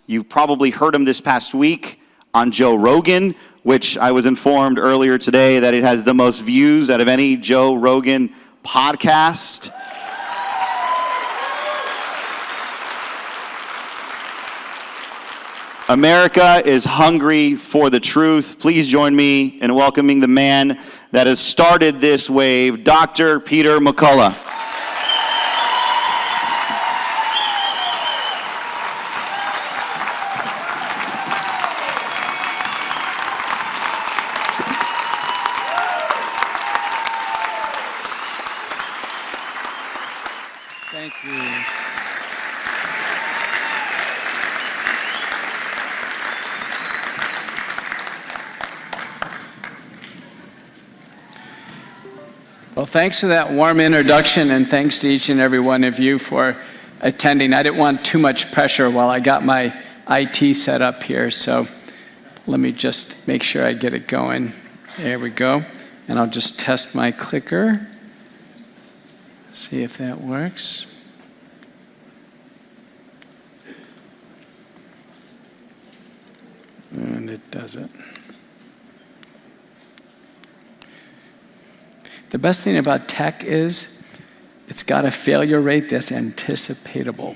You've probably heard him this past week on Joe Rogan, which I was informed earlier today that it has the most views out of any Joe Rogan podcast. America is hungry for the truth. Please join me in welcoming the man that has started this wave, Dr. Peter McCullough. Thank you. Well, thanks for that warm introduction, and thanks to each and every one of you for attending. I didn't want too much pressure while I got my IT set up here, so let me just make sure I get it going. There we go. And I'll just test my clicker. See if that works. And it doesn't. The best thing about tech is it's got a failure rate that's anticipatable.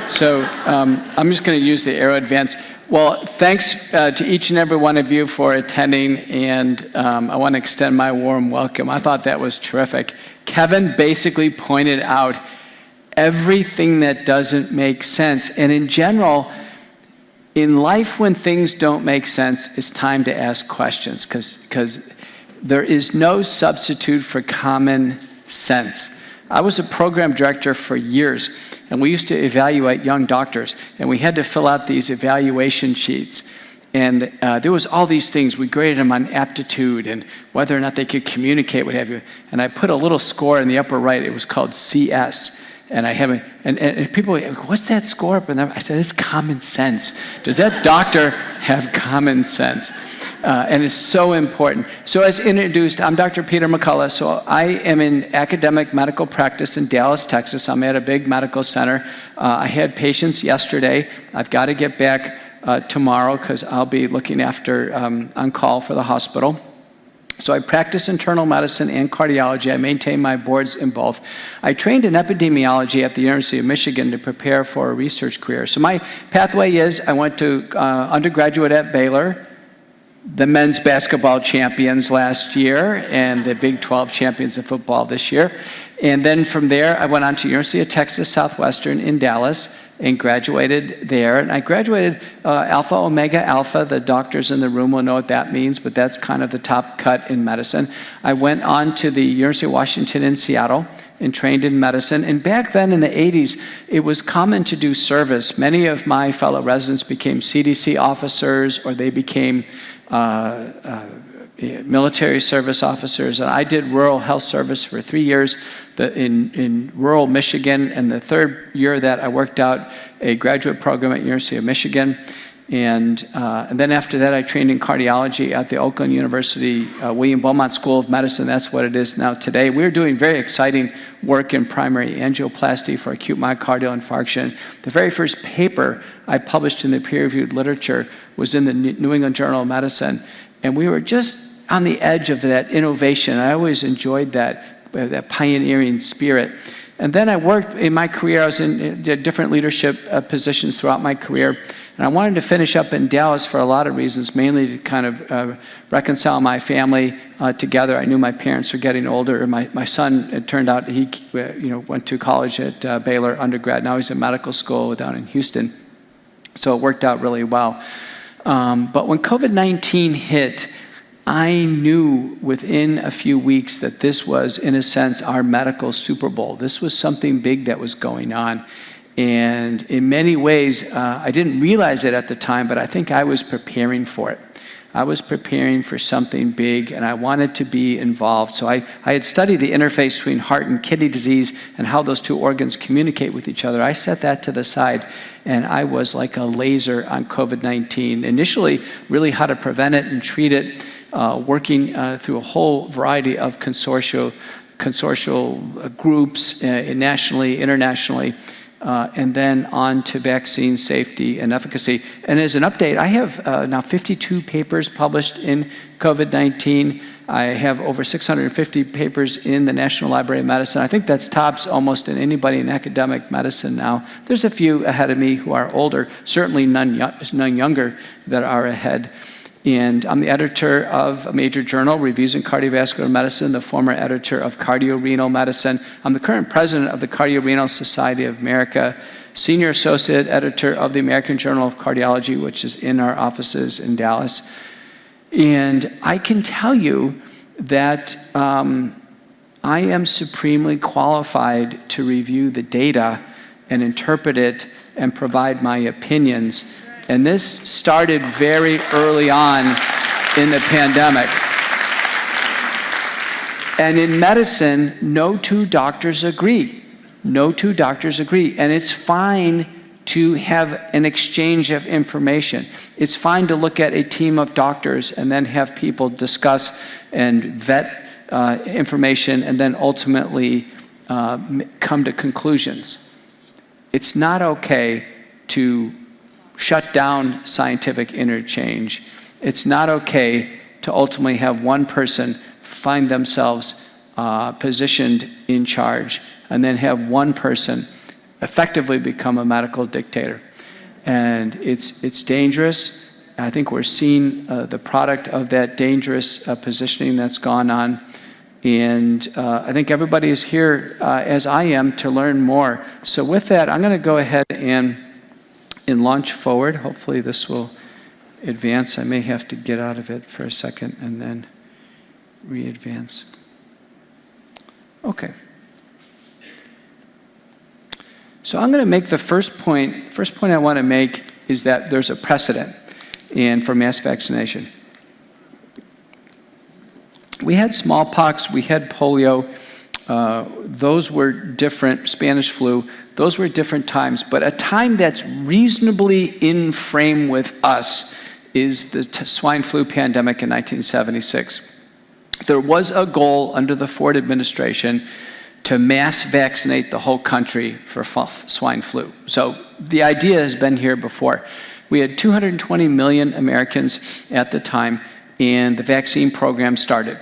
So I'm just going to use the Aero Advance. Well, thanks to each and every one of you for attending, and I want to extend my warm welcome. I thought that was terrific. Kevin basically pointed out everything that doesn't make sense. And in general, in life when things don't make sense, it's time to ask questions, because there is no substitute for common sense. I was a program director for years, and we used to evaluate young doctors, and we had to fill out these evaluation sheets. And there was all these things. We graded them on aptitude and whether or not they could communicate, what have you. And I put a little score in the upper right. It was called CS. And I have and people were like, what's that score up in there? I said, it's common sense. Does that doctor have common sense? And it's so important. So as introduced, I'm Dr. Peter McCullough. So I am in academic medical practice in Dallas, Texas. I'm at a big medical center. I had patients yesterday. I've got to get back tomorrow because I'll be looking after on call for the hospital. So I practice internal medicine and cardiology. I maintain my boards in both. I trained in epidemiology at the University of Michigan to prepare for a research career. So my pathway is I went to undergraduate at Baylor, the men's basketball champions last year, and the Big 12 champions of football this year. And then from there, I went on to University of Texas Southwestern in Dallas and graduated there. And I graduated Alpha Omega Alpha. The doctors in the room will know what that means, but that's kind of the top cut in medicine. I went on to the University of Washington in Seattle and trained in medicine. And back then in the 80s, it was common to do service. Many of my fellow residents became CDC officers, or they became military service officers. And I did rural health service for 3 years in rural Michigan. And the third year that I worked out a graduate program at University of Michigan. And then after that, I trained in cardiology at the Oakland University William Beaumont School of Medicine. That's what it is now today. We're doing very exciting work in primary angioplasty for acute myocardial infarction. The very first paper I published in the peer-reviewed literature was in the New England Journal of Medicine. And we were just on the edge of that innovation. I always enjoyed that pioneering spirit. And then I worked in my career. I was in different leadership positions throughout my career. And I wanted to finish up in Dallas for a lot of reasons, mainly to kind of reconcile my family together. I knew my parents were getting older. My son, it turned out, he went to college at Baylor undergrad. Now he's in medical school down in Houston. So it worked out really well. But when COVID-19 hit, I knew within a few weeks that this was, in a sense, our medical Super Bowl. This was something big that was going on. And in many ways, I didn't realize it at the time, but I think I was preparing for it. I was preparing for something big, and I wanted to be involved. So I had studied the interface between heart and kidney disease and how those two organs communicate with each other. I set that to the side, and I was like a laser on COVID-19. Initially, really how to prevent it and treat it, working through a whole variety of consortial groups nationally, internationally. and then on to vaccine safety and efficacy. And as an update, I have now 52 papers published in COVID-19. I have over 650 papers in the National Library of Medicine. I think that's tops almost in anybody in academic medicine now. There's a few ahead of me who are older, certainly none younger that are ahead. And I'm the editor of a major journal, Reviews in Cardiovascular Medicine, the former editor of Cardio-Renal Medicine. I'm the current president of the Cardio-Renal Society of America, senior associate editor of the American Journal of Cardiology, which is in our offices in Dallas. And I can tell you that I am supremely qualified to review the data and interpret it and provide my opinions. And this started very early on in the pandemic. And in medicine, no two doctors agree. No two doctors agree. And it's fine to have an exchange of information. It's fine to look at a team of doctors and then have people discuss and vet information and then ultimately come to conclusions. It's not okay to shut down scientific interchange. It's not okay to ultimately have one person find themselves positioned in charge and then have one person effectively become a medical dictator. And it's dangerous. I think we're seeing the product of that dangerous positioning that's gone on. And I think everybody is here, as I am, to learn more. So with that, I'm going to go ahead and launch forward. Hopefully this will advance. I may have to get out of it for a second and then re-advance. Okay. So I'm going to make the first point. First point I want to make is that there's a precedent for mass vaccination. We had smallpox, we had polio. Those were different, Spanish flu. Those were different times. But a time that's reasonably in frame with us is the swine flu pandemic in 1976. There was a goal under the Ford administration to mass vaccinate the whole country for swine flu. So the idea has been here before. We had 220 million Americans at the time, and the vaccine program started.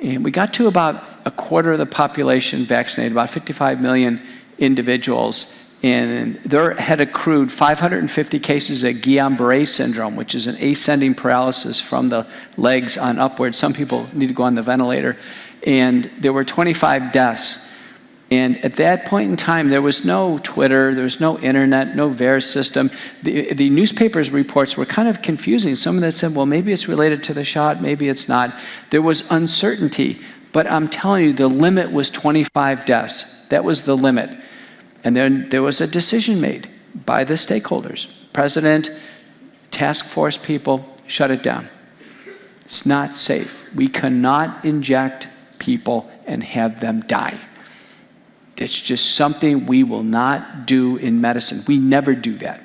And we got to about a quarter of the population vaccinated, about 55 million individuals, and there had accrued 550 cases of Guillain-Barré syndrome, which is an ascending paralysis from the legs on upward. Some people need to go on the ventilator. And there were 25 deaths. And at that point in time, there was no Twitter, there was no internet, no VAERS system. The newspapers' reports were kind of confusing. Some of them said, well, maybe it's related to the shot, maybe it's not. There was uncertainty. But I'm telling you, the limit was 25 deaths. That was the limit. And then there was a decision made by the stakeholders. President, task force people, shut it down. It's not safe. We cannot inject people and have them die. It's just something we will not do in medicine. We never do that.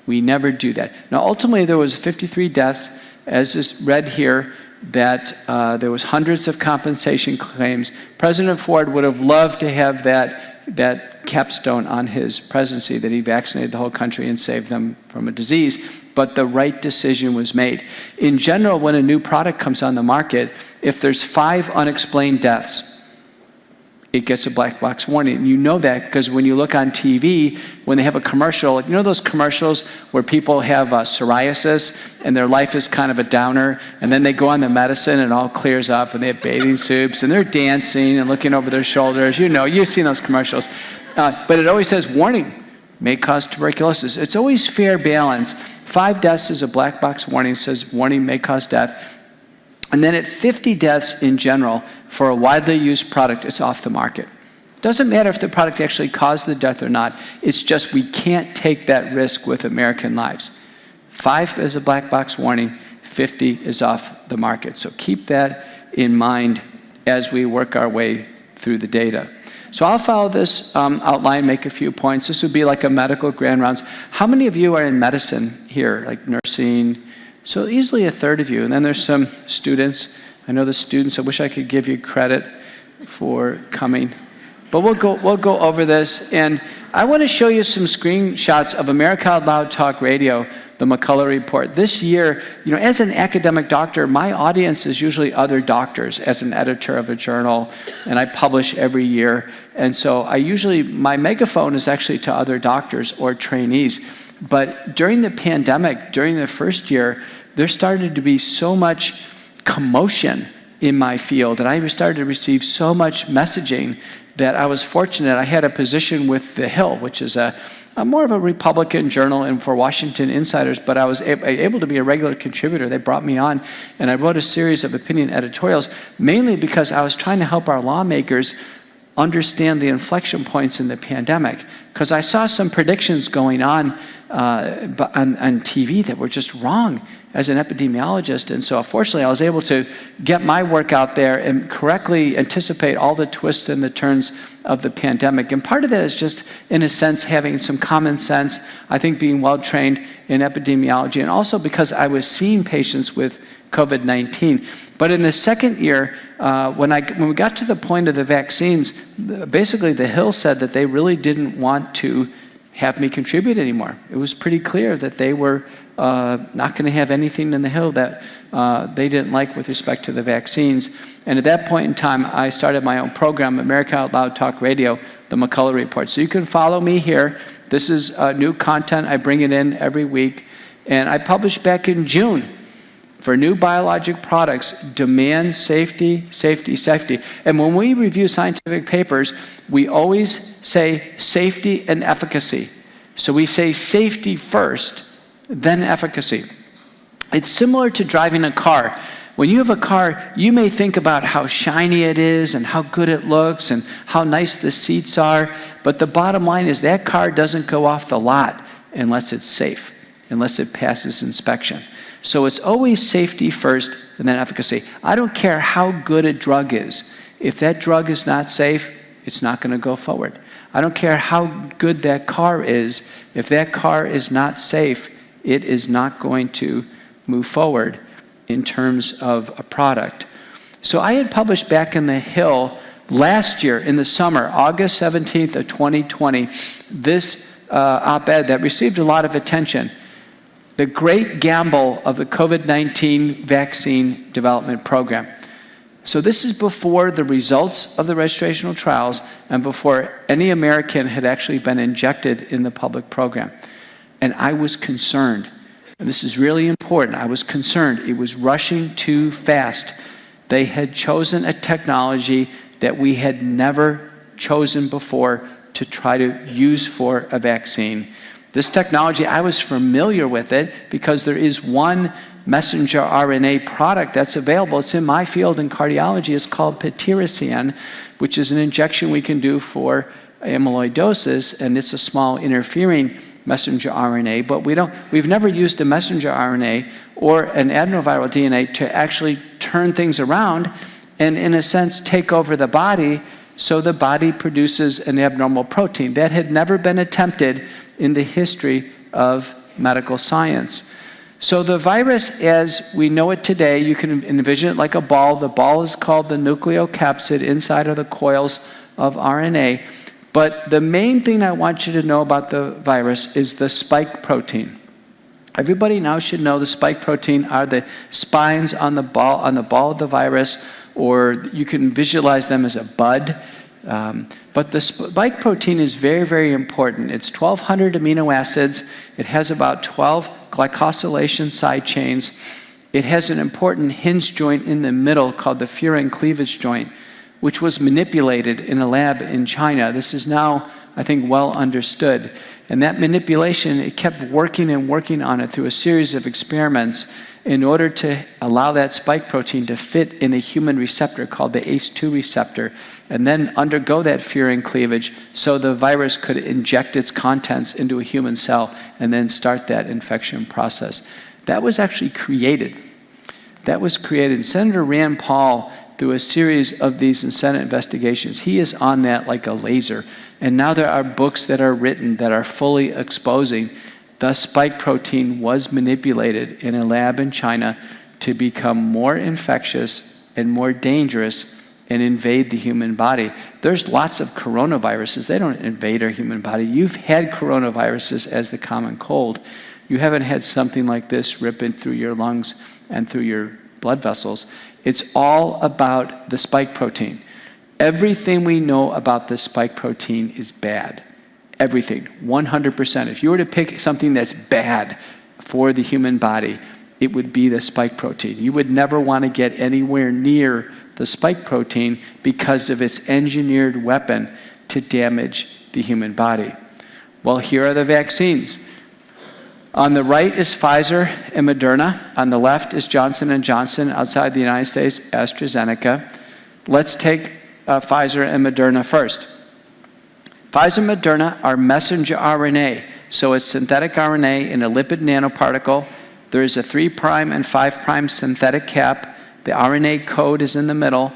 We never do that. Now, ultimately, there was 53 deaths, as is read here, that there was hundreds of compensation claims. President Ford would have loved to have that capstone on his presidency, that he vaccinated the whole country and saved them from a disease, but the right decision was made. In general, when a new product comes on the market, if there's 5 unexplained deaths, it gets a black box warning. And you know that because when you look on TV, when they have a commercial, you know those commercials where people have psoriasis and their life is kind of a downer, and then they go on the medicine and it all clears up and they have bathing suits and they're dancing and looking over their shoulders. You know, you've seen those commercials. But it always says, warning, may cause tuberculosis. It's always fair balance. 5 deaths is a black box warning, says warning, may cause death. And then at 50 deaths in general, for a widely used product, it's off the market. Doesn't matter if the product actually caused the death or not. It's just we can't take that risk with American lives. 5 is a black box warning, 50 is off the market. So keep that in mind as we work our way through the data. So I'll follow this outline, make a few points. This would be like a medical grand rounds. How many of you are in medicine here, like nursing? So easily a third of you. And then there's some students. I know the students, I wish I could give you credit for coming. but we'll go over this. And I want to show you some screenshots of America Out Loud Talk Radio, the McCullough report. This year, as an academic doctor, my audience is usually other doctors as an editor of a journal, and I publish every year. And so my megaphone is actually to other doctors or trainees. But during the pandemic, during the first year, there started to be so much commotion in my field, and I started to receive so much messaging that I was fortunate. I had a position with The Hill, which is a more of a Republican journal and for Washington insiders, but I was able to be a regular contributor. They brought me on, and I wrote a series of opinion editorials, mainly because I was trying to help our lawmakers understand the inflection points in the pandemic, because I saw some predictions going on TV that were just wrong as an epidemiologist. And so fortunately I was able to get my work out there and correctly anticipate all the twists and the turns of the pandemic. And part of that is just, in a sense, having some common sense, I think being well trained in epidemiology, and also because I was seeing patients with COVID-19. But in the second year, when we got to the point of the vaccines, basically The Hill said that they really didn't want to have me contribute anymore. It was pretty clear that they were not going to have anything in The Hill that they didn't like with respect to the vaccines. And at that point in time, I started my own program, America Out Loud Talk Radio, the McCullough Report. So you can follow me here. This is new content. I bring it in every week. And I published back in June for new biologic products, demand safety, safety, safety. And when we review scientific papers, we always say safety and efficacy. So we say safety first, then efficacy. It's similar to driving a car. When you have a car, you may think about how shiny it is and how good it looks and how nice the seats are, but the bottom line is that car doesn't go off the lot unless it's safe, unless it passes inspection. So it's always safety first and then efficacy. I don't care how good a drug is. If that drug is not safe, it's not going to go forward. I don't care how good that car is. If that car is not safe, it is not going to move forward in terms of a product. So I had published back in The Hill last year in the summer, August 17th of 2020, this op-ed that received a lot of attention. The great gamble of the COVID-19 vaccine development program. So this is before the results of the registrational trials and before any American had actually been injected in the public program. And I was concerned, and this is really important, I was concerned. It was rushing too fast. They had chosen a technology that we had never chosen before to try to use for a vaccine. This technology, I was familiar with it because there is one messenger RNA product that's available. It's in my field in cardiology. It's called Patisiran, which is an injection we can do for amyloidosis, and it's a small interfering messenger RNA, but we've never used a messenger RNA or an adenoviral DNA to actually turn things around and, in a sense, take over the body so the body produces an abnormal protein. That had never been attempted in the history of medical science. So the virus, as we know it today, you can envision it like a ball. The ball is called the nucleocapsid. Inside are the coils of RNA. But the main thing I want you to know about the virus is the spike protein. Everybody now should know the spike protein are the spines on the ball of the virus, or you can visualize them as a bud. But the spike protein is very, very important. It's 1,200 amino acids. It has about 12 glycosylation side chains. It has an important hinge joint in the middle called the furin cleavage joint, which was manipulated in a lab in China. This is now, I think, well understood. And that manipulation, it kept working and working on it through a series of experiments in order to allow that spike protein to fit in a human receptor called the ACE2 receptor, and then undergo that furin cleavage so the virus could inject its contents into a human cell and then start that infection process. That was actually created. That was created. Senator Rand Paul, through a series of these in Senate investigations, he is on that like a laser. And now there are books that are written that are fully exposing the spike protein was manipulated in a lab in China to become more infectious and more dangerous and invade the human body. There's lots of coronaviruses. They don't invade our human body. You've had coronaviruses as the common cold. You haven't had something like this rip in through your lungs and through your blood vessels. It's all about the spike protein. Everything we know about the spike protein is bad. Everything, 100%. If you were to pick something that's bad for the human body, it would be the spike protein. You would never want to get anywhere near the spike protein because of its engineered weapon to damage the human body. Well, here are the vaccines. On the right is Pfizer and Moderna. On the left is Johnson & Johnson. Outside the United States, AstraZeneca. Let's take Pfizer and Moderna first. Pfizer and Moderna are messenger RNA. So it's synthetic RNA in a lipid nanoparticle. There is a 3' and 5' synthetic cap. The RNA code is in the middle,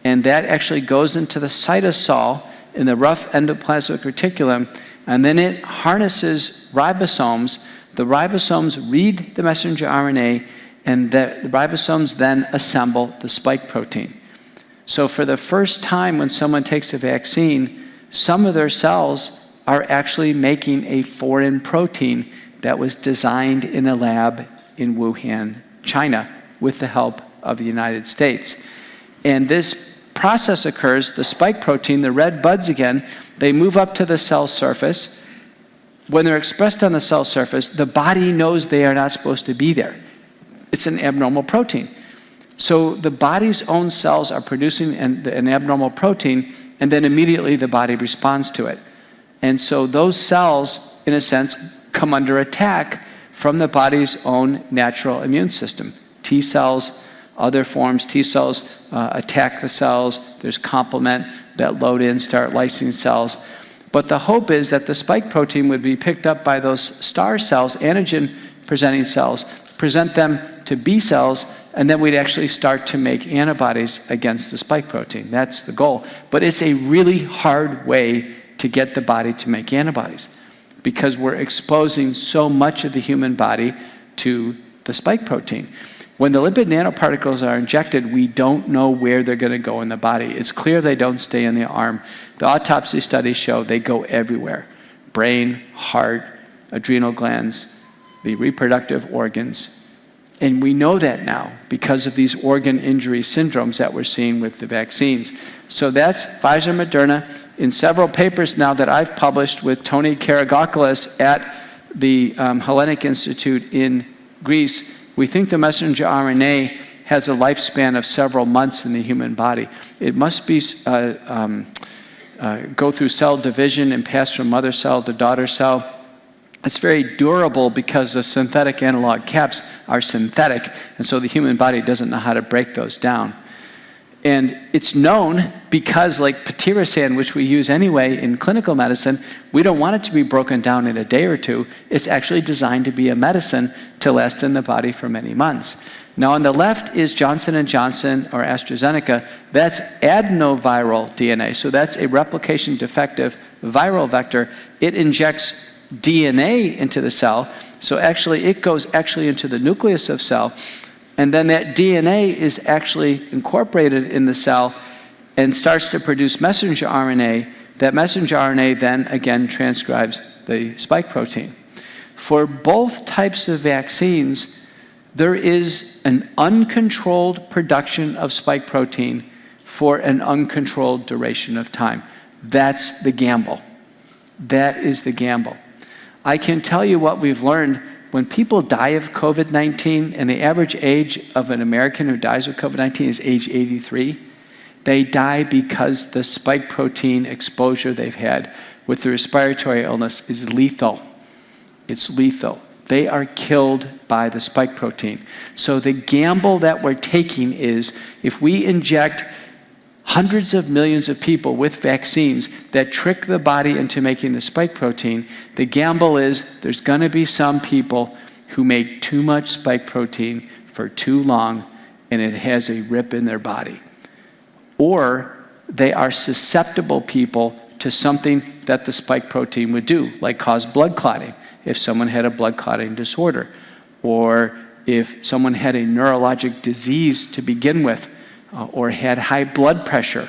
and that actually goes into the cytosol in the rough endoplasmic reticulum, and then it harnesses ribosomes. The ribosomes read the messenger RNA, and the ribosomes then assemble the spike protein. So for the first time when someone takes a vaccine, some of their cells are actually making a foreign protein that was designed in a lab in Wuhan, China, with the help of the United States. And this process occurs, the spike protein, the red buds again, they move up to the cell surface. When they're expressed on the cell surface, the body knows they are not supposed to be there. It's an abnormal protein. So the body's own cells are producing an abnormal protein, and then immediately the body responds to it. And so those cells, in a sense, come under attack from the body's own natural immune system. T cells, other forms, T cells attack the cells. There's complement that load in, start lysing cells. But the hope is that the spike protein would be picked up by those star cells, antigen-presenting cells, present them to B cells, and then we'd actually start to make antibodies against the spike protein. That's the goal. But it's a really hard way to get the body to make antibodies because we're exposing so much of the human body to the spike protein. When the lipid nanoparticles are injected, we don't know where they're going to go in the body. It's clear they don't stay in the arm. The autopsy studies show they go everywhere. Brain, heart, adrenal glands, the reproductive organs. And we know that now because of these organ injury syndromes that we're seeing with the vaccines. So that's Pfizer, Moderna. In several papers now that I've published with Tony Karagakoulis at the Hellenic Institute in Greece, we think the messenger RNA has a lifespan of several months in the human body. It must be go through cell division and pass from mother cell to daughter cell. It's very durable because the synthetic analog caps are synthetic, and so the human body doesn't know how to break those down. And it's known because, like patirasan, which we use anyway in clinical medicine, we don't want it to be broken down in a day or two. It's actually designed to be a medicine to last in the body for many months. Now on the left is Johnson & Johnson or AstraZeneca. That's adenoviral DNA. So that's a replication defective viral vector. It injects DNA into the cell. So actually it goes into the nucleus of cell. And then that DNA is actually incorporated in the cell and starts to produce messenger RNA. That messenger RNA then again transcribes the spike protein. For both types of vaccines, there is an uncontrolled production of spike protein for an uncontrolled duration of time. That's the gamble. That is the gamble. I can tell you what we've learned. When people die of COVID-19, and the average age of an American who dies with COVID-19 is age 83, they die because the spike protein exposure they've had with the respiratory illness is lethal. It's lethal. They are killed by the spike protein. So the gamble that we're taking is if we inject hundreds of millions of people with vaccines that trick the body into making the spike protein, the gamble is there's going to be some people who make too much spike protein for too long and it has a rip in their body. Or they are susceptible people to something that the spike protein would do, like cause blood clotting if someone had a blood clotting disorder, or if someone had a neurologic disease to begin with. or had high blood pressure,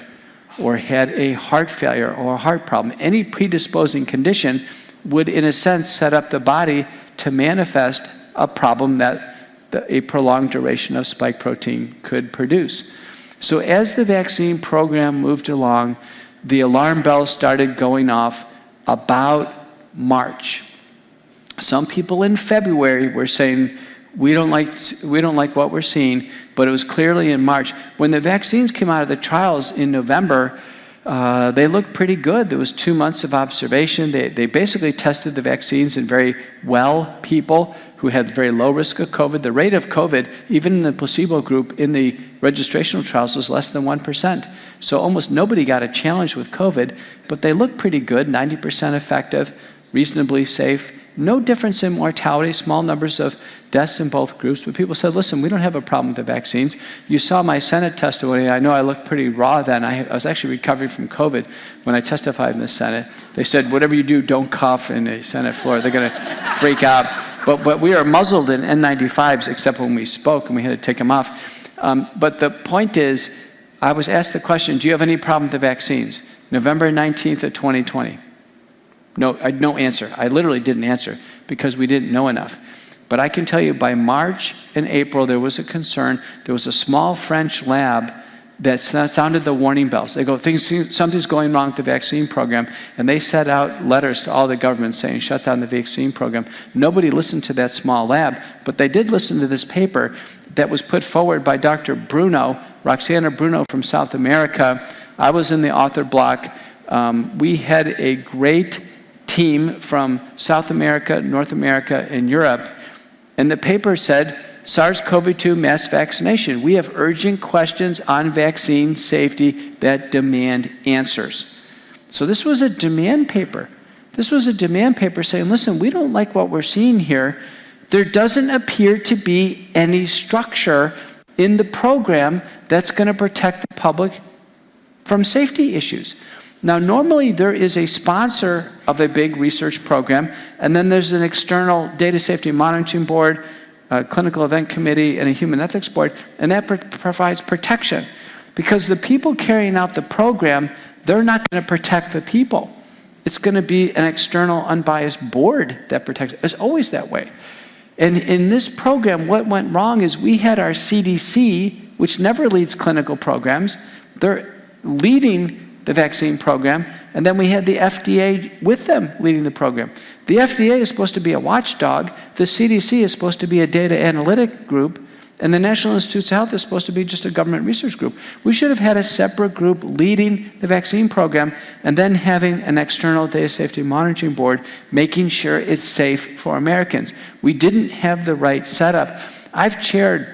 or had a heart failure or a heart problem. Any predisposing condition would, in a sense, set up the body to manifest a problem that a prolonged duration of spike protein could produce. So as the vaccine program moved along, the alarm bells started going off about March. Some people in February were saying, we don't like what we're seeing, but it was clearly in March. When the vaccines came out of the trials in November, they looked pretty good. There was 2 months of observation. They basically tested the vaccines in very well people who had very low risk of COVID. The rate of COVID, even in the placebo group in the registrational trials, was less than 1%. So almost nobody got a challenge with COVID, but they looked pretty good, 90% effective, reasonably safe. No difference in mortality, small numbers of deaths in both groups, but people said, listen, we don't have a problem with the vaccines. You saw my Senate testimony. I know I looked pretty raw then. I was actually recovering from COVID when I testified in the Senate. They said, whatever you do, don't cough in the Senate floor. They're going to freak out. But we are muzzled in N95s except when we spoke, and we had to take them off. But the point is, I was asked the question, do you have any problem with the vaccines? November 19th of 2020. No answer. I literally didn't answer because we didn't know enough. But I can tell you by March and April, there was a concern. There was a small French lab that sounded the warning bells. They go, something's going wrong with the vaccine program. And they sent out letters to all the governments saying, shut down the vaccine program. Nobody listened to that small lab, but they did listen to this paper that was put forward by Dr. Bruno, Roxana Bruno from South America. I was in the author block. We had a great team from South America, North America, and Europe. And the paper said, SARS-CoV-2 mass vaccination. We have urgent questions on vaccine safety that demand answers. So this was a demand paper. This was a demand paper saying, listen, we don't like what we're seeing here. There doesn't appear to be any structure in the program that's going to protect the public from safety issues. Now, normally there is a sponsor of a big research program, and then there's an external data safety monitoring board, a clinical event committee, and a human ethics board, and that provides protection. Because the people carrying out the program, they're not going to protect the people. It's going to be an external, unbiased board that protects it. It's always that way. And in this program, what went wrong is we had our CDC, which never leads clinical programs. They're leading the vaccine program, and then we had the FDA with them leading the program. The FDA is supposed to be a watchdog, the CDC is supposed to be a data analytic group, and the National Institutes of Health is supposed to be just a government research group. We should have had a separate group leading the vaccine program and then having an external data safety monitoring board making sure it's safe for Americans. We didn't have the right setup. I've chaired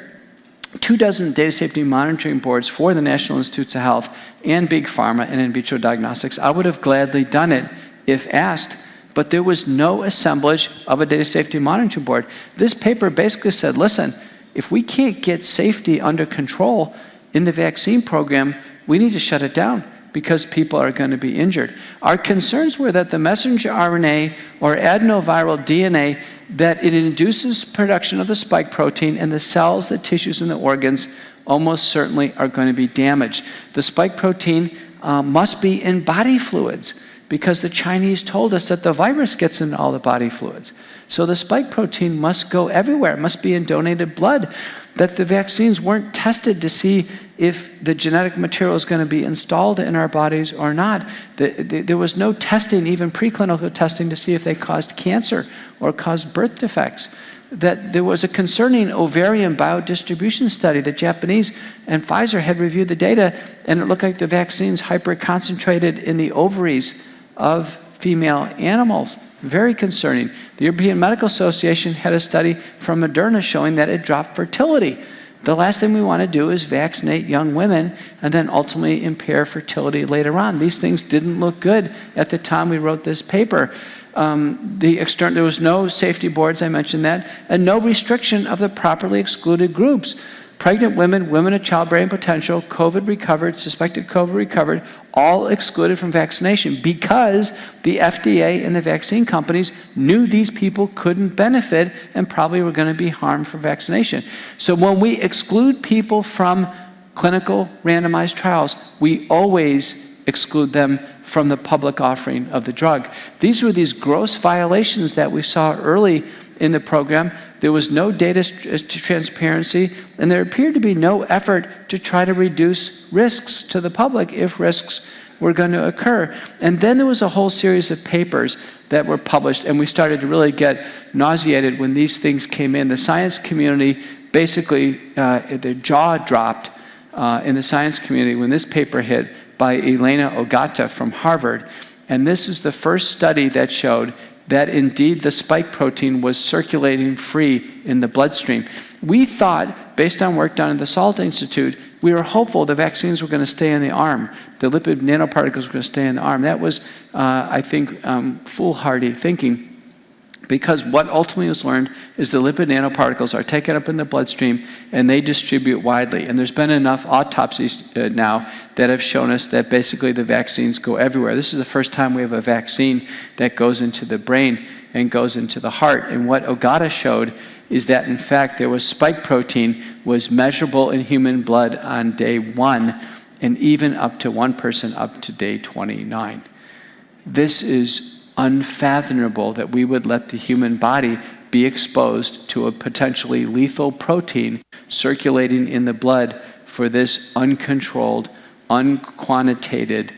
24 data safety monitoring boards for the National Institutes of Health and Big Pharma and in vitro diagnostics. I would have gladly done it if asked, but there was no assemblage of a data safety monitoring board. This paper basically said, listen, if we can't get safety under control in the vaccine program, we need to shut it down because people are going to be injured. Our concerns were that the messenger RNA or adenoviral DNA, that it induces production of the spike protein, and the cells, the tissues, and the organs almost certainly are going to be damaged. The spike protein must be in body fluids because the Chinese told us that the virus gets into all the body fluids. So the spike protein must go everywhere. It must be in donated blood. That the vaccines weren't tested to see if the genetic material is going to be installed in our bodies or not. There was no testing, even preclinical testing, to see if they caused cancer or caused birth defects. That there was a concerning ovarian biodistribution study. The Japanese and Pfizer had reviewed the data, and it looked like the vaccines hyper-concentrated in the ovaries of female animals. Very concerning. The European Medical Association had a study from Moderna showing that it dropped fertility. The last thing we want to do is vaccinate young women and then ultimately impair fertility later on. These things didn't look good at the time we wrote this paper. There was no safety boards, I mentioned that, and no restriction of the properly excluded groups. Pregnant women, women of childbearing potential, COVID recovered, suspected COVID recovered, all excluded from vaccination because the FDA and the vaccine companies knew these people couldn't benefit and probably were going to be harmed from vaccination. So when we exclude people from clinical randomized trials, we always exclude them from the public offering of the drug. These were these gross violations that we saw early in the program. There was no data transparency, and there appeared to be no effort to try to reduce risks to the public if risks were going to occur. And then there was a whole series of papers that were published, and we started to really get nauseated when these things came in. The science community, basically, their jaw dropped in the science community when this paper hit by Elena Ogata from Harvard. And this is the first study that showed that indeed the spike protein was circulating free in the bloodstream. We thought, based on work done at the Salt Institute, we were hopeful the vaccines were going to stay in the arm. The lipid nanoparticles were going to stay in the arm. That was, I think, foolhardy thinking, because what ultimately was learned is the lipid nanoparticles are taken up in the bloodstream and they distribute widely. And there's been enough autopsies now that have shown us that basically the vaccines go everywhere. This is the first time we have a vaccine that goes into the brain and goes into the heart. And what Ogata showed is that, in fact, there was spike protein was measurable in human blood on day 1 and even up to one person up to day 29. This is unfathomable that we would let the human body be exposed to a potentially lethal protein circulating in the blood for this uncontrolled, unquantitated,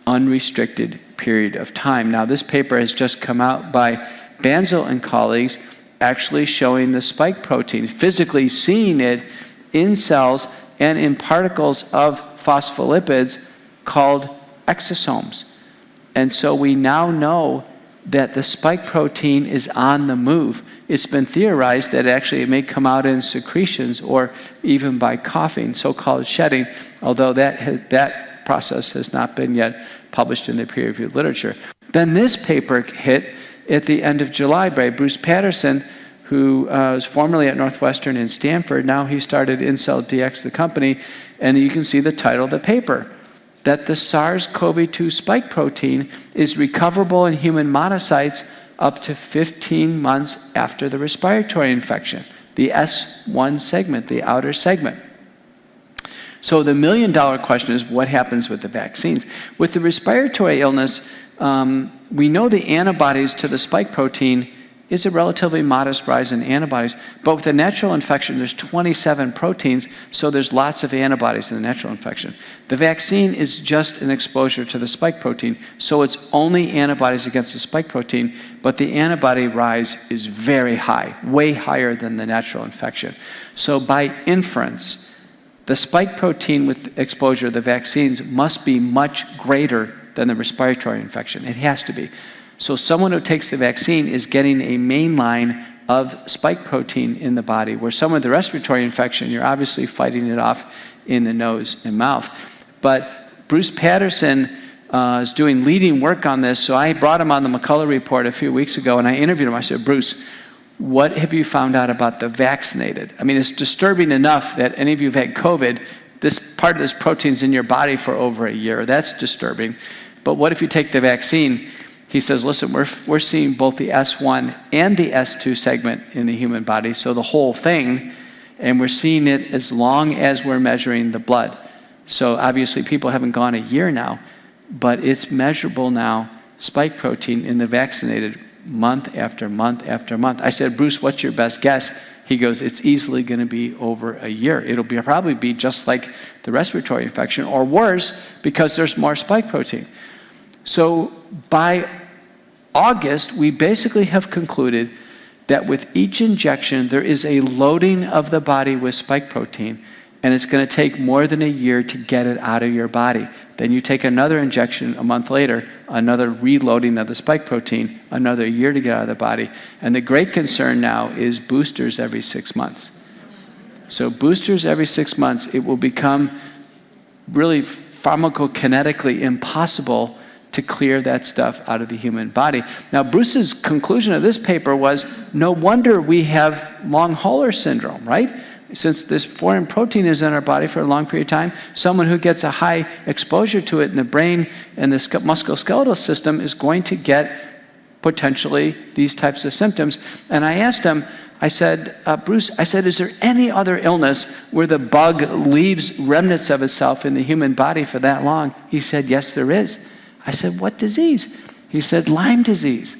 unrestricted period of time. Now, this paper has just come out by Banzel and colleagues, actually showing the spike protein, physically seeing it in cells and in particles of phospholipids called exosomes. And so we now know that the spike protein is on the move. It's been theorized that actually it may come out in secretions or even by coughing, so-called shedding, although that process has not been yet published in the peer-reviewed literature. Then this paper hit at the end of July by Bruce Patterson, who was formerly at Northwestern and Stanford. Now he started Incell DX, the company, and you can see the title of the paper, that the SARS-CoV-2 spike protein is recoverable in human monocytes up to 15 months after the respiratory infection, the S1 segment, the outer segment. So the million-dollar question is, what happens with the vaccines? With the respiratory illness, we know the antibodies to the spike protein is a relatively modest rise in antibodies. But with the natural infection, there's 27 proteins, so there's lots of antibodies in the natural infection. The vaccine is just an exposure to the spike protein, so it's only antibodies against the spike protein, but the antibody rise is very high, way higher than the natural infection. So by inference, the spike protein with exposure of the vaccines must be much greater than the respiratory infection. It has to be. So someone who takes the vaccine is getting a main line of spike protein in the body, where someone with the respiratory infection, you're obviously fighting it off in the nose and mouth. But Bruce Patterson is doing leading work on this, so I brought him on the McCullough report a few weeks ago, and I interviewed him. I said, Bruce, what have you found out about the vaccinated? I mean, it's disturbing enough that any of you have had COVID, this part of this protein's in your body for over a year. That's disturbing. But what if you take the vaccine? He says, listen, we're seeing both the S1 and the S2 segment in the human body, so the whole thing, and we're seeing it as long as we're measuring the blood. So obviously people haven't gone a year now, but it's measurable now, spike protein in the vaccinated month after month after month. I said, Bruce, what's your best guess? He goes, it's easily going to be over a year. It'll probably be just like the respiratory infection, or worse, because there's more spike protein. So by August, we basically have concluded that with each injection, there is a loading of the body with spike protein, and it's going to take more than a year to get it out of your body. Then you take another injection a month later, another reloading of the spike protein, another year to get out of the body. And the great concern now is boosters every 6 months. So boosters every 6 months, it will become really pharmacokinetically impossible to clear that stuff out of the human body. Now, Bruce's conclusion of this paper was, no wonder we have long hauler syndrome, right? Since this foreign protein is in our body for a long period of time, someone who gets a high exposure to it in the brain and the musculoskeletal system is going to get potentially these types of symptoms. And I asked him, I said, Bruce, I said, is there any other illness where the bug leaves remnants of itself in the human body for that long? He said, yes, there is. I said, what disease? He said, Lyme disease.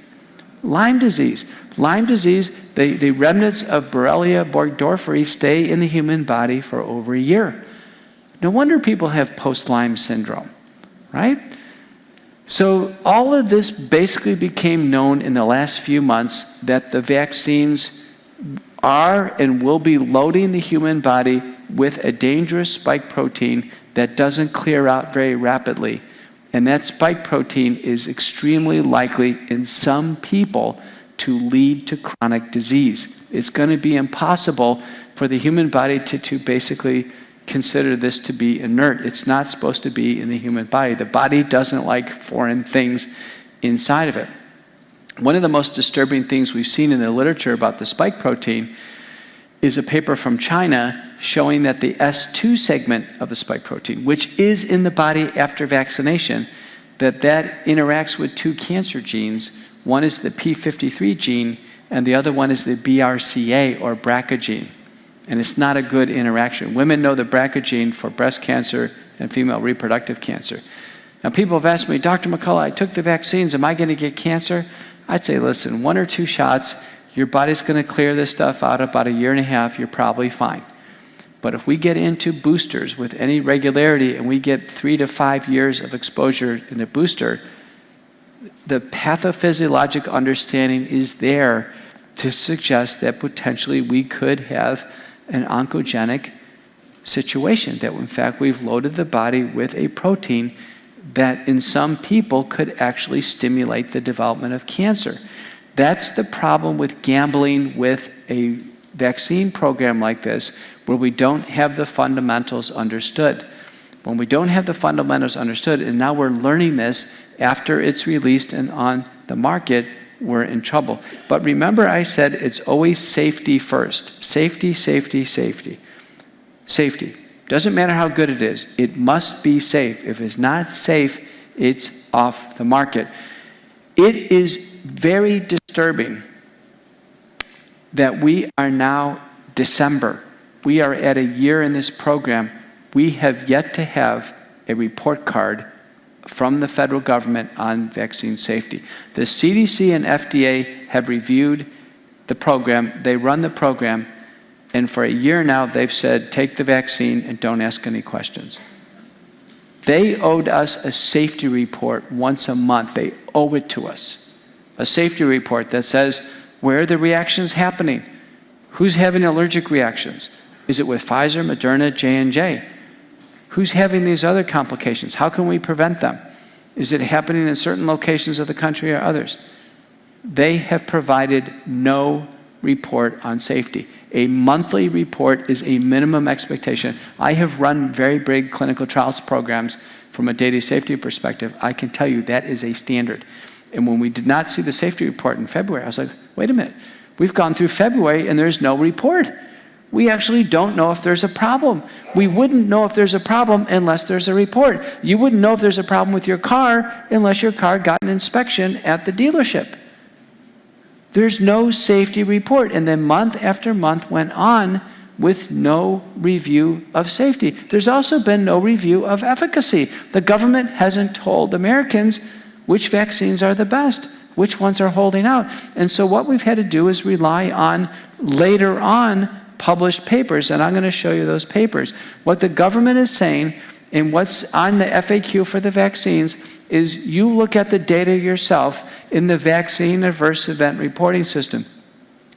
Lyme disease. Lyme disease, the remnants of Borrelia burgdorferi stay in the human body for over a year. No wonder people have post-Lyme syndrome, right? So all of this basically became known in the last few months, that the vaccines are and will be loading the human body with a dangerous spike protein that doesn't clear out very rapidly. And that spike protein is extremely likely in some people to lead to chronic disease. It's going to be impossible for the human body to basically consider this to be inert. It's not supposed to be in the human body. The body doesn't like foreign things inside of it. One of the most disturbing things we've seen in the literature about the spike protein is a paper from China showing that the S2 segment of the spike protein, which is in the body after vaccination, that interacts with two cancer genes. One is the P53 gene, and the other one is the BRCA, or BRCA gene. And it's not a good interaction. Women know the BRCA gene for breast cancer and female reproductive cancer. Now, people have asked me, Dr. McCullough, I took the vaccines, am I going to get cancer? I'd say, listen, 1 or 2 shots, your body's going to clear this stuff out about a year and a half, you're probably fine. But if we get into boosters with any regularity and we get 3 to 5 years of exposure in a booster, the pathophysiological understanding is there to suggest that potentially we could have an oncogenic situation, that in fact we've loaded the body with a protein that in some people could actually stimulate the development of cancer. That's the problem with gambling with a vaccine program like this, where we don't have the fundamentals understood. When we don't have the fundamentals understood, and now we're learning this after it's released and on the market, we're in trouble. But remember, I said it's always safety first. Safety, safety, safety. Safety. Doesn't matter how good it is. It must be safe. If it's not safe, it's off the market. It is very disturbing that we are now December. We are at a year in this program. We have yet to have a report card from the federal government on vaccine safety. The CDC and FDA have reviewed the program. They run the program. And for a year now, they've said, take the vaccine and don't ask any questions. They owed us a safety report once a month. They owe it to us. A safety report that says, where are the reactions happening? Who's having allergic reactions? Is it with Pfizer, Moderna, J&J? Who's having these other complications? How can we prevent them? Is it happening in certain locations of the country or others? They have provided no report on safety. A monthly report is a minimum expectation. I have run very big clinical trials programs from a data safety perspective. I can tell you that is a standard. And when we did not see the safety report in February, I was like, wait a minute. We've gone through February and there's no report. We actually don't know if there's a problem. We wouldn't know if there's a problem unless there's a report. You wouldn't know if there's a problem with your car unless your car got an inspection at the dealership. There's no safety report. And then month after month went on with no review of safety. There's also been no review of efficacy. The government hasn't told Americans which vaccines are the best, which ones are holding out. And so what we've had to do is rely on later on published papers, and I'm going to show you those papers. What the government is saying and what's on the FAQ for the vaccines is you look at the data yourself in the vaccine adverse event reporting system.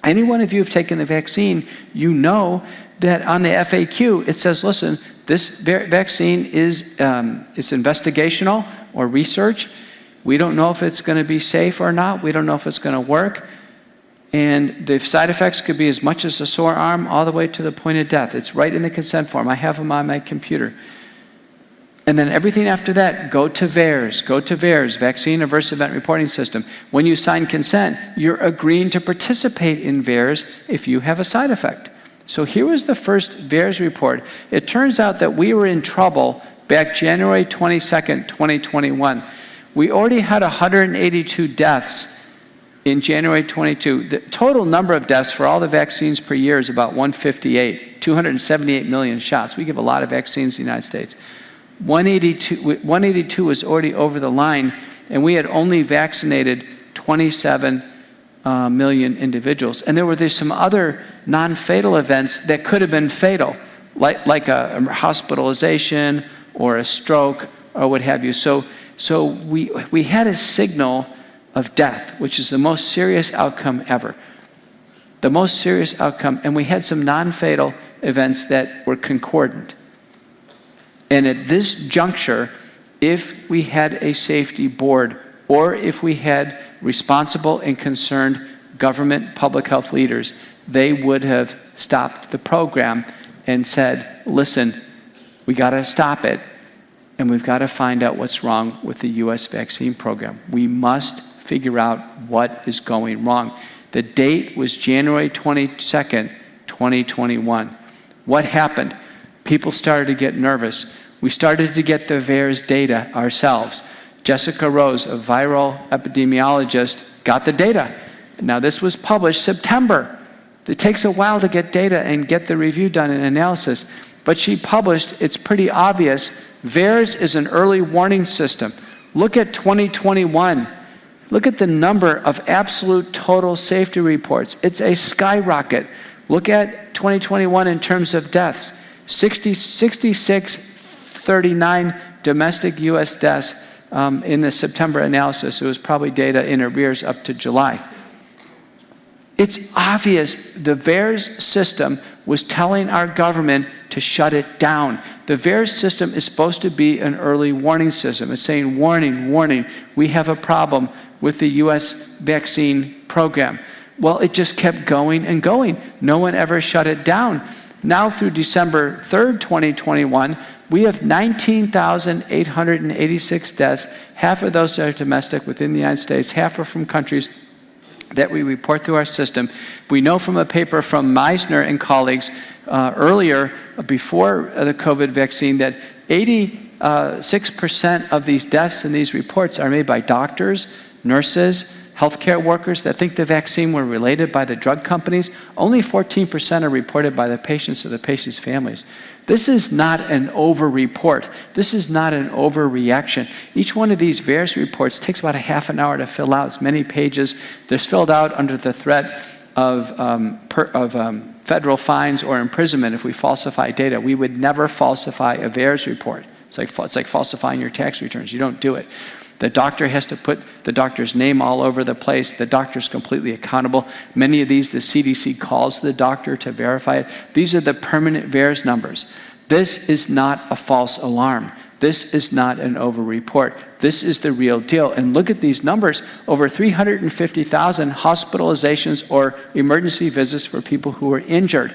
Any one of you who have taken the vaccine, you know that on the FAQ it says, listen, this vaccine is it's investigational or research. We don't know if it's going to be safe or not. We don't know if it's going to work. And the side effects could be as much as a sore arm all the way to the point of death. It's right in the consent form. I have them on my computer. And then everything after that, go to VAERS, Vaccine Adverse Event Reporting System. When you sign consent, you're agreeing to participate in VAERS if you have a side effect. So here was the first VAERS report. It turns out that we were in trouble back January 22nd, 2021. We already had 182 deaths in January 22, the total number of deaths for all the vaccines per year is about 158, 278 million shots. We give a lot of vaccines in the United States. 182 was already over the line, and we had only vaccinated 27 million individuals. And there were some other non-fatal events that could have been fatal, like a hospitalization or a stroke or what have you. So we had a signal of death, which is the most serious outcome ever. The most serious outcome, and we had some non-fatal events that were concordant. And at this juncture, if we had a safety board, or if we had responsible and concerned government public health leaders, they would have stopped the program and said, listen, we got to stop it, and we've got to find out what's wrong with the U.S. vaccine program. We must figure out what is going wrong. The date was January 22nd, 2021. What happened? People started to get nervous. We started to get the VAERS data ourselves. Jessica Rose, a viral epidemiologist, got the data. Now this was published September. It takes a while to get data and get the review done and analysis. But she published, it's pretty obvious, VAERS is an early warning system. Look at 2021. Look at the number of absolute total safety reports. It's a skyrocket. Look at 2021 in terms of deaths. 6639 domestic U.S. deaths in the September analysis. It was probably data in arrears up to July. It's obvious the VAERS system was telling our government to shut it down. The VAERS system is supposed to be an early warning system. It's saying, warning, warning, we have a problem with the U.S. vaccine program. Well, it just kept going and going. No one ever shut it down. Now through December 3rd, 2021, we have 19,886 deaths. Half of those are domestic within the United States. Half are from countries that we report through our system. We know from a paper from Meisner and colleagues earlier, before the COVID vaccine, that 86% of these deaths in these reports are made by doctors, nurses, healthcare workers that think the vaccine were related by the drug companies. Only 14% are reported by the patients or the patients' families. This is not an over-report. This is not an overreaction. Each one of these VAERS reports takes about a half an hour to fill out. It's many pages. They're filled out under the threat of federal fines or imprisonment if we falsify data. We would never falsify a VAERS report. It's like falsifying your tax returns. You don't do it. The doctor has to put the doctor's name all over the place. The doctor's completely accountable. Many of these, the CDC calls the doctor to verify it. These are the permanent VAERS numbers. This is not a false alarm. This is not an over-report. This is the real deal. And look at these numbers. Over 350,000 hospitalizations or emergency visits for people who were injured.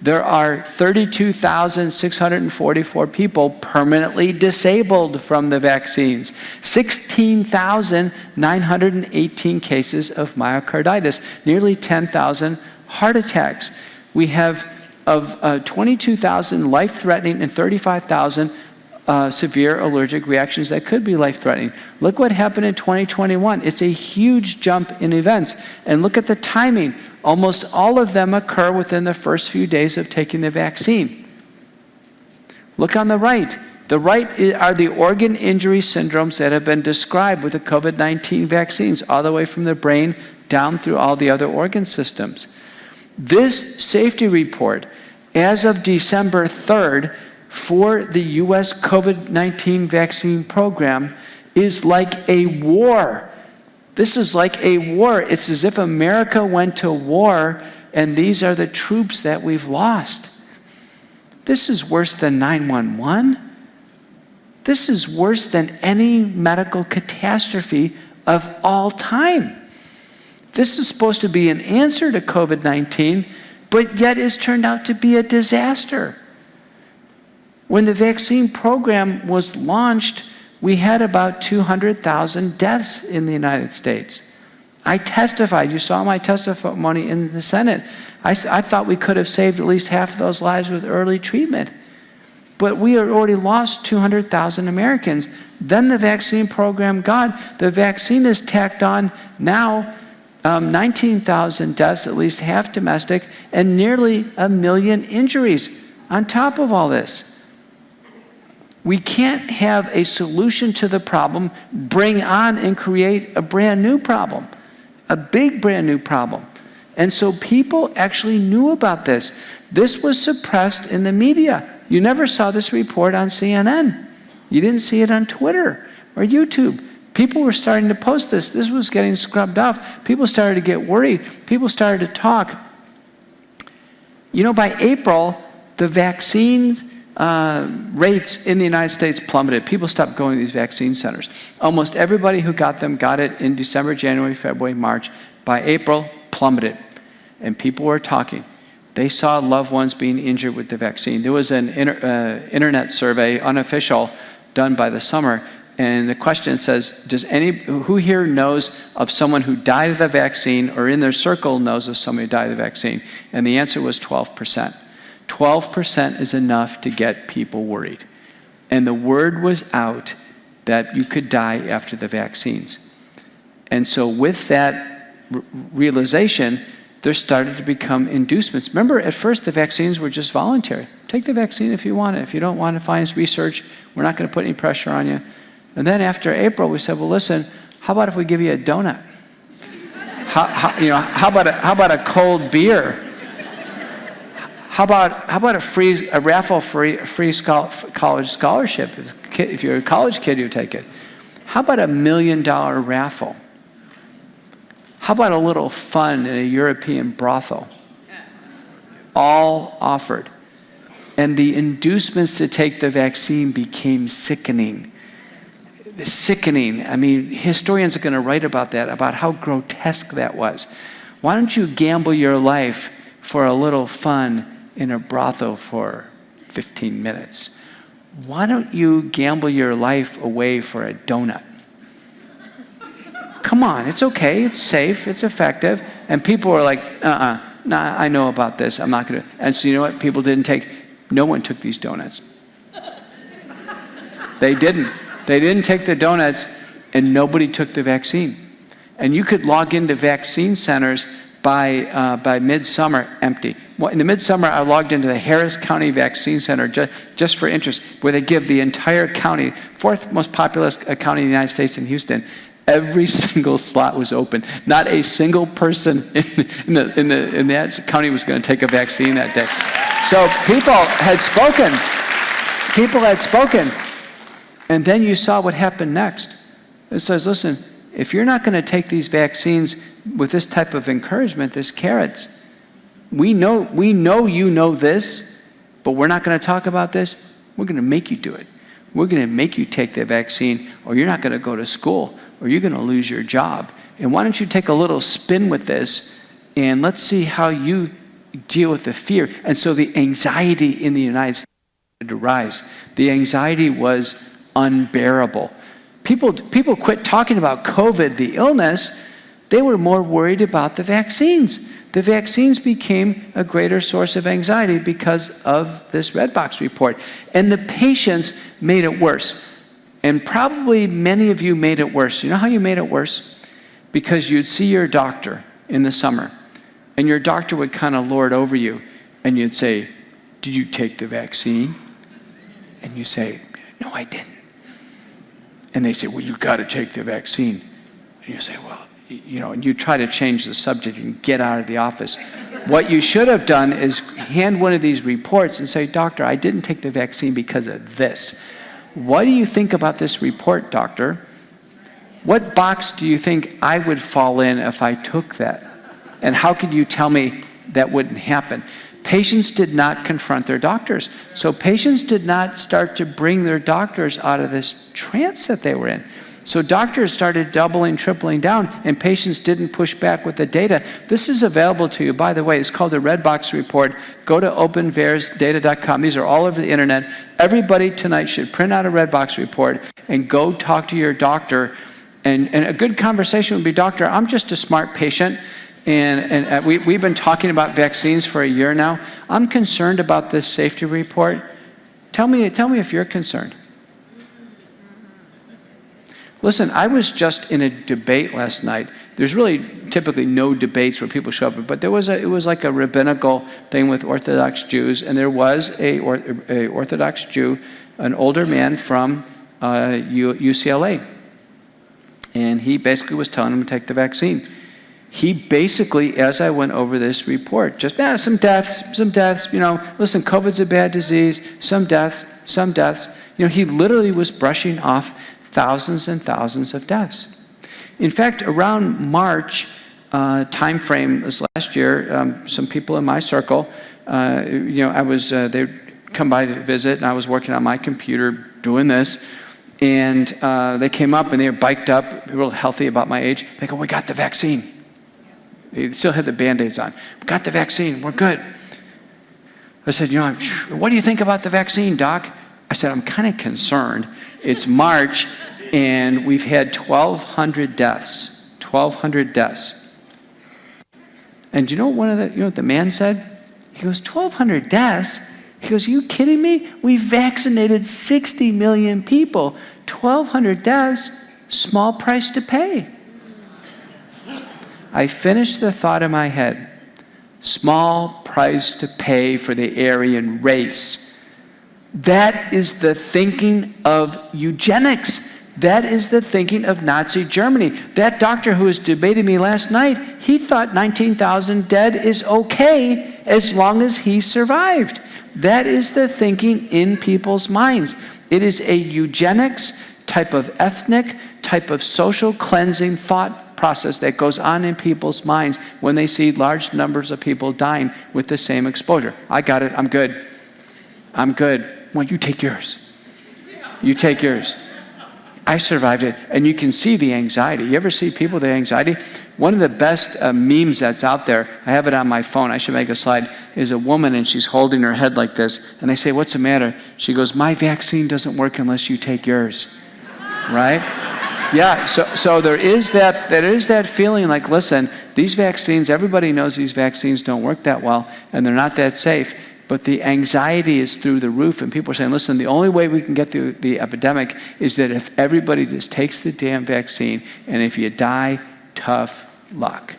There are 32,644 people permanently disabled from the vaccines. 16,918 cases of myocarditis. Nearly 10,000 heart attacks. We have of 22,000 life-threatening and 35,000 severe allergic reactions that could be life-threatening. Look what happened in 2021. It's a huge jump in events. And look at the timing. Almost all of them occur within the first few days of taking the vaccine. Look on the right. The right are the organ injury syndromes that have been described with the COVID-19 vaccines, all the way from the brain down through all the other organ systems. This safety report, as of December 3rd, for the U.S. COVID-19 vaccine program, is like a war. This is like a war. It's as if America went to war, and these are the troops that we've lost. This is worse than 9/11. This is worse than any medical catastrophe of all time. This is supposed to be an answer to COVID-19, but yet it's turned out to be a disaster. When the vaccine program was launched, we had about 200,000 deaths in the United States. I testified. You saw my testimony in the Senate. I thought we could have saved at least half of those lives with early treatment. But we had already lost 200,000 Americans. Then the vaccine program gone. The vaccine is tacked on now 19,000 deaths, at least half domestic, and nearly 1 million injuries on top of all this. We can't have a solution to the problem, bring on and create a brand new problem, a big brand new problem. And so people actually knew about this. This was suppressed in the media. You never saw this report on CNN. You didn't see it on Twitter or YouTube. People were starting to post this. This was getting scrubbed off. People started to get worried. People started to talk. You know, by April, the vaccine rates in the United States plummeted. People stopped going to these vaccine centers. Almost everybody who got them got it in December, January, February, March. By April, plummeted. And people were talking. They saw loved ones being injured with the vaccine. There was an internet survey, unofficial, done by the summer. And the question says, who here knows of someone who died of the vaccine or in their circle knows of somebody who died of the vaccine? And the answer was 12%. 12% is enough to get people worried. And the word was out that you could die after the vaccines. And so with that realization, there started to become inducements. Remember, at first the vaccines were just voluntary. Take the vaccine if you want it. If you don't want to find research, we're not going to put any pressure on you. And then after April, we said, well, listen, how about if we give you a donut? How about a cold beer? How about a raffle free college scholarship? If you're a college kid, you take it. How about $1 million raffle? How about a little fun in a European brothel? All offered. And the inducements to take the vaccine became sickening. Sickening. I mean, historians are going to write about that, about how grotesque that was. Why don't you gamble your life for a little fun in a brothel for 15 minutes? Why don't you gamble your life away for a donut? Come on, it's okay, it's safe, it's effective. And people were like, nah, I know about this, I'm not going to. And so you know what people no one took these donuts. They didn't. They didn't take the donuts, and nobody took the vaccine. And you could log into vaccine centers by midsummer, empty. Well, in the midsummer, I logged into the Harris County Vaccine Center just for interest, where they give the entire county, fourth most populous county in the United States in Houston. Every single slot was open. Not a single person in that county was going to take a vaccine that day. So people had spoken. People had spoken. And then you saw what happened next. It says, listen, if you're not going to take these vaccines with this type of encouragement, this carrots, we know you know this, but we're not going to talk about this. We're going to make you do it. We're going to make you take the vaccine, or you're not going to go to school, or you're going to lose your job. And why don't you take a little spin with this, and let's see how you deal with the fear. And so the anxiety in the United States started to rise. The anxiety was unbearable. People quit talking about COVID, the illness. They were more worried about the vaccines. The vaccines became a greater source of anxiety because of this Red Box report. And the patients made it worse. And probably many of you made it worse. You know how you made it worse? Because you'd see your doctor in the summer, and your doctor would kind of lord over you, and you'd say, did you take the vaccine? And you say, no, I didn't. And they say, well, you got to take the vaccine. And you say, well, and you try to change the subject and get out of the office. What you should have done is hand one of these reports and say, doctor, I didn't take the vaccine because of this. What do you think about this report, doctor? What box do you think I would fall in if I took that? And how could you tell me that wouldn't happen? Patients did not confront their doctors. So patients did not start to bring their doctors out of this trance that they were in. So doctors started doubling, tripling down, and patients didn't push back with the data. This is available to you, by the way. It's called the Red Box Report. Go to openversdata.com. These are all over the internet. Everybody tonight should print out a Red Box Report and go talk to your doctor. And a good conversation would be, doctor, I'm just a smart patient. And we've been talking about vaccines for a year now. I'm concerned about this safety report. Tell me if you're concerned. Listen, I was just in a debate last night. There's really typically no debates where people show up, but it was like a rabbinical thing with Orthodox Jews, and there was a Orthodox Jew, an older man from UCLA, and he basically was telling him to take the vaccine. He basically, as I went over this report, just, some deaths, listen, COVID's a bad disease, some deaths. He literally was brushing off thousands and thousands of deaths. In fact, around March time frame this last year, some people in my circle, they'd come by to visit, and I was working on my computer doing this, and they came up and they were biked up, real healthy about my age. They go, "We got the vaccine." They still had the Band-Aids on. "We got the vaccine, we're good." I said, "What do you think about the vaccine, Doc?" I said, "I'm kind of concerned. It's March, and we've had 1,200 deaths. 1,200 deaths. And do you know what the man said? He goes, 1,200 deaths? He goes, "Are you kidding me? We vaccinated 60 million people. 1,200 deaths, small price to pay." I finished the thought in my head. Small price to pay for the Aryan race. That is the thinking of eugenics. That is the thinking of Nazi Germany. That doctor who was debating me last night, he thought 19,000 dead is okay as long as he survived. That is the thinking in people's minds. It is a eugenics type of ethnic, type of social cleansing thought process that goes on in people's minds when they see large numbers of people dying with the same exposure. I got it, I'm good. I'm good. Well, you take yours. You take yours. I survived it, and you can see the anxiety. You ever see people with anxiety? One of the best memes that's out there, I have it on my phone, I should make a slide, is a woman and she's holding her head like this, and they say, "What's the matter?" She goes, "My vaccine doesn't work unless you take yours." Right? Yeah, so there is that feeling like, listen, these vaccines, everybody knows these vaccines don't work that well, and they're not that safe. But the anxiety is through the roof, and people are saying, listen, the only way we can get through the epidemic is that if everybody just takes the damn vaccine, and if you die, tough luck.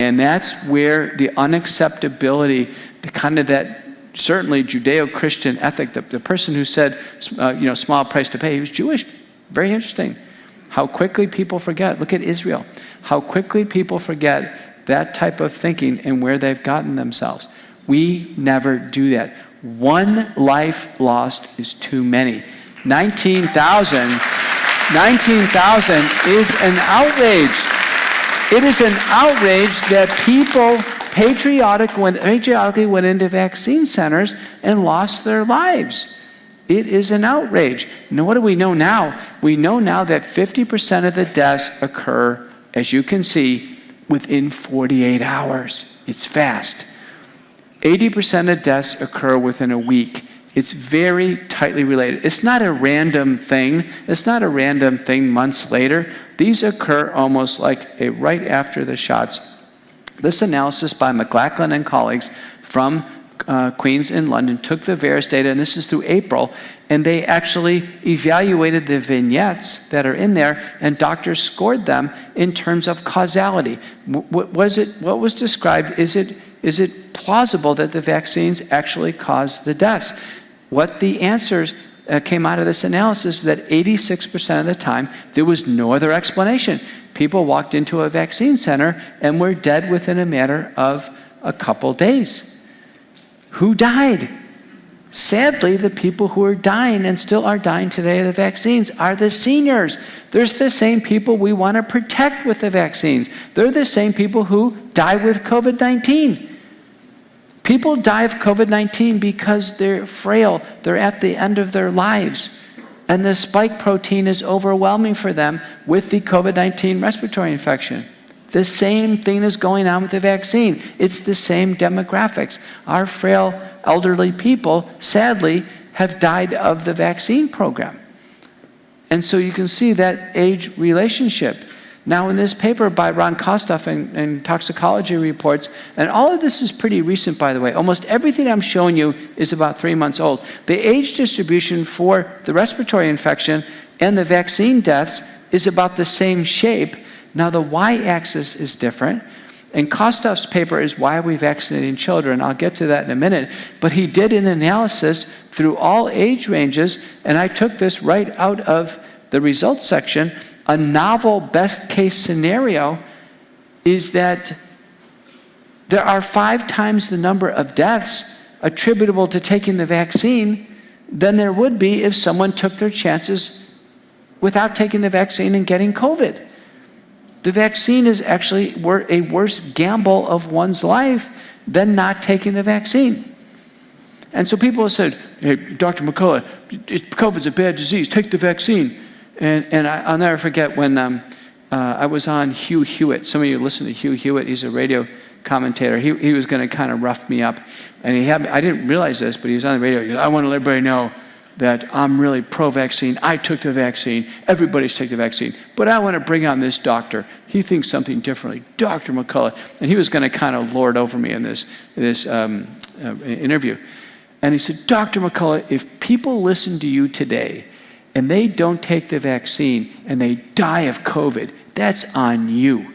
And that's where the unacceptability, the kind of that certainly Judeo-Christian ethic, the person who said, small price to pay, he was Jewish. Very interesting. How quickly people forget. Look at Israel. How quickly people forget that type of thinking and where they've gotten themselves. We never do that. One life lost is too many. 19,000 is an outrage. It is an outrage that people patriotically went into vaccine centers and lost their lives. It is an outrage. Now, what do we know now? We know now that 50% of the deaths occur, as you can see, within 48 hours. It's fast. 80% of deaths occur within a week. It's very tightly related. It's not a random thing. It's not a random thing months later. These occur almost like right after the shots. This analysis by McLachlan and colleagues from Queen's in London took the VAERS data, and this is through April, and they actually evaluated the vignettes that are in there, and doctors scored them in terms of causality. What was described? Is it plausible that the vaccines actually caused the deaths? What the answers came out of this analysis is that 86% of the time, there was no other explanation. People walked into a vaccine center and were dead within a matter of a couple days. Who died? Sadly, the people who are dying and still are dying today of the vaccines are the seniors. They're the same people we want to protect with the vaccines. They're the same people who die with COVID-19. People die of COVID-19 because they're frail. They're at the end of their lives. And the spike protein is overwhelming for them with the COVID-19 respiratory infection. The same thing is going on with the vaccine. It's the same demographics. Our frail, elderly people, sadly, have died of the vaccine program. And so you can see that age relationship. Now, in this paper by Ron Kostoff and Toxicology Reports, and all of this is pretty recent, by the way. Almost everything I'm showing you is about 3 months old. The age distribution for the respiratory infection and the vaccine deaths is about the same shape. Now the y-axis is different. And Kostoff's paper is Why Are We Vaccinating Children? I'll get to that in a minute. But he did an analysis through all age ranges, and I took this right out of the results section. A novel best case scenario is that there are 5 times the number of deaths attributable to taking the vaccine than there would be if someone took their chances without taking the vaccine and getting COVID. The vaccine is actually a worse gamble of one's life than not taking the vaccine. And so people have said, hey, Dr. McCullough, COVID's a bad disease, take the vaccine. And I'll never forget when I was on Hugh Hewitt. Some of you listen to Hugh Hewitt, he's a radio commentator. He was going to kind of rough me up. And I didn't realize this, but he was on the radio. He goes, I want to let everybody know that I'm really pro-vaccine. I took the vaccine. Everybody's taken the vaccine. But I want to bring on this doctor. He thinks something differently. Dr. McCullough. And he was going to kind of lord over me in this interview. And he said, Dr. McCullough, if people listen to you today and they don't take the vaccine and they die of COVID, that's on you.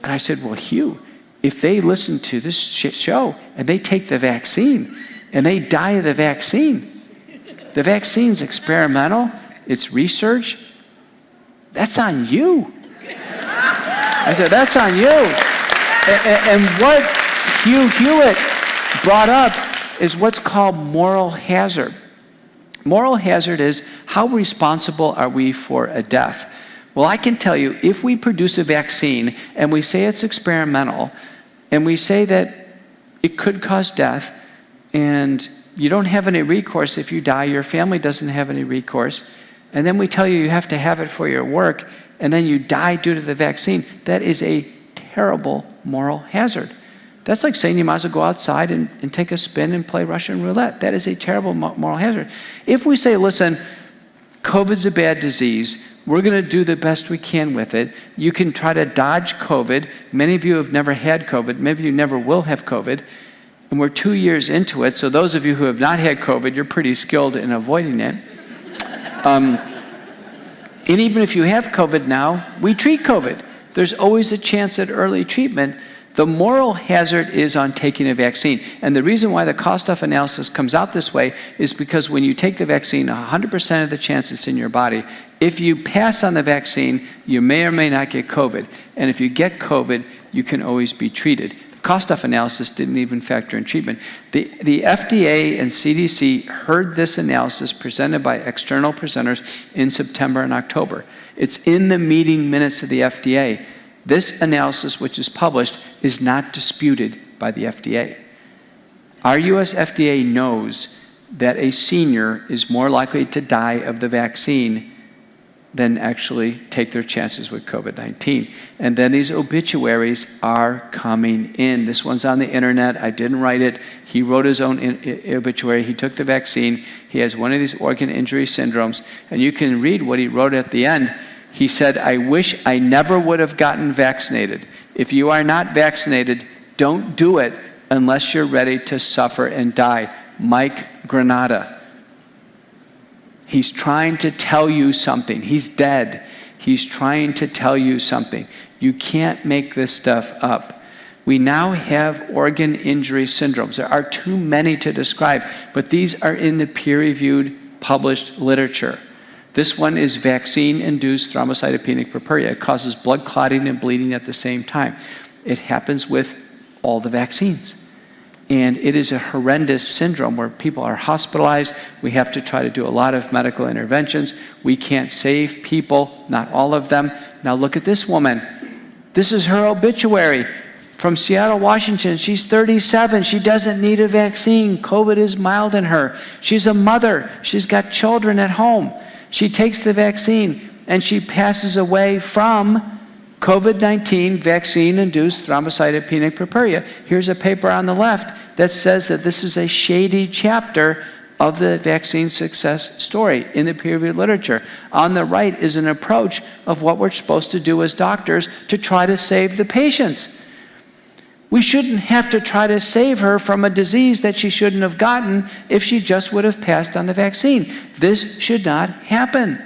And I said, well, Hugh, if they listen to this show and they take the vaccine and they die of the vaccine's experimental, it's research, that's on you. I said, that's on you. And what Hugh Hewitt brought up is what's called moral hazard. Moral hazard is how responsible are we for a death? Well, I can tell you, if we produce a vaccine and we say it's experimental and we say that it could cause death and you don't have any recourse if you die, your family doesn't have any recourse, and then we tell you you have to have it for your work, and then you die due to the vaccine, that is a terrible moral hazard. That's like saying you might as well go outside and take a spin and play Russian roulette. That is a terrible moral hazard. If we say, listen, COVID's a bad disease, we're going to do the best we can with it. You can try to dodge COVID. Many of you have never had COVID. Many of you never will have COVID. And we're 2 years into it, so those of you who have not had COVID, you're pretty skilled in avoiding it. And even if you have COVID now, we treat COVID. There's always a chance at early treatment. The moral hazard is on taking a vaccine. And the reason why the Kostoff analysis comes out this way is because when you take the vaccine, 100% of the chance it's in your body. If you pass on the vaccine, you may or may not get COVID. And if you get COVID, you can always be treated. Kostoff analysis didn't even factor in treatment. The FDA and CDC heard this analysis presented by external presenters in September and October. It's in the meeting minutes of the FDA. This analysis, which is published, is not disputed by the FDA. Our US FDA knows that a senior is more likely to die of the vaccine than actually take their chances with COVID-19. And then these obituaries are coming in. This one's on the internet. I didn't write it. He wrote his own obituary. He took the vaccine. He has one of these organ injury syndromes. And you can read what he wrote at the end. He said, I wish I never would have gotten vaccinated. If you are not vaccinated, don't do it unless you're ready to suffer and die. Mike Granata. He's trying to tell you something. He's dead. He's trying to tell you something. You can't make this stuff up. We now have organ injury syndromes. There are too many to describe, but these are in the peer-reviewed, published literature. This one is vaccine-induced thrombocytopenic purpura. It causes blood clotting and bleeding at the same time. It happens with all the vaccines. And it is a horrendous syndrome where people are hospitalized. We have to try to do a lot of medical interventions. We can't save people, not all of them. Now look at this woman. This is her obituary from Seattle, Washington. She's 37. She doesn't need a vaccine. COVID is mild in her. She's a mother. She's got children at home. She takes the vaccine and she passes away from COVID-19 vaccine-induced thrombocytopenic purpura. Here's a paper on the left that says that this is a shady chapter of the vaccine success story in the peer-reviewed literature. On the right is an approach of what we're supposed to do as doctors to try to save the patients. We shouldn't have to try to save her from a disease that she shouldn't have gotten if she just would have passed on the vaccine. This should not happen.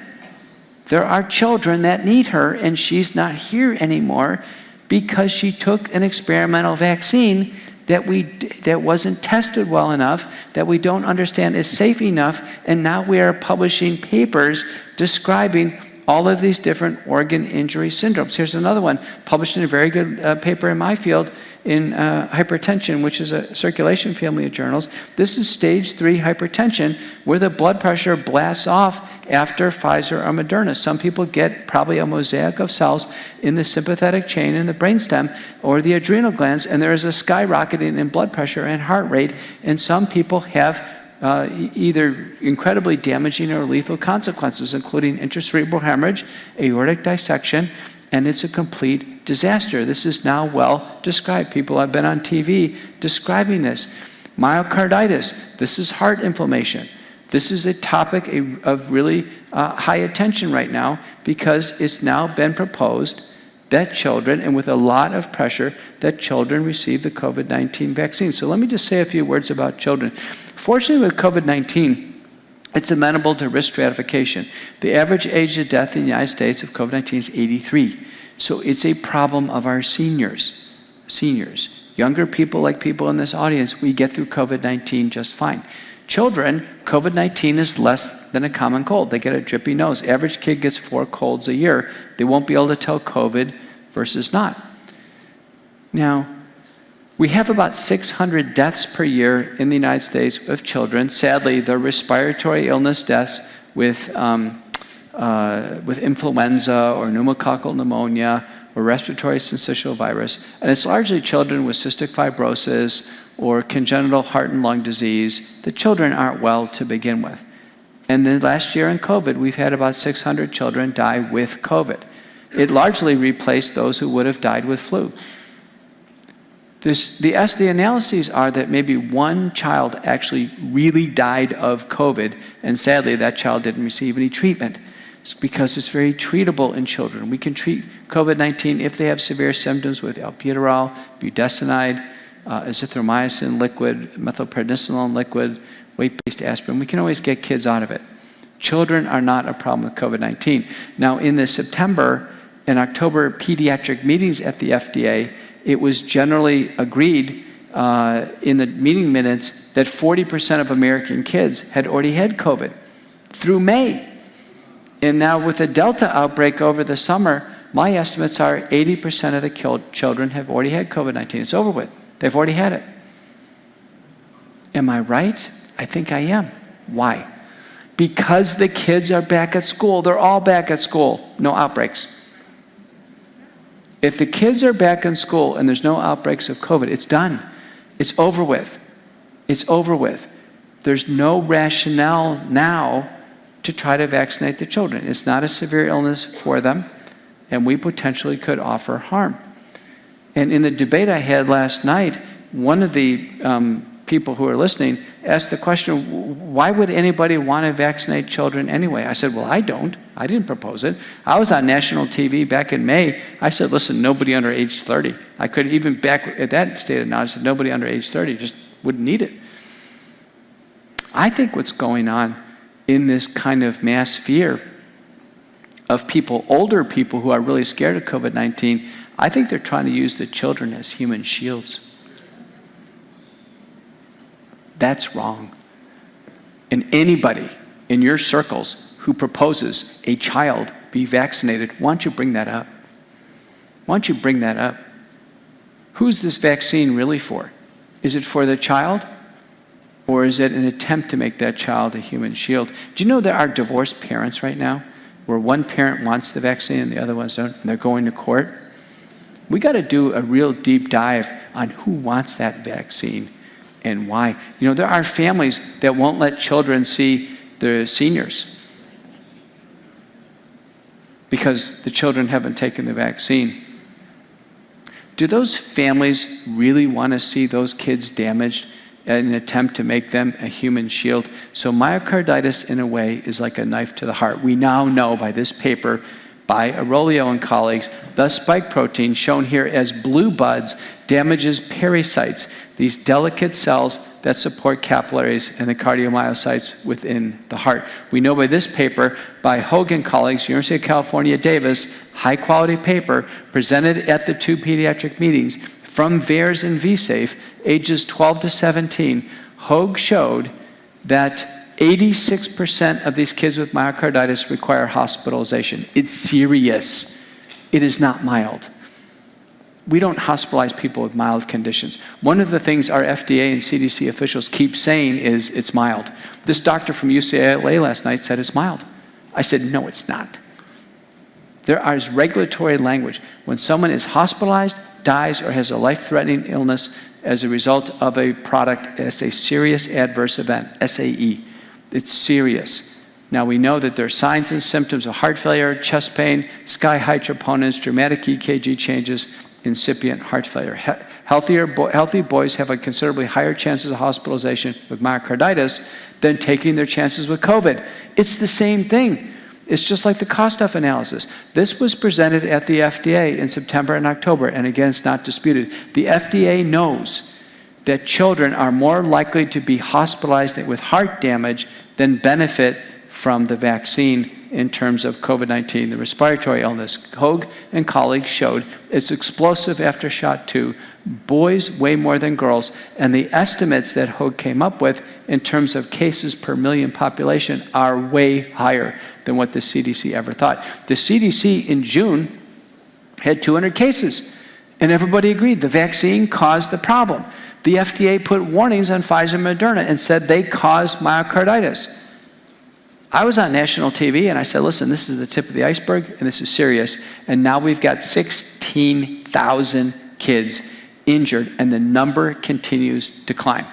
there are children that need her, and she's not here anymore because she took an experimental vaccine that wasn't tested well enough, that we don't understand is safe enough, and now we are publishing papers describing all of these different organ injury syndromes. Here's another one, published in a very good paper in my field in Hypertension, which is a circulation family of journals. This is stage 3 hypertension, where the blood pressure blasts off after Pfizer or Moderna. Some people get probably a mosaic of cells in the sympathetic chain in the brainstem or the adrenal glands, and there is a skyrocketing in blood pressure and heart rate, and some people have either incredibly damaging or lethal consequences, including intracerebral hemorrhage, aortic dissection, and it's a complete disaster. This is now well described. People have been on TV describing this. Myocarditis, this is heart inflammation. This is a topic of really high attention right now because it's now been proposed that children, and with a lot of pressure, that children receive the COVID-19 vaccine. So let me just say a few words about children. Fortunately, with COVID-19, it's amenable to risk stratification. The average age of death in the United States of COVID-19 is 83. So it's a problem of our seniors. Seniors. Younger people, like people in this audience, we get through COVID-19 just fine. Children, COVID-19 is less than a common cold. They get a drippy nose. Average kid gets 4 colds a year. They won't be able to tell COVID versus not. Now, we have about 600 deaths per year in the United States of children. Sadly, they're respiratory illness deaths with influenza or pneumococcal pneumonia or respiratory syncytial virus. And it's largely children with cystic fibrosis or congenital heart and lung disease. The children aren't well to begin with. And then last year in COVID, we've had about 600 children die with COVID. It largely replaced those who would have died with flu. The analyses are that maybe one child actually really died of COVID, and sadly that child didn't receive any treatment. It's because it's very treatable in children. We can treat COVID-19 if they have severe symptoms with albuterol, budesonide, azithromycin liquid, methylprednisolone liquid, weight-based aspirin. We can always get kids out of it. Children are not a problem with COVID-19. Now, in the September and October pediatric meetings at the FDA, it was generally agreed in the meeting minutes that 40% of American kids had already had COVID through May. And now with the Delta outbreak over the summer, my estimates are 80% of the children have already had COVID-19. It's over with. They've already had it. Am I right? I think I am. Why? Because the kids are back at school. They're all back at school. No outbreaks. If the kids are back in school and there's no outbreaks of COVID, it's done. It's over with. It's over with. There's no rationale now to try to vaccinate the children. It's not a severe illness for them, and we potentially could offer harm. And in the debate I had last night, one of the people who are listening asked the question, why would anybody want to vaccinate children anyway? I said, well, I don't. I didn't propose it. I was on national TV back in May. I said, listen, nobody under age 30. I couldn't even back at that state of knowledge, I said nobody under age 30 just wouldn't need it. I think what's going on in this kind of mass fear of people, older people who are really scared of COVID-19, I think they're trying to use the children as human shields. That's wrong. And anybody in your circles who proposes a child be vaccinated, why don't you bring that up? Why don't you bring that up? Who's this vaccine really for? Is it for the child? Or is it an attempt to make that child a human shield? Do you know there are divorced parents right now where one parent wants the vaccine and the other ones don't, and they're going to court? We got to do a real deep dive on who wants that vaccine and why. You know, there are families that won't let children see the seniors because the children haven't taken the vaccine. Do those families really want to see those kids damaged in an attempt to make them a human shield? So myocarditis, in a way, is like a knife to the heart. We now know by this paper by Arroyo and colleagues, the spike protein, shown here as blue buds, damages pericytes, these delicate cells that support capillaries and the cardiomyocytes within the heart. We know by this paper by Hogue and colleagues, University of California, Davis, high-quality paper presented at the 2 pediatric meetings from VAERS and VSafe, ages 12 to 17, Hogue showed that 86% of these kids with myocarditis require hospitalization. It's serious. It is not mild. We don't hospitalize people with mild conditions. One of the things our FDA and CDC officials keep saying is it's mild. This doctor from UCLA last night said it's mild. I said, no, it's not. There is regulatory language. When someone is hospitalized, dies, or has a life-threatening illness as a result of a product as a serious adverse event, SAE, it's serious. Now we know that there are signs and symptoms of heart failure, chest pain, sky-high troponins, dramatic EKG changes, incipient heart failure. Healthy boys have a considerably higher chances of hospitalization with myocarditis than taking their chances with COVID. It's the same thing. It's just like the cost-off analysis. This was presented at the FDA in September and October, and again, it's not disputed. The FDA knows that children are more likely to be hospitalized with heart damage than benefit from the vaccine in terms of COVID-19, the respiratory illness. Hogue and colleagues showed it's explosive after shot 2. Boys way more than girls, and the estimates that Hogue came up with in terms of cases per million population are way higher than what the CDC ever thought. The CDC in June had 200 cases, and everybody agreed the vaccine caused the problem. The FDA put warnings on Pfizer and Moderna and said they caused myocarditis. I was on national TV and I said, listen, this is the tip of the iceberg and this is serious. And now we've got 16,000 kids injured and the number continues to climb.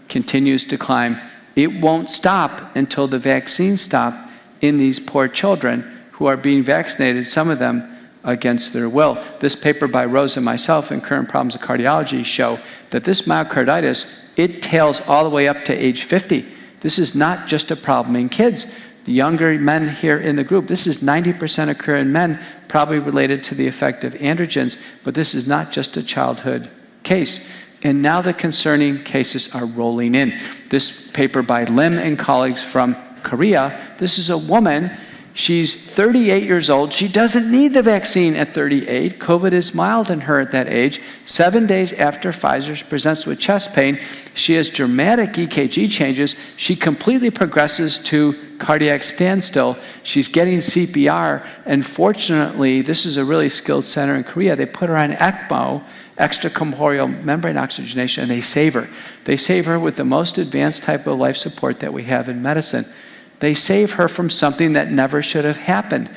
Continues to climb. It won't stop until the vaccines stop in these poor children who are being vaccinated, some of them against their will. This paper by Rose and myself in Current Problems of Cardiology show that this myocarditis, it tails all the way up to age 50. This is not just a problem in kids. The younger men here in the group, this is 90% occur in men, probably related to the effect of androgens, but this is not just a childhood case. And now the concerning cases are rolling in. This paper by Lim and colleagues from Korea, this is a woman. She's 38 years old. She doesn't need the vaccine at 38. COVID is mild in her at that age. 7 days after Pfizer presents with chest pain, she has dramatic EKG changes. She completely progresses to cardiac standstill. She's getting CPR, and fortunately, this is a really skilled center in Korea. They put her on ECMO, extracorporeal membrane oxygenation, and they save her. They save her with the most advanced type of life support that we have in medicine. They save her from something that never should have happened.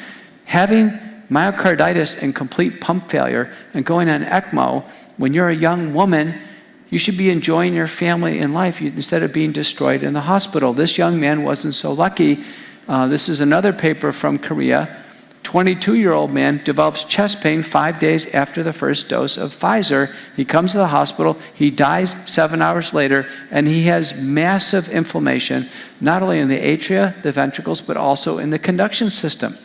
Having myocarditis and complete pump failure and going on ECMO, when you're a young woman, you should be enjoying your family and life instead of being destroyed in the hospital. This young man wasn't so lucky. This is another paper from Korea. 22-year-old man develops chest pain 5 days after the first dose of Pfizer. He comes to the hospital, he dies 7 hours later, and he has massive inflammation, not only in the atria, the ventricles, but also in the conduction system.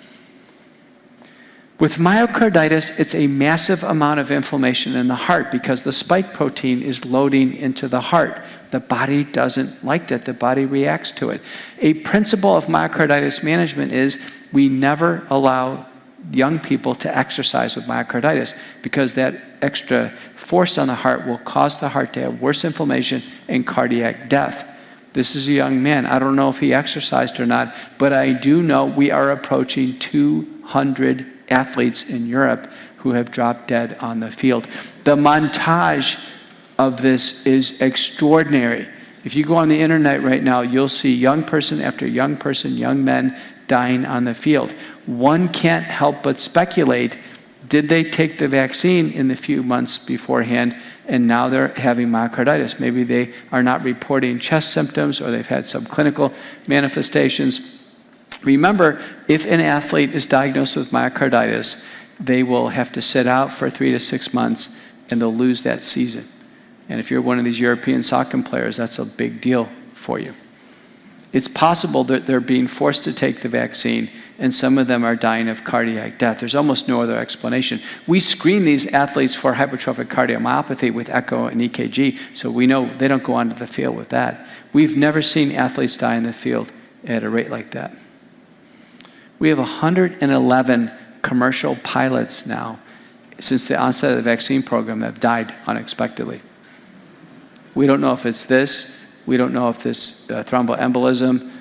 With myocarditis, it's a massive amount of inflammation in the heart because the spike protein is loading into the heart. The body doesn't like that. The body reacts to it. A principle of myocarditis management is we never allow young people to exercise with myocarditis because that extra force on the heart will cause the heart to have worse inflammation and cardiac death. This is a young man. I don't know if he exercised or not, but I do know we are approaching 200 athletes in Europe who have dropped dead on the field. The montage of this is extraordinary. If you go on the internet right now, you'll see young person after young person, young men dying on the field. One can't help but speculate, did they take the vaccine in the few months beforehand and now they're having myocarditis? Maybe they are not reporting chest symptoms or they've had some clinical manifestations. Remember, if an athlete is diagnosed with myocarditis, they will have to sit out for 3 to 6 months and they'll lose that season. And if you're one of these European soccer players, that's a big deal for you. It's possible that they're being forced to take the vaccine and some of them are dying of cardiac death. There's almost no other explanation. We screen these athletes for hypertrophic cardiomyopathy with echo and EKG, so we know they don't go onto the field with that. We've never seen athletes die in the field at a rate like that. We have 111 commercial pilots now since the onset of the vaccine program that have died unexpectedly. We don't know if it's this. We don't know if this thromboembolism.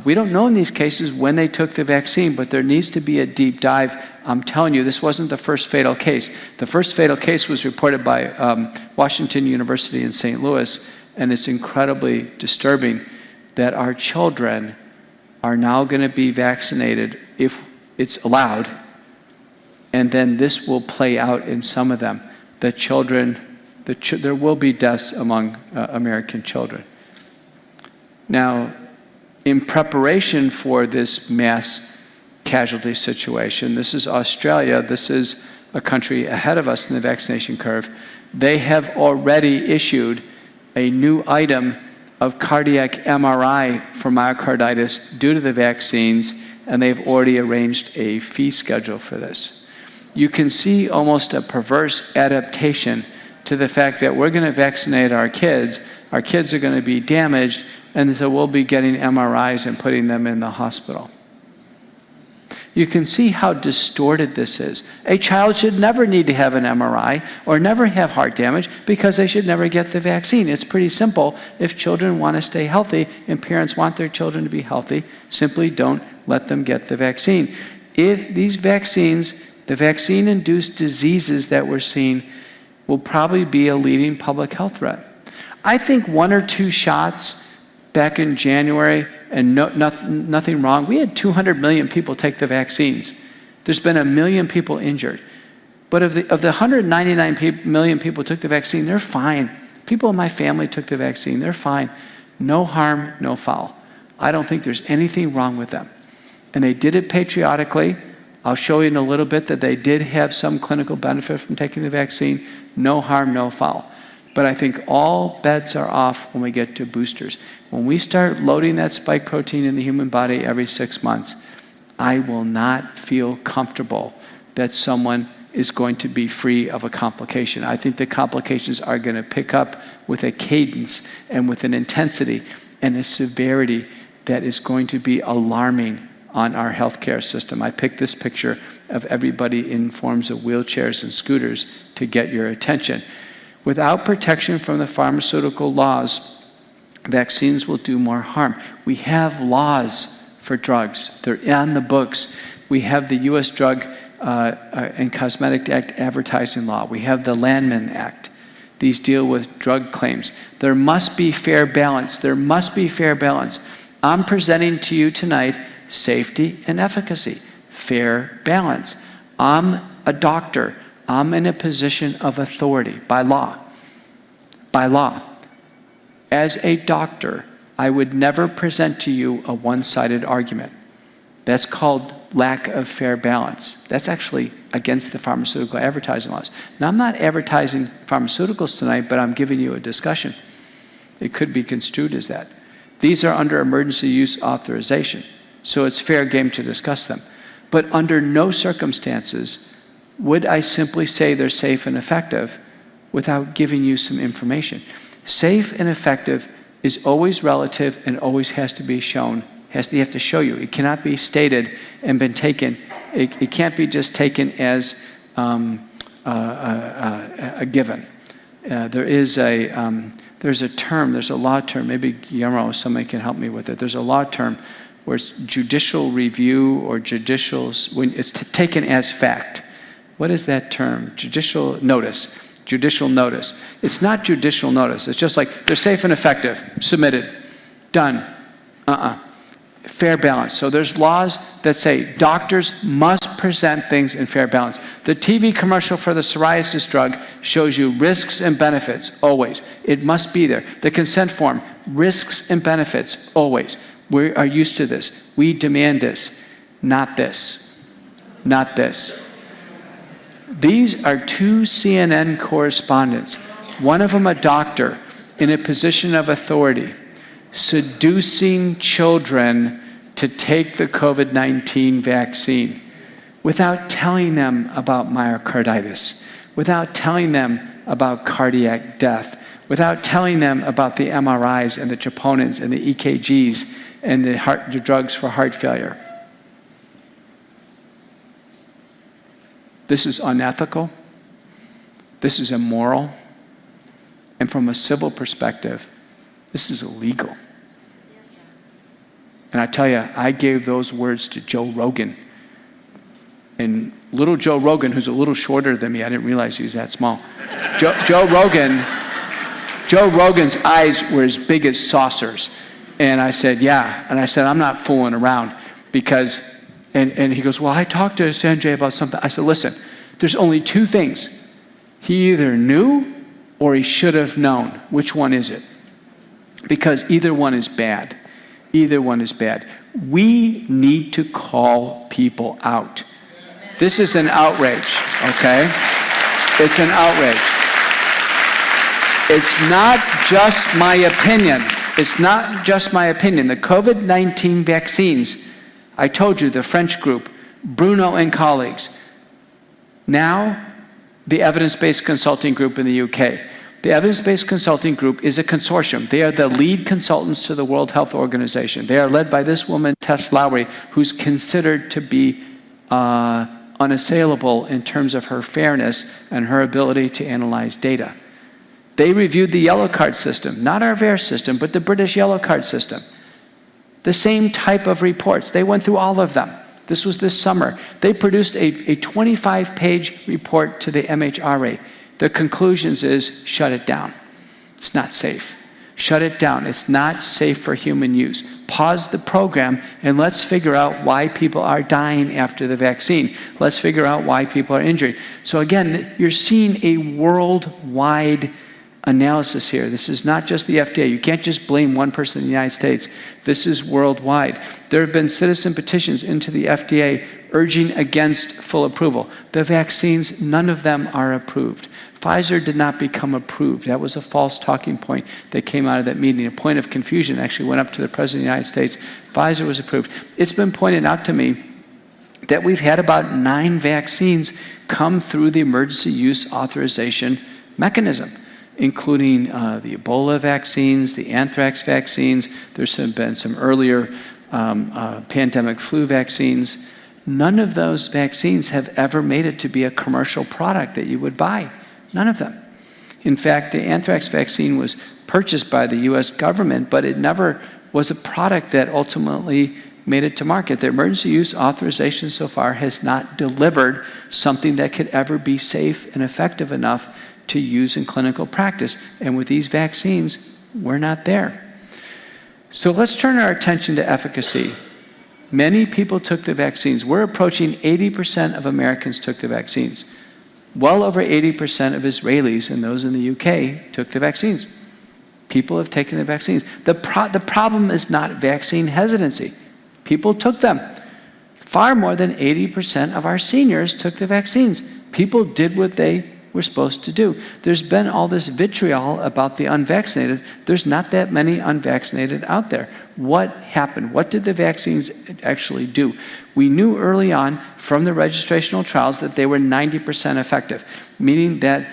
We don't know in these cases when they took the vaccine, but there needs to be a deep dive. I'm telling you, this wasn't the first fatal case. The first fatal case was reported by Washington University in St. Louis, and it's incredibly disturbing that our children are now going to be vaccinated if it's allowed, and then this will play out in some of them. The children, there will be deaths among American children. Now, in preparation for this mass casualty situation, this is Australia, this is a country ahead of us in the vaccination curve. They have already issued a new item of cardiac MRI for myocarditis due to the vaccines, and they've already arranged a fee schedule for this. You can see almost a perverse adaptation to the fact that we're going to vaccinate our kids are going to be damaged, and so we'll be getting MRIs and putting them in the hospital. You can see how distorted this is. A child should never need to have an MRI or never have heart damage because they should never get the vaccine. It's pretty simple. If children want to stay healthy and parents want their children to be healthy, simply don't let them get the vaccine. If these vaccines, the vaccine-induced diseases that we're seeing, will probably be a leading public health threat. I think 1 or 2 shots back in January, and nothing wrong. We had 200 million people take the vaccines. There's been 1 million people injured. But of the 199 million people who took the vaccine, they're fine. People in my family took the vaccine. They're fine. No harm, no foul. I don't think there's anything wrong with them. And they did it patriotically. I'll show you in a little bit that they did have some clinical benefit from taking the vaccine. No harm, no foul. But I think all bets are off when we get to boosters. When we start loading that spike protein in the human body every 6 months, I will not feel comfortable that someone is going to be free of a complication. I think the complications are going to pick up with a cadence and with an intensity and a severity that is going to be alarming on our healthcare system. I picked this picture of everybody in forms of wheelchairs and scooters to get your attention. Without protection from the pharmaceutical laws, vaccines will do more harm. We have laws for drugs. They're on the books. We have the U.S. Drug and Cosmetic Act advertising law. We have the Landman Act. These deal with drug claims. There must be fair balance. There must be fair balance. I'm presenting to you tonight safety and efficacy, fair balance. I'm a doctor. I'm in a position of authority by law. By law. As a doctor, I would never present to you a one-sided argument. That's called lack of fair balance. That's actually against the pharmaceutical advertising laws. Now, I'm not advertising pharmaceuticals tonight, but I'm giving you a discussion. It could be construed as that. These are under emergency use authorization, so it's fair game to discuss them. But under no circumstances would I simply say they're safe and effective without giving you some information. Safe and effective is always relative and always has to be shown. You have to show you. It cannot be stated and been taken. It can't be just taken as a given. There's a term, there's a law term, maybe Guillermo, somebody can help me with it. There's a law term where it's judicial review or when it's taken as fact. What is that term? Judicial notice. Judicial notice. It's not judicial notice. It's just like they're safe and effective. Submitted. Done. Fair balance. So there's laws that say doctors must present things in fair balance. The TV commercial for the psoriasis drug shows you risks and benefits, always. It must be there. The consent form, risks and benefits, always. We are used to this. We demand this. Not this. Not this. These are 2 CNN correspondents, one of them a doctor in a position of authority, seducing children to take the COVID-19 vaccine without telling them about myocarditis, without telling them about cardiac death, without telling them about the MRIs and the troponins and the EKGs and the drugs for heart failure. This is unethical. This is immoral. And from a civil perspective, this is illegal. And I tell you, I gave those words to Joe Rogan. And little Joe Rogan, who's a little shorter than me, I didn't realize he was that small. Joe Rogan's eyes were as big as saucers. And I said, yeah. And I said, I'm not fooling around. Because, and he goes, well, I talked to Sanjay about something. I said, listen, there's only two things. He either knew or he should have known. Which one is it? Because either one is bad. Either one is bad. We need to call people out. This is an outrage, okay? It's an outrage. It's not just my opinion. It's not just my opinion. The COVID-19 vaccines, I told you, the French group, Bruno and colleagues. Now, the evidence-based consulting group in the UK. The evidence-based consulting group is a consortium. They are the lead consultants to the World Health Organization. They are led by this woman, Tess Lowry, who's considered to be unassailable in terms of her fairness and her ability to analyze data. They reviewed the yellow card system, not our VAERS system, but the British yellow card system. The same type of reports. They went through all of them. This was this summer. They produced a 25-page report to the MHRA. The conclusions is, shut it down. It's not safe. Shut it down. It's not safe for human use. Pause the program and let's figure out why people are dying after the vaccine. Let's figure out why people are injured. So again, you're seeing a worldwide analysis here. This is not just the FDA. You can't just blame one person in the United States. This is worldwide. There have been citizen petitions into the FDA urging against full approval. The vaccines, none of them are approved. Pfizer did not become approved. That was a false talking point that came out of that meeting. A point of confusion actually went up to the President of the United States. Pfizer was approved. It's been pointed out to me that we've had about 9 vaccines come through the emergency use authorization mechanism, including the Ebola vaccines, the anthrax vaccines. There's been some earlier pandemic flu vaccines. None of those vaccines have ever made it to be a commercial product that you would buy. None of them. In fact, the anthrax vaccine was purchased by the US government, but it never was a product that ultimately made it to market. The emergency use authorization so far has not delivered something that could ever be safe and effective enough to use in clinical practice. And with these vaccines, we're not there. So let's turn our attention to efficacy. Many people took the vaccines. We're approaching 80% of Americans took the vaccines. Well over 80% of Israelis and those in the UK took the vaccines. People have taken the vaccines. The problem is not vaccine hesitancy. People took them. Far more than 80% of our seniors took the vaccines. People did what they were supposed to do. There's been all this vitriol about the unvaccinated. There's not that many unvaccinated out there. What happened? What did the vaccines actually do? We knew early on from the registrational trials that they were 90% effective, meaning that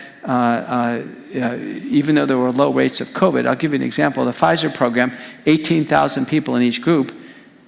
even though there were low rates of COVID, I'll give you an example. The Pfizer program, 18,000 people in each group,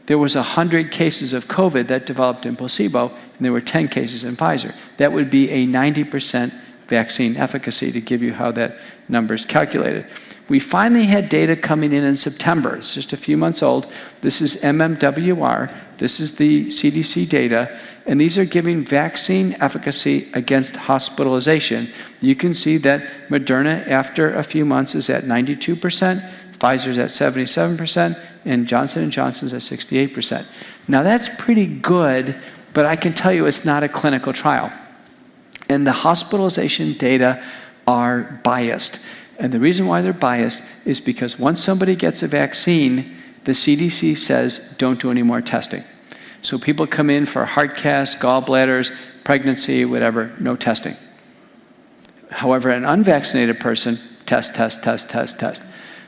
there was 100 cases of COVID that developed in placebo, and there were 10 cases in Pfizer. That would be a 90% vaccine efficacy, to give you how that number is calculated. We finally had data coming in September. It's just a few months old. This is MMWR. This is the CDC data. And these are giving vaccine efficacy against hospitalization. You can see that Moderna, after a few months, is at 92%, Pfizer's at 77%, and Johnson & Johnson's at 68%. Now that's pretty good, but I can tell you it's not a clinical trial. And the hospitalization data are biased. And the reason why they're biased is because once somebody gets a vaccine, the CDC says don't do any more testing. So people come in for heart casts, gallbladders, pregnancy, whatever, no testing. However, an unvaccinated person, test.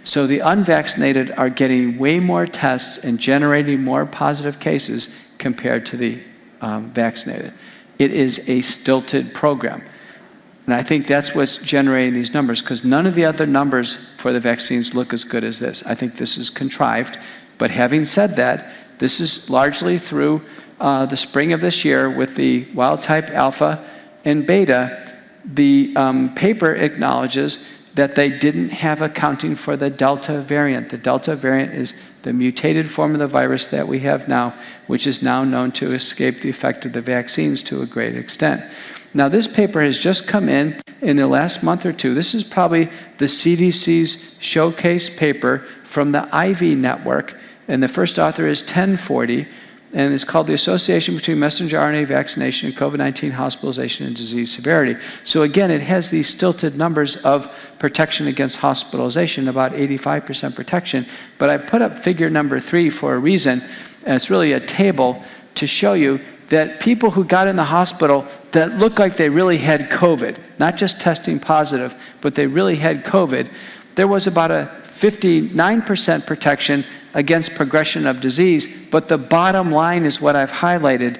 So the unvaccinated are getting way more tests and generating more positive cases compared to the vaccinated. It is a stilted program. And I think that's what's generating these numbers, because none of the other numbers for the vaccines look as good as this. I think this is contrived. But having said that, this is largely through the spring of this year with the wild type alpha and beta. The paper acknowledges that they didn't have accounting for the Delta variant. The Delta variant is the mutated form of the virus that we have now, which is now known to escape the effect of the vaccines to a great extent. Now, this paper has just come in the last month or two. This is probably the CDC's showcase paper from the Ivy Network, and the first author is 1040, and it's called The Association Between Messenger RNA Vaccination and COVID-19 Hospitalization and Disease Severity. So again, it has these stilted numbers of protection against hospitalization, about 85% protection. But I put up figure number 3 for a reason, and it's really a table to show you that people who got in the hospital that looked like they really had COVID, not just testing positive, but they really had COVID, there was about a 59% protection against progression of disease. But the bottom line is what I've highlighted.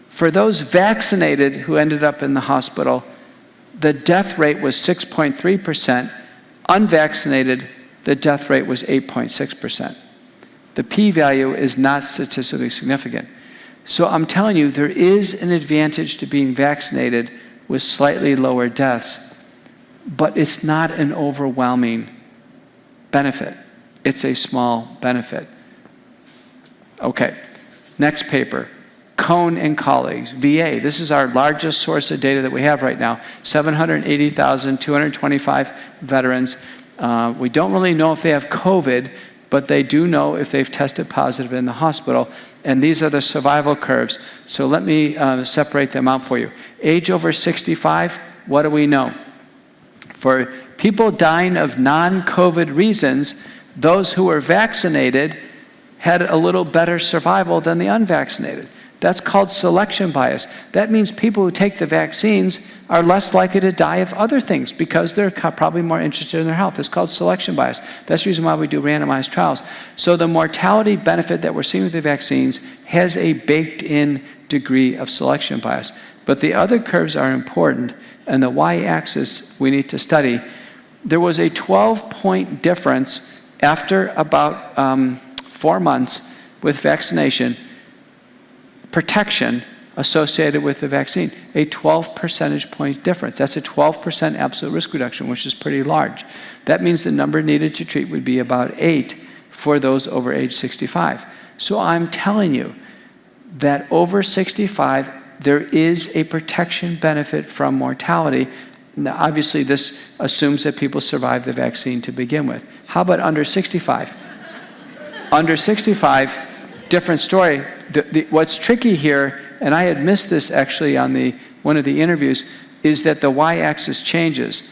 For those vaccinated who ended up in the hospital, the death rate was 6.3%. Unvaccinated, the death rate was 8.6%. The p-value is not statistically significant. So I'm telling you, there is an advantage to being vaccinated with slightly lower deaths, but it's not an overwhelming benefit. It's a small benefit. Okay, next paper. Cohn and colleagues, VA. This is our largest source of data that we have right now. 780,225 veterans. We don't really know if they have COVID, but they do know if they've tested positive in the hospital. And these are the survival curves. So let me separate them out for you. Age over 65, what do we know? For people dying of non-COVID reasons, those who were vaccinated had a little better survival than the unvaccinated. That's called selection bias. That means people who take the vaccines are less likely to die of other things because they're probably more interested in their health. It's called selection bias. That's the reason why we do randomized trials. So the mortality benefit that we're seeing with the vaccines has a baked-in degree of selection bias. But the other curves are important, and the y-axis we need to study. There was a 12-point difference after about 4 months with vaccination protection associated with the vaccine, a 12 percentage point difference. That's a 12% absolute risk reduction, which is pretty large. That means the number needed to treat would be about 8 for those over age 65. So I'm telling you that over 65, there is a protection benefit from mortality. Now, obviously, this assumes that people survive the vaccine to begin with. How about under 65? Under 65, different story. What's tricky here, and I had missed this actually on one of the interviews, is that the y-axis changes.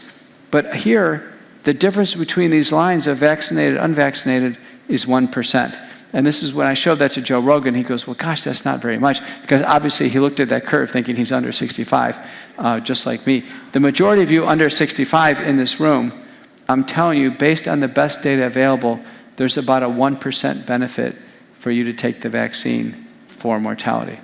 But here, the difference between these lines of vaccinated, unvaccinated is 1%. And this is when I showed that to Joe Rogan, he goes, well, gosh, that's not very much. Because obviously he looked at that curve thinking he's under 65, just like me. The majority of you under 65 in this room, I'm telling you, based on the best data available, there's about a 1% benefit for you to take the vaccine for mortality.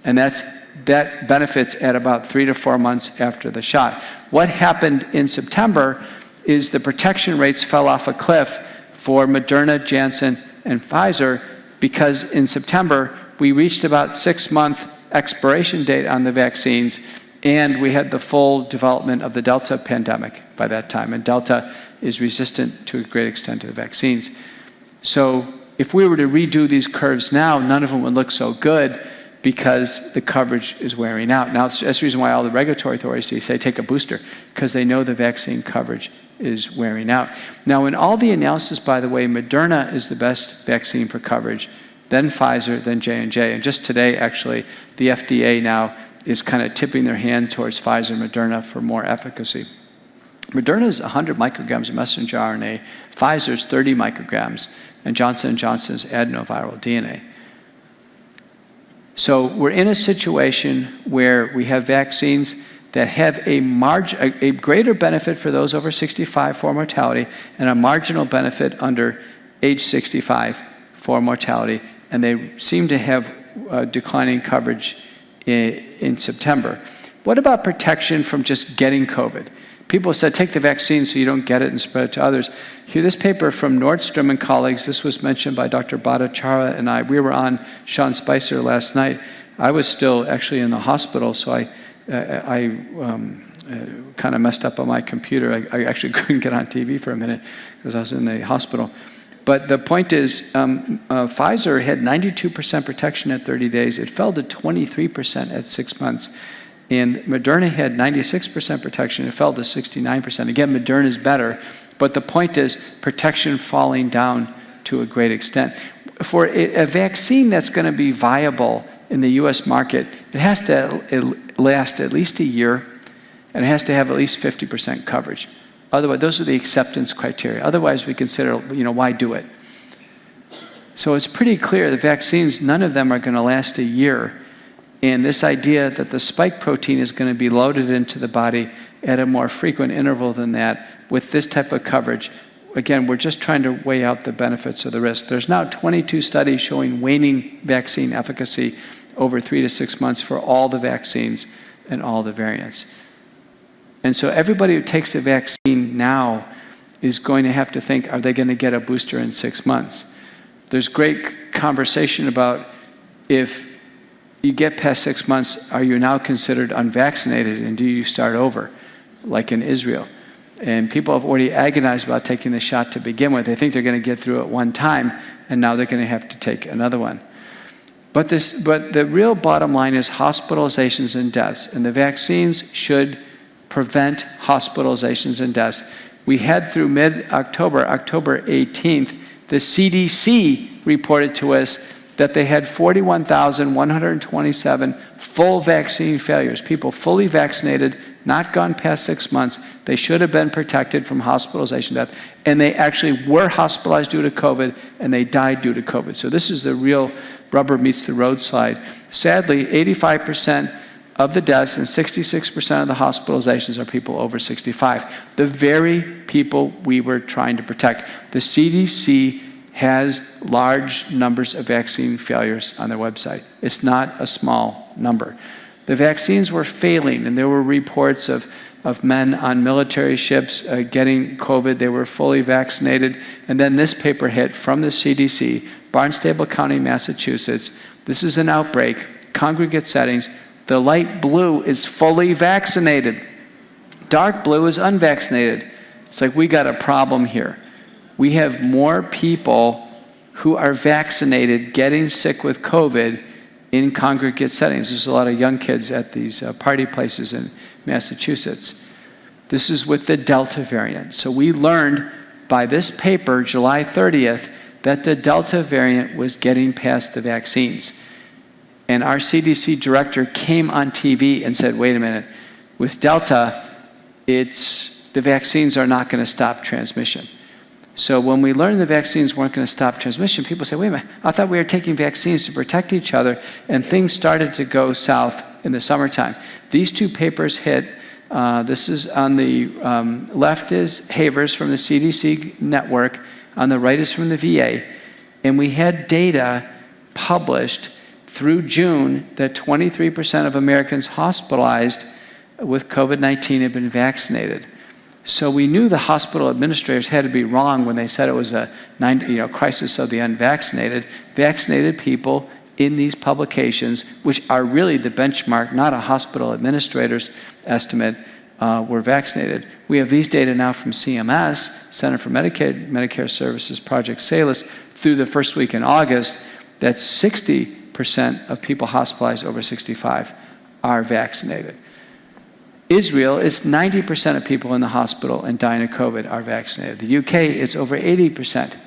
And that benefits at about 3 to 4 months after the shot. What happened in September is the protection rates fell off a cliff for Moderna, Janssen, and Pfizer, because in September, we reached about 6-month expiration date on the vaccines, and we had the full development of the Delta pandemic by that time. And Delta is resistant to a great extent to the vaccines. So if we were to redo these curves now, none of them would look so good because the coverage is wearing out. Now, that's the reason why all the regulatory authorities say take a booster, because they know the vaccine coverage is wearing out. Now, in all the analysis, by the way, Moderna is the best vaccine for coverage, then Pfizer, then J&J. And just today, actually, the FDA now is kind of tipping their hand towards Pfizer and Moderna for more efficacy. Moderna is 100 micrograms of messenger RNA, Pfizer's 30 micrograms, and Johnson & Johnson's adenoviral DNA. So we're in a situation where we have vaccines that have a greater benefit for those over 65 for mortality and a marginal benefit under age 65 for mortality, and they seem to have declining coverage in September. What about protection from just getting COVID? People said, take the vaccine so you don't get it and spread it to others. Here, this paper from Nordstrom and colleagues, this was mentioned by Dr. Bhattacharya and I. We were on Sean Spicer last night. I was still actually in the hospital, so I kind of messed up on my computer. I actually couldn't get on TV for a minute because I was in the hospital. But the point is, Pfizer had 92% protection at 30 days. It fell to 23% at 6 months. And Moderna had 96% protection. It fell to 69%. Again, Moderna is better. But the point is protection falling down to a great extent. For a vaccine that's going to be viable in the U.S. market, it has to last at least a year, and it has to have at least 50% coverage. Otherwise, those are the acceptance criteria. Otherwise, we consider, why do it? So it's pretty clear the vaccines, none of them are going to last a year. And this idea that the spike protein is going to be loaded into the body at a more frequent interval than that with this type of coverage, again, we're just trying to weigh out the benefits of the risk. There's now 22 studies showing waning vaccine efficacy over 3 to 6 months for all the vaccines and all the variants. And so everybody who takes the vaccine now is going to have to think, are they going to get a booster in 6 months? There's great conversation about if you get past 6 months, are you now considered unvaccinated and do you start over, like in Israel? And people have already agonized about taking the shot to begin with. They think they're going to get through it one time, and now they're going to have to take another one. But the real bottom line is hospitalizations and deaths, and the vaccines should prevent hospitalizations and deaths. We had through mid-October, October 18th, the CDC reported to us that they had 41,127 full vaccine failures, people fully vaccinated, not gone past 6 months. They should have been protected from hospitalization death, and they actually were hospitalized due to COVID, and they died due to COVID. So this is the real rubber meets the road slide. Sadly, 85% of the deaths and 66% of the hospitalizations are people over 65, the very people we were trying to protect. The CDC has large numbers of vaccine failures on their website. It's not a small number. The vaccines were failing, and there were reports of men on military ships getting COVID. They were fully vaccinated. And then this paper hit from the CDC, Barnstable County, Massachusetts. This is an outbreak, congregate settings. The light blue is fully vaccinated. Dark blue is unvaccinated. It's like we got a problem here. We have more people who are vaccinated getting sick with COVID in congregate settings. There's a lot of young kids at these party places in Massachusetts. This is with the Delta variant. So we learned by this paper, July 30th, that the Delta variant was getting past the vaccines. And our CDC director came on TV and said, wait a minute, with Delta, the vaccines are not going to stop transmission. So when we learned the vaccines weren't going to stop transmission, people said, wait a minute, I thought we were taking vaccines to protect each other, and things started to go south in the summertime. These two papers hit. This is on the left is Havers from the CDC network. On the right is from the VA. And we had data published through June that 23% of Americans hospitalized with COVID-19 had been vaccinated. So we knew the hospital administrators had to be wrong when they said it was a crisis of the unvaccinated. Vaccinated people in these publications, which are really the benchmark, not a hospital administrator's estimate, were vaccinated. We have these data now from CMS, Center for Medicare Services, Project SALUS, through the first week in August, that 60% of people hospitalized over 65 are vaccinated. Israel, it's 90% of people in the hospital and dying of COVID are vaccinated. The UK, it's over 80%.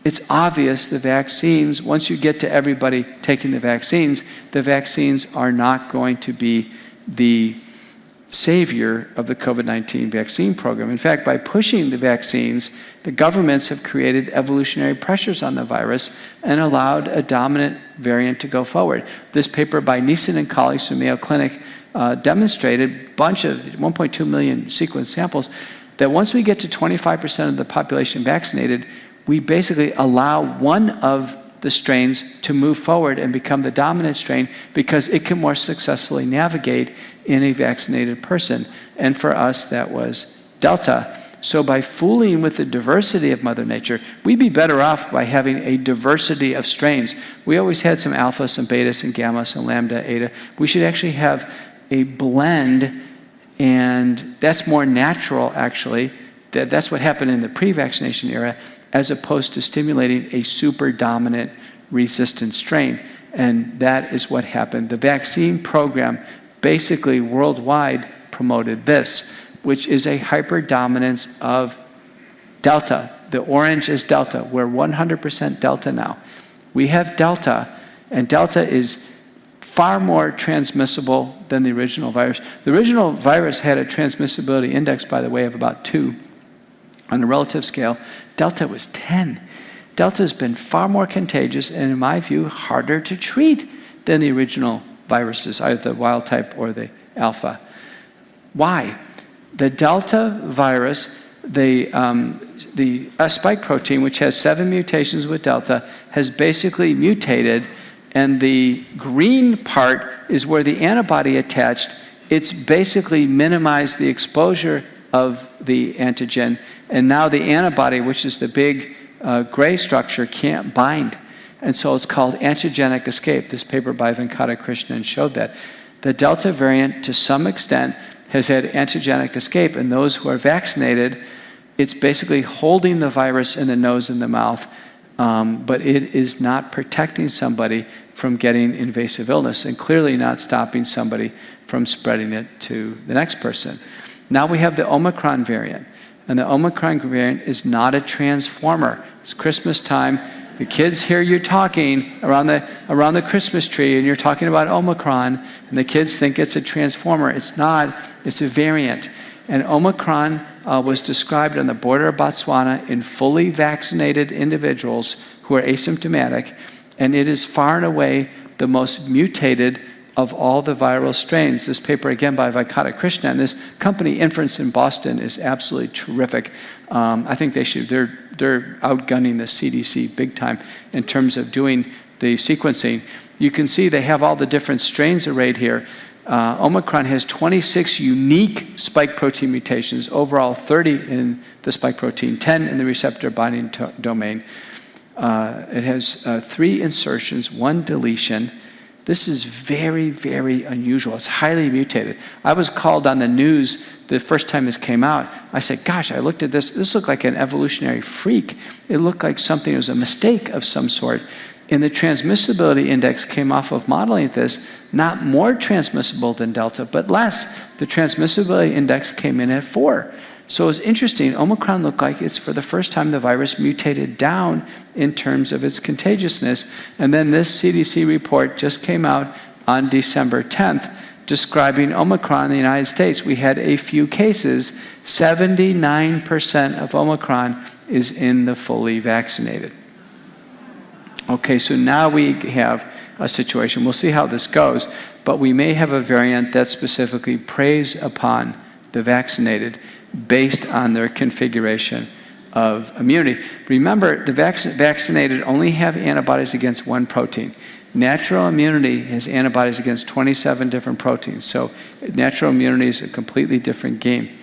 It's obvious the vaccines, once you get to everybody taking the vaccines are not going to be the savior of the COVID-19 vaccine program. In fact, by pushing the vaccines, the governments have created evolutionary pressures on the virus and allowed a dominant variant to go forward. This paper by Neeson and colleagues from Mayo Clinic demonstrated, bunch of 1.2 million sequence samples, that once we get to 25% of the population vaccinated, we basically allow one of the strains to move forward and become the dominant strain because it can more successfully navigate in a vaccinated person. And for us, that was Delta. So by fooling with the diversity of Mother Nature, we'd be better off by having a diversity of strains. We always had some alpha, some beta, some gamma, some lambda, eta. We should actually have a blend, and that's more natural, actually. That's what happened in the pre-vaccination era, as opposed to stimulating a super dominant resistant strain. And that is what happened. The vaccine program basically worldwide promoted this, which is a hyperdominance of Delta. The orange is Delta. We're 100% Delta now. We have Delta, and Delta is far more transmissible than the original virus. The original virus had a transmissibility index, by the way, of about 2 on a relative scale. Delta was 10. Delta's been far more contagious and, in my view, harder to treat than the original viruses, either the wild type or the alpha. Why? The Delta virus, the spike protein, which has 7 mutations with Delta, has basically mutated, and the green part is where the antibody attached. It's basically minimized the exposure of the antigen, and now the antibody, which is the big gray structure, can't bind. And so it's called antigenic escape. This paper by Venkatrakrishnan showed that. The Delta variant, to some extent, has had antigenic escape, and those who are vaccinated, it's basically holding the virus in the nose and the mouth, but it is not protecting somebody from getting invasive illness, and clearly not stopping somebody from spreading it to the next person. Now we have the Omicron variant, and the Omicron variant is not a transformer. It's Christmas time. The kids hear you talking around the Christmas tree, and you're talking about Omicron, and the kids think it's a transformer. It's not. It's a variant. And Omicron was described on the border of Botswana in fully vaccinated individuals who are asymptomatic, and it is far and away the most mutated of all the viral strains. This paper, again, by Venkatrakrishnan, this company, Inference in Boston, is absolutely terrific. I think they're outgunning the CDC big time in terms of doing the sequencing. You can see they have all the different strains arrayed here. Omicron has 26 unique spike protein mutations, overall 30 in the spike protein, 10 in the receptor binding domain. It has 3 insertions, 1 deletion. This is very, very unusual. It's highly mutated. I was called on the news the first time this came out. I said, gosh, I looked at this. This looked like an evolutionary freak. It looked like something, it was a mistake of some sort. And the transmissibility index came off of modeling this, not more transmissible than Delta, but less. The transmissibility index came in at 4. So it was interesting. Omicron looked like it's for the first time the virus mutated down in terms of its contagiousness. And then this CDC report just came out on December 10th describing Omicron in the United States. We had a few cases. 79% of Omicron is in the fully vaccinated. Okay, so now we have a situation. We'll see how this goes, but we may have a variant that specifically preys upon the vaccinated based on their configuration of immunity. Remember, the vaccinated only have antibodies against 1 protein. Natural immunity has antibodies against 27 different proteins. So natural immunity is a completely different game.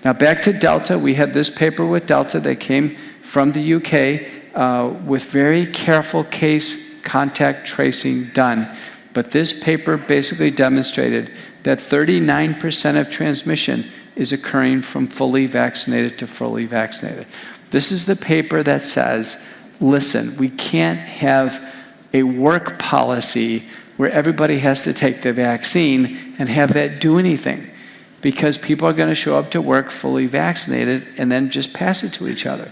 Now back to Delta. We had this paper with Delta that came from the UK with very careful case contact tracing done. But this paper basically demonstrated that 39% of transmission is occurring from fully vaccinated to fully vaccinated. This is the paper that says, listen, we can't have a work policy where everybody has to take the vaccine and have that do anything, because people are going to show up to work fully vaccinated and then just pass it to each other.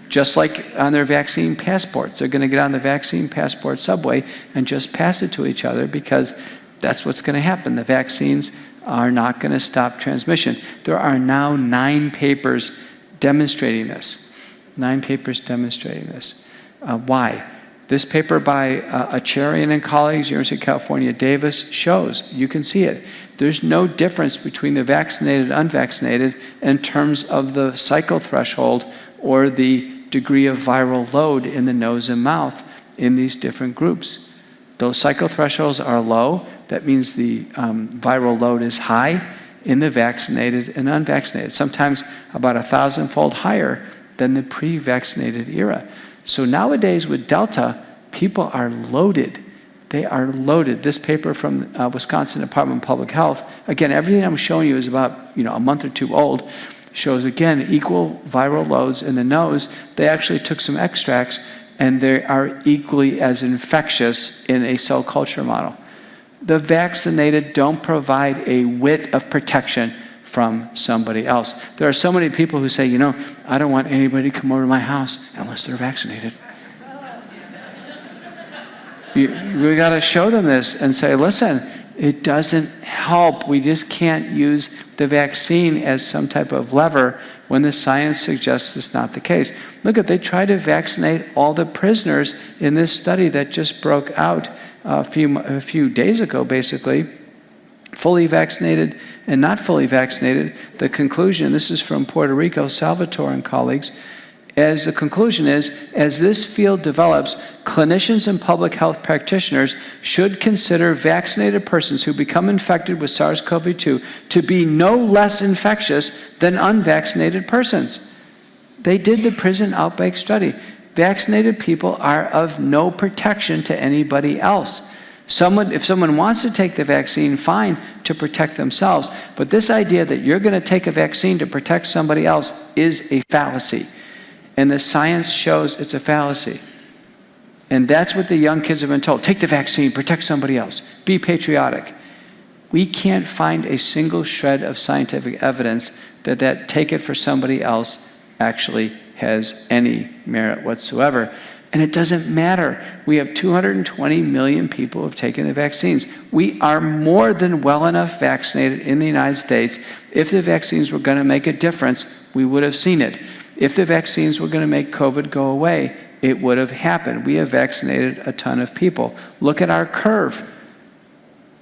Just like on their vaccine passports. They're going to get on the vaccine passport subway and just pass it to each other because that's what's going to happen. The vaccines are not going to stop transmission. There are now 9 papers demonstrating this. 9 papers demonstrating this. Why? This paper by Acharian and colleagues, University of California, Davis, shows, you can see it, there's no difference between the vaccinated and unvaccinated in terms of the cycle threshold or the degree of viral load in the nose and mouth in these different groups. Those cycle thresholds are low. That means the viral load is high in the vaccinated and unvaccinated, sometimes about 1,000-fold higher than the pre-vaccinated era. So nowadays with Delta, people are loaded. They are loaded. This paper from Wisconsin Department of Public Health, again, everything I'm showing you is about a month or two old, shows again equal viral loads in the nose. They actually took some extracts and they are equally as infectious in a cell culture model. The vaccinated don't provide a whit of protection from somebody else. There are so many people who say, I don't want anybody to come over to my house unless they're vaccinated. We got to show them this and say, listen, it doesn't help. We just can't use the vaccine as some type of lever when the science suggests it's not the case. Look, they tried to vaccinate all the prisoners in this study that just broke out a few days ago, basically, fully vaccinated and not fully vaccinated. The conclusion, this is from Puerto Rico, Salvatore and colleagues, as the conclusion is, as this field develops, clinicians and public health practitioners should consider vaccinated persons who become infected with SARS-CoV-2 to be no less infectious than unvaccinated persons. They did the prison outbreak study. Vaccinated people are of no protection to anybody else. If someone wants to take the vaccine, fine, to protect themselves. But this idea that you're going to take a vaccine to protect somebody else is a fallacy. And the science shows it's a fallacy. And that's what the young kids have been told. Take the vaccine, protect somebody else. Be patriotic. We can't find a single shred of scientific evidence that take it for somebody else actually has any merit whatsoever. And it doesn't matter. We have 220 million people who have taken the vaccines. We are more than well enough vaccinated in the United States. If the vaccines were going to make a difference, we would have seen it. If the vaccines were going to make COVID go away, it would have happened. We have vaccinated a ton of people. Look at our curve.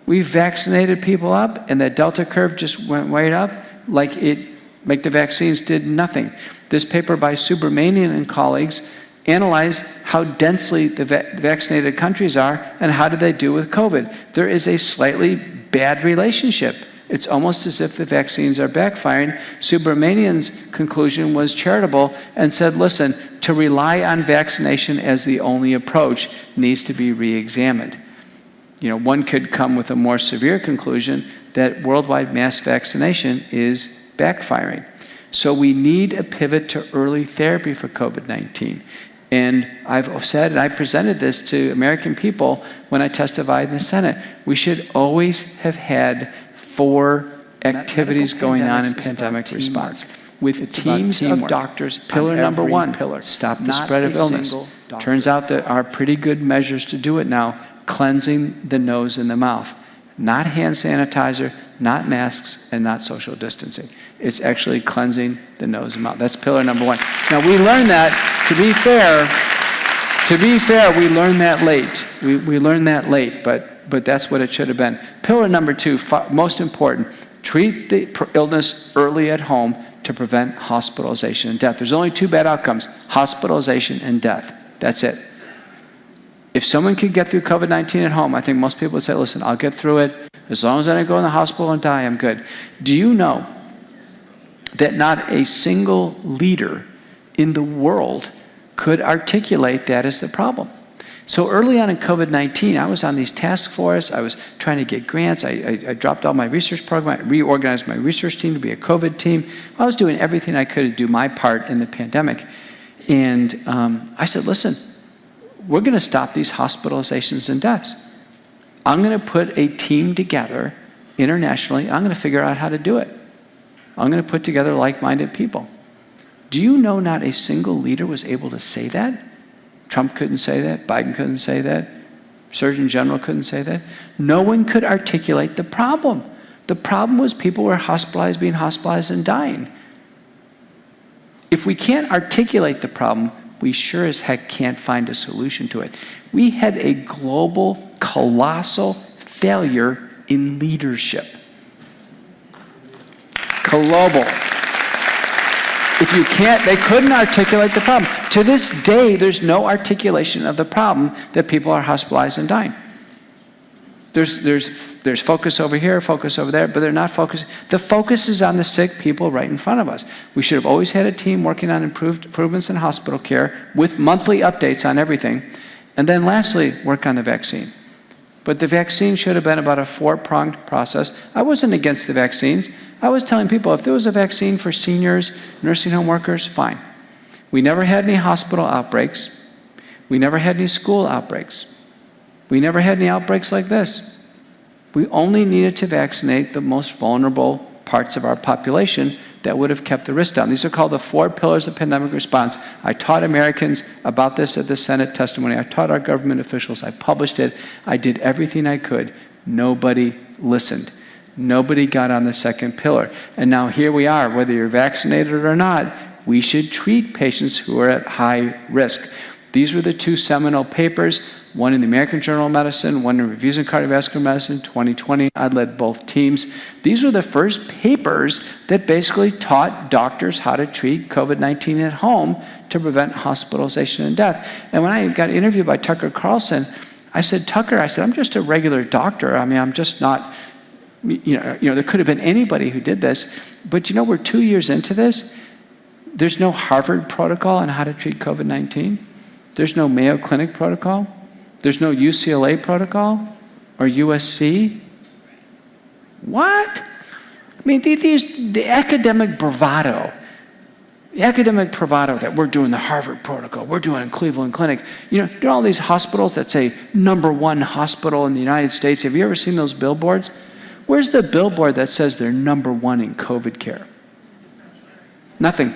We've vaccinated people up, and that Delta curve just went right up like the vaccines did nothing. This paper by Subramanian and colleagues analyzed how densely the vaccinated countries are and how do they do with COVID. There is a slightly bad relationship. It's almost as if the vaccines are backfiring. Subramanian's conclusion was charitable and said, listen, to rely on vaccination as the only approach needs to be re-examined. One could come with a more severe conclusion that worldwide mass vaccination is backfiring. So we need a pivot to early therapy for COVID-19. And I've said, and I presented this to American people when I testified in the Senate, we should always have had 4 activities going on in pandemic response with teams of doctors. Pillar number 1, stop the spread of illness. Turns out there are pretty good measures to do it now. Cleansing the nose and the mouth. Not hand sanitizer, not masks, and not social distancing. It's actually cleansing the nose and mouth. That's pillar number 1. Now we learned that, to be fair, we learned that late. We learned that late, but that's what it should have been. Pillar number 2, most important, treat the illness early at home to prevent hospitalization and death. There's only 2 bad outcomes, hospitalization and death. That's it. If someone could get through COVID-19 at home, I think most people would say, listen, I'll get through it. As long as I don't go in the hospital and die, I'm good. Do you know that not a single leader in the world could articulate that as the problem? So early on in COVID-19, I was on these task forces. I was trying to get grants. I dropped all my research program. I reorganized my research team to be a COVID team. I was doing everything I could to do my part in the pandemic. And I said, listen, we're going to stop these hospitalizations and deaths. I'm going to put a team together internationally. I'm going to figure out how to do it. I'm going to put together like-minded people. Do you know not a single leader was able to say that? Trump couldn't say that. Biden couldn't say that. Surgeon General couldn't say that. No one could articulate the problem. The problem was people were hospitalized, being hospitalized, and dying. If we can't articulate the problem, we sure as heck can't find a solution to it. We had a global, colossal failure in leadership. Global. If you can't, they couldn't articulate the problem. To this day, there's no articulation of the problem that people are hospitalized and dying. There's focus over here, focus over there, but they're not focused. The focus is on the sick people right in front of us. We should have always had a team working on improvements in hospital care with monthly updates on everything. And then lastly, work on the vaccine. But the vaccine should have been about a 4-pronged process. I wasn't against the vaccines. I was telling people if there was a vaccine for seniors, nursing home workers, fine. We never had any hospital outbreaks. We never had any school outbreaks. We never had any outbreaks like this. We only needed to vaccinate the most vulnerable parts of our population that would have kept the risk down. These are called the 4 pillars of pandemic response. I taught Americans about this at the Senate testimony. I taught our government officials. I published it. I did everything I could. Nobody listened. Nobody got on the second pillar. And now here we are, whether you're vaccinated or not, we should treat patients who are at high risk. These were the 2 seminal papers, one in the American Journal of Medicine, one in Reviews in Cardiovascular Medicine, 2020. I led both teams. These were the first papers that basically taught doctors how to treat COVID-19 at home to prevent hospitalization and death. And when I got interviewed by Tucker Carlson, I said, Tucker, I'm just a regular doctor. I mean, I'm just not, there could have been anybody who did this. But we're 2 years into this. There's no Harvard protocol on how to treat COVID-19. There's no Mayo Clinic protocol. There's no UCLA protocol or USC. What? I mean, the academic bravado that we're doing the Harvard protocol, we're doing in Cleveland Clinic. There are all these hospitals that say #1 hospital in the United States. Have you ever seen those billboards? Where's the billboard that says they're #1 in COVID care? Nothing.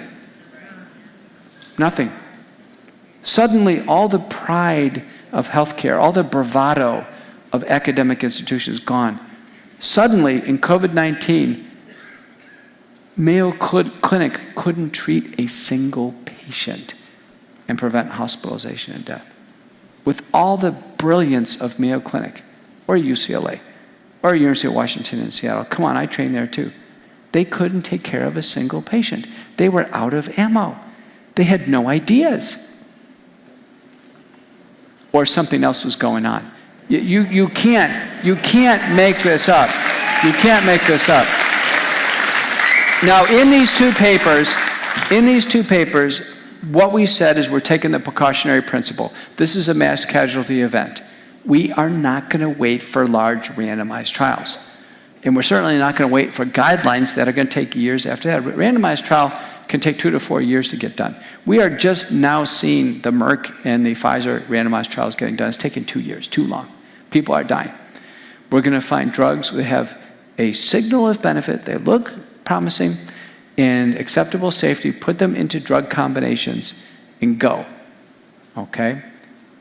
Nothing. Suddenly, all the pride of healthcare, all the bravado of academic institutions gone. Suddenly, in COVID-19, Mayo Clinic couldn't treat a single patient and prevent hospitalization and death. With all the brilliance of Mayo Clinic, or UCLA, or University of Washington in Seattle, come on, I trained there too. They couldn't take care of a single patient. They were out of ammo. They had no ideas. Or something else was going on. You can't make this up. You can't make this up. Now, in these two papers, what we said is we're taking the precautionary principle. This is a mass casualty event. We are not going to wait for large randomized trials. And we're certainly not going to wait for guidelines that are going to take years after that. A randomized trial can take 2 to 4 years to get done. We are just now seeing the Merck and the Pfizer randomized trials getting done. It's taken 2 years, too long. People are dying. We're going to find drugs that have a signal of benefit, they look promising, and acceptable safety, put them into drug combinations, and go. Okay?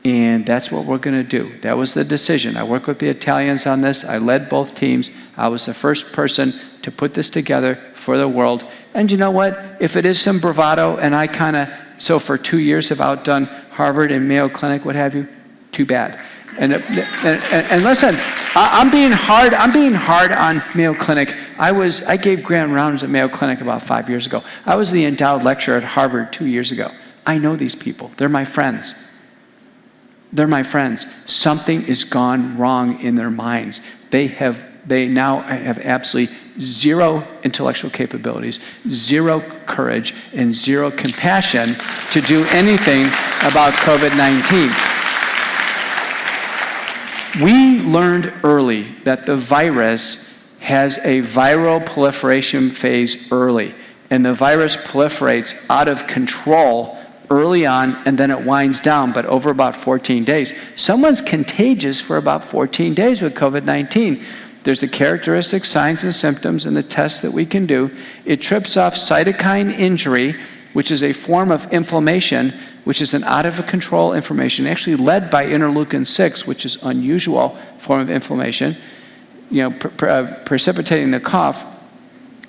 And that's what we're going to do. That was the decision. I worked with the Italians on this. I led both teams. I was the first person to put this together for the world. And you know what? If it is some bravado, and I so for 2 years have outdone Harvard and Mayo Clinic, what have you, too bad. And listen, I'm being hard on Mayo Clinic. I gave grand rounds at Mayo Clinic about 5 years ago. I was the endowed lecturer at Harvard 2 years ago. I know these people. They're my friends. They're my friends. Something is gone wrong in their minds. They now have absolutely zero intellectual capabilities, zero courage, and zero compassion to do anything about COVID-19. We learned early that the virus has a viral proliferation phase early, and the virus proliferates out of control early on, and then it winds down, but over about 14 days. Someone's contagious for about 14 days with COVID-19. There's the characteristic signs and symptoms and the tests that we can do. It trips off cytokine injury, which is a form of inflammation, which is an out-of-control inflammation, actually led by interleukin-6, which is unusual form of inflammation, precipitating the cough.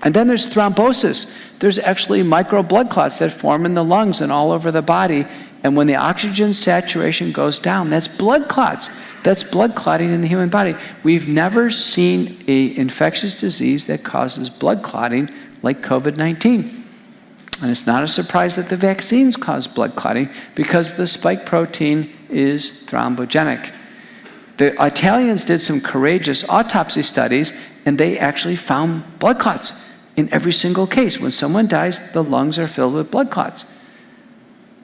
And then there's thrombosis. There's actually micro blood clots that form in the lungs and all over the body. And when the oxygen saturation goes down, that's blood clots. That's blood clotting in the human body. We've never seen an infectious disease that causes blood clotting like COVID-19. And it's not a surprise that the vaccines cause blood clotting because the spike protein is thrombogenic. The Italians did some courageous autopsy studies, and they actually found blood clots in every single case. When someone dies, the lungs are filled with blood clots.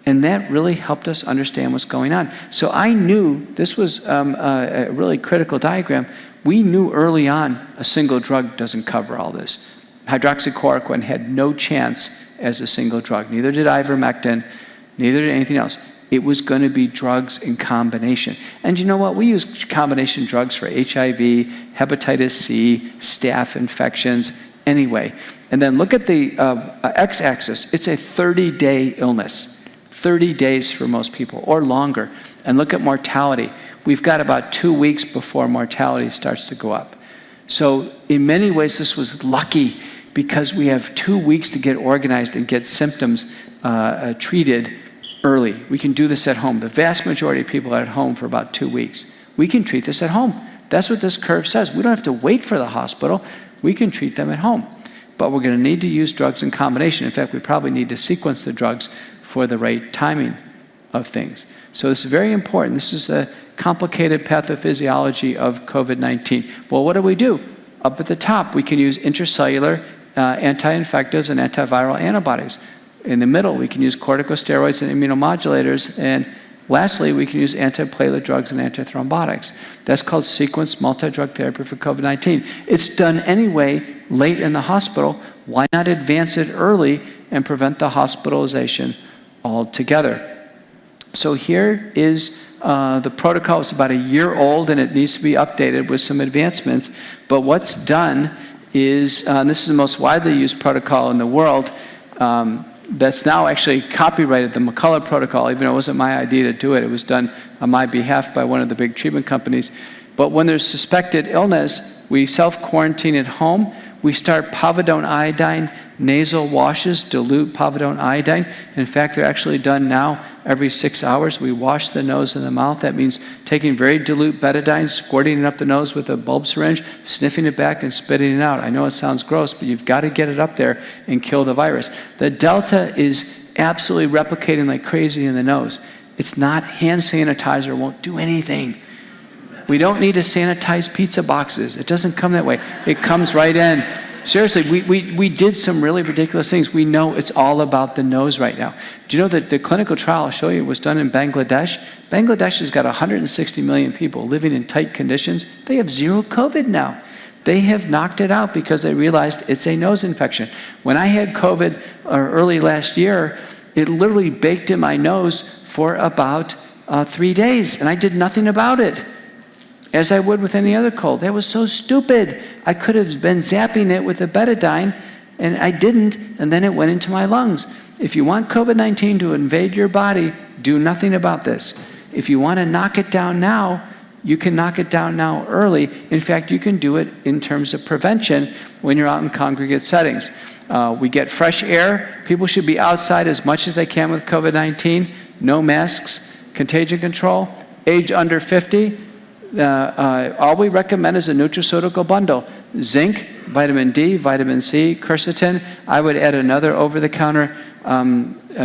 And that really helped us understand what's going on. So I knew this was a really critical diagram. We knew early on a single drug doesn't cover all this. Hydroxychloroquine had no chance as a single drug. Neither did ivermectin, neither did anything else. It was going to be drugs in combination. And you know what? We use combination drugs for HIV, hepatitis C, staph infections, anyway. And then look at the x-axis. It's a 30-day illness. 30 days for most people, or longer. And look at mortality. We've got about 2 weeks before mortality starts to go up. So in many ways, this was lucky because we have 2 weeks to get organized and get symptoms treated early. We can do this at home. The vast majority of people are at home for about 2 weeks. We can treat this at home. That's what this curve says. We don't have to wait for the hospital. We can treat them at home. But we're going to need to use drugs in combination. In fact, we probably need to sequence the drugs for the right timing of things. So this is very important. This is the complicated pathophysiology of COVID-19. Well, what do? Up at the top, we can use intracellular anti-infectives and antiviral antibodies. In the middle, we can use corticosteroids and immunomodulators. And lastly, we can use antiplatelet drugs and antithrombotics. That's called sequenced multi-drug therapy for COVID-19. It's done anyway late in the hospital. Why not advance it early and prevent the hospitalization altogether? So here is the protocol. It's about a year old and it needs to be updated with some advancements. But what's done is, and this is the most widely used protocol in the world, that's now actually copyrighted, the McCullough protocol, even though it wasn't my idea to do it. It was done on my behalf by one of the big treatment companies. But when there's suspected illness, we self-quarantine at home. We start povidone iodine nasal washes, dilute povidone iodine. In fact, they're actually done now every 6 hours. We wash the nose and the mouth. That means taking very dilute betadine, squirting it up the nose with a bulb syringe, sniffing it back and spitting it out. I know it sounds gross, but you've got to get it up there and kill the virus. The Delta is absolutely replicating like crazy in the nose. It's not hand sanitizer, won't do anything. We don't need to sanitize pizza boxes. It doesn't come that way. It comes right in. Seriously, we did some really ridiculous things. We know it's all about the nose right now. Do you know that the clinical trial I'll show you was done in Bangladesh? Bangladesh has got 160 million people living in tight conditions. They have zero COVID now. They have knocked it out because they realized it's a nose infection. When I had COVID early last year, it literally baked in my nose for about 3 days, and I did nothing about it, as I would with any other cold. That was so stupid. I could have been zapping it with a betadine, and I didn't, and then it went into my lungs. If you want COVID-19 to invade your body, do nothing about this. If you want to knock it down now, you can knock it down now early. In fact, you can do it in terms of prevention when you're out in congregate settings. We get fresh air. People should be outside as much as they can with COVID-19. No masks, contagion control, age under 50. All we recommend is a nutraceutical bundle. Zinc, vitamin D, vitamin C, quercetin. I would add another over-the-counter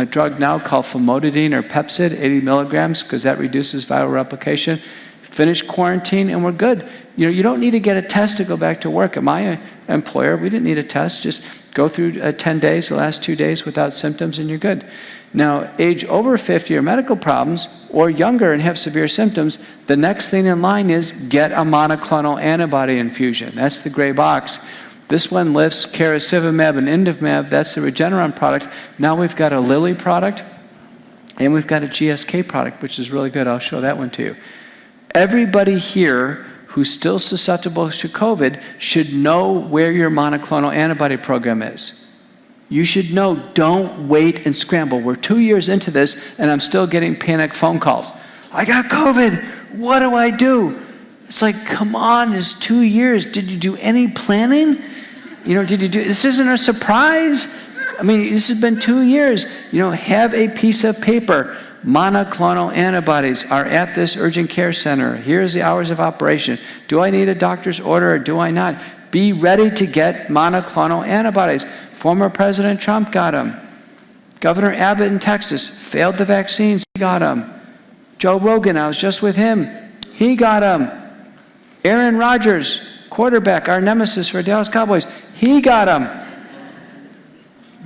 drug now called famotidine or Pepcid, 80 milligrams, because that reduces viral replication. Finish quarantine and we're good. You know, you don't need to get a test to go back to work. At my employer, we didn't need a test. Just go through 10 days, the last 2 days without symptoms, and you're good. Now, age over 50 or medical problems, or younger and have severe symptoms, the next thing in line is get a monoclonal antibody infusion. That's the gray box. This one lifts carasivimab and indivimab. That's the Regeneron product. Now we've got a Lilly product, and we've got a GSK product, which is really good. I'll show that one to you. Everybody here who's still susceptible to COVID should know where your monoclonal antibody program is. You should know, don't wait and scramble. We're 2 years into this, and I'm still getting panic phone calls. I got COVID. What do I do? It's like, come on, it's 2 years. Did you do any planning? did you do, this isn't a surprise. I mean, this has been 2 years. Have a piece of paper. Monoclonal antibodies are at this urgent care center. Here's the hours of operation. Do I need a doctor's order or do I not? Be ready to get monoclonal antibodies. Former President Trump got them. Governor Abbott in Texas failed the vaccines. He got them. Joe Rogan, I was just with him. He got them. Aaron Rodgers, quarterback, our nemesis for Dallas Cowboys, he got them.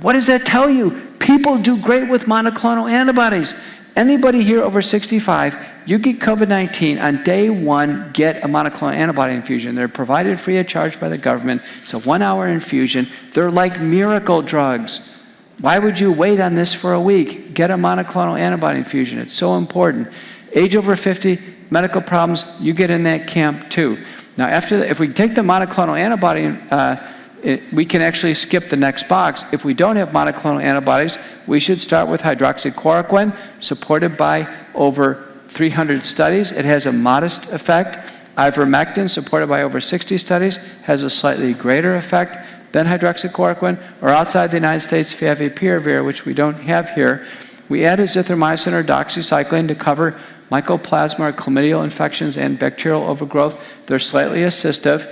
What does that tell you? People do great with monoclonal antibodies. Anybody here over 65, you get COVID-19, on day 1, get a monoclonal antibody infusion. They're provided free of charge by the government. It's a 1-hour infusion. They're like miracle drugs. Why would you wait on this for a week? Get a monoclonal antibody infusion. It's so important. Age over 50, medical problems, you get in that camp too. Now, if we take the monoclonal antibody, we can actually skip the next box. If we don't have monoclonal antibodies, we should start with hydroxychloroquine, supported by over 300 studies. It has a modest effect. Ivermectin, supported by over 60 studies, has a slightly greater effect than hydroxychloroquine. Or outside the United States, favipiravir, which we don't have here, we add azithromycin or doxycycline to cover mycoplasma or chlamydial infections and bacterial overgrowth. They're slightly assistive.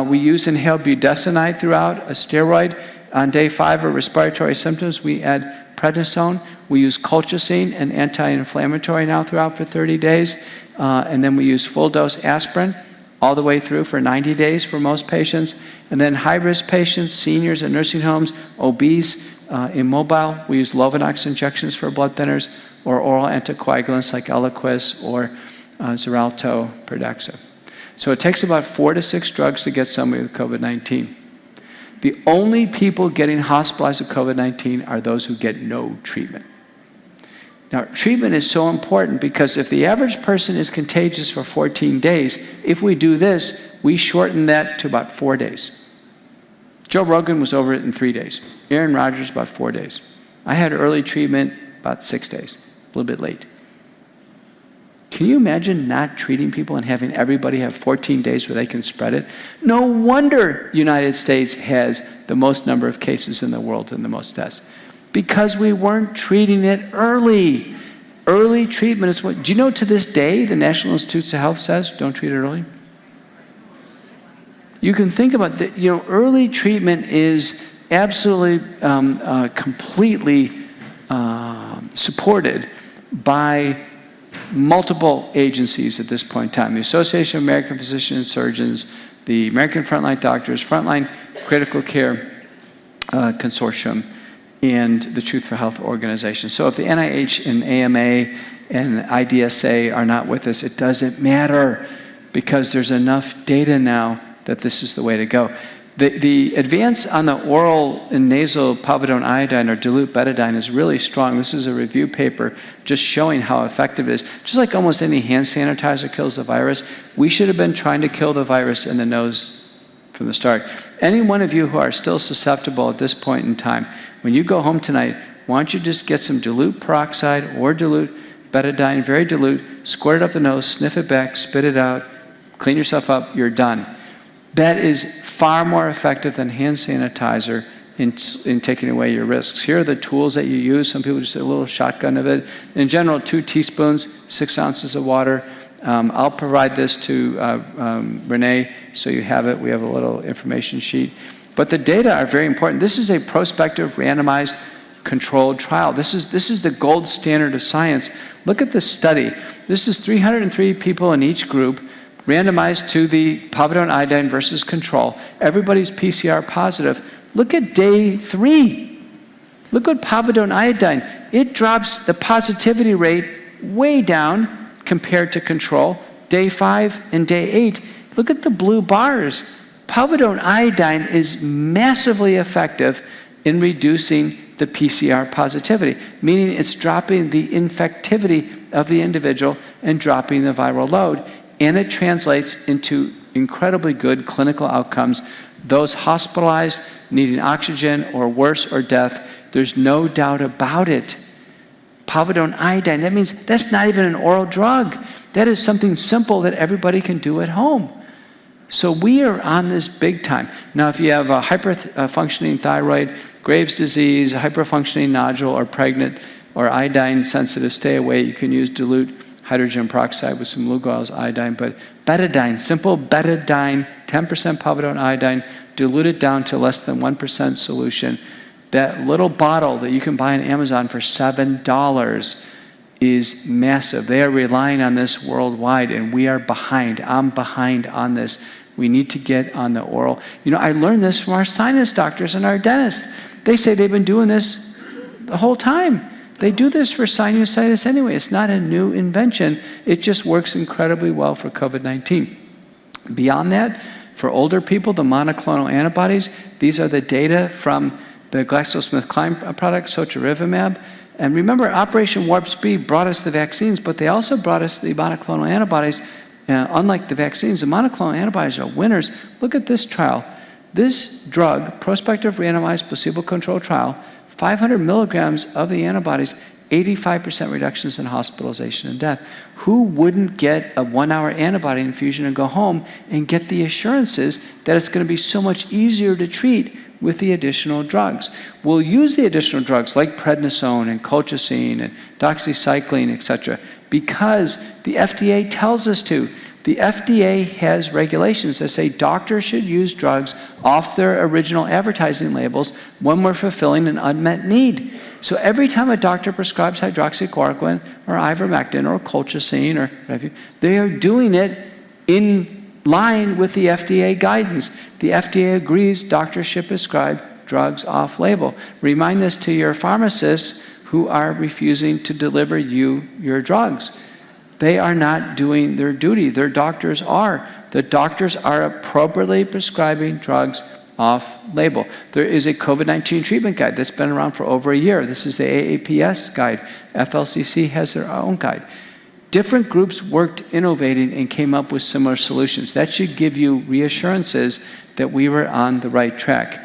We use inhaled budesonide throughout, a steroid. On day 5 of respiratory symptoms, we add prednisone. We use colchicine, an anti-inflammatory now throughout for 30 days. And then we use full-dose aspirin all the way through for 90 days for most patients. And then high-risk patients, seniors in nursing homes, obese, immobile, we use Lovenox injections for blood thinners or oral anticoagulants like Eliquis or Xarelto, Perdexa. So it takes about 4 to 6 drugs to get somebody with COVID-19. The only people getting hospitalized with COVID-19 are those who get no treatment. Now, treatment is so important because if the average person is contagious for 14 days, if we do this, we shorten that to about 4 days. Joe Rogan was over it in 3 days. Aaron Rodgers, about 4 days. I had early treatment about 6 days, a little bit late. Can you imagine not treating people and having everybody have 14 days where they can spread it? No wonder the United States has the most number of cases in the world and the most deaths. Because we weren't treating it early. Early treatment is what, do you know to this day the National Institutes of Health says don't treat it early? You can think about that, early treatment is absolutely, completely supported by multiple agencies at this point in time. The Association of American Physicians and Surgeons, the American Frontline Doctors, Frontline Critical Care Consortium, and the Truth for Health organization. So if the NIH and AMA and IDSA are not with us, it doesn't matter because there's enough data now that this is the way to go. The advance on the oral and nasal povidone iodine or dilute betadine is really strong. This is a review paper just showing how effective it is. Just like almost any hand sanitizer kills the virus, we should have been trying to kill the virus in the nose from the start. Any one of you who are still susceptible at this point in time, when you go home tonight, why don't you just get some dilute peroxide or dilute betadine, very dilute, squirt it up the nose, sniff it back, spit it out, clean yourself up, you're done. That is far more effective than hand sanitizer in taking away your risks. Here are the tools that you use. Some people just do a little shotgun of it. In general, 2 teaspoons, 6 ounces of water. I'll provide this to Renee so you have it. We have a little information sheet. But the data are very important. This is a prospective randomized controlled trial. This is the gold standard of science. Look at this study. This is 303 people in each group randomized to the povidone iodine versus control. Everybody's PCR positive. Look at day 3. Look at povidone iodine. It drops the positivity rate way down compared to control. Day 5 and day 8. Look at the blue bars. Povidone iodine is massively effective in reducing the PCR positivity, meaning it's dropping the infectivity of the individual and dropping the viral load. And it translates into incredibly good clinical outcomes. Those hospitalized, needing oxygen or worse or death, there's no doubt about it. Povidone iodine, that means that's not even an oral drug. That is something simple that everybody can do at home. So we are on this big time. Now, if you have a hyperfunctioning thyroid, Graves' disease, a hyperfunctioning nodule, or pregnant, or iodine sensitive, stay away. You can use dilute hydrogen peroxide with some lug oils, iodine, but betadine, simple betadine, 10% povidone iodine, dilute it down to less than 1% solution. That little bottle that you can buy on Amazon for $7 is massive. They are relying on this worldwide, and we are behind. I'm behind on this. We need to get on the oral. You know, I learned this from our sinus doctors and our dentists. They say they've been doing this the whole time. They do this for sinusitis anyway. It's not a new invention. It just works incredibly well for COVID-19. Beyond that, for older people, the monoclonal antibodies, these are the data from the GlaxoSmithKline product, sotorivimab. And remember, Operation Warp Speed brought us the vaccines, but they also brought us the monoclonal antibodies. Unlike the vaccines, the monoclonal antibodies are winners. Look at this trial. This drug, prospective randomized placebo-controlled trial, 500 milligrams of the antibodies, 85% reductions in hospitalization and death. Who wouldn't get a 1-hour antibody infusion and go home and get the assurances that it's going to be so much easier to treat with the additional drugs? We'll use the additional drugs like prednisone and colchicine and doxycycline, etc., because the FDA tells us to. The FDA has regulations that say doctors should use drugs off their original advertising labels when we're fulfilling an unmet need. So every time a doctor prescribes hydroxychloroquine or ivermectin or colchicine or whatever, they are doing it in line with the FDA guidance. The FDA agrees doctors should prescribe drugs off-label. Remind this to your pharmacists who are refusing to deliver you your drugs. They are not doing their duty. Their doctors are. The doctors are appropriately prescribing drugs off-label. There is a COVID-19 treatment guide that's been around for over a year. This is the AAPS guide. FLCC has their own guide. Different groups worked innovating and came up with similar solutions. That should give you reassurances that we were on the right track.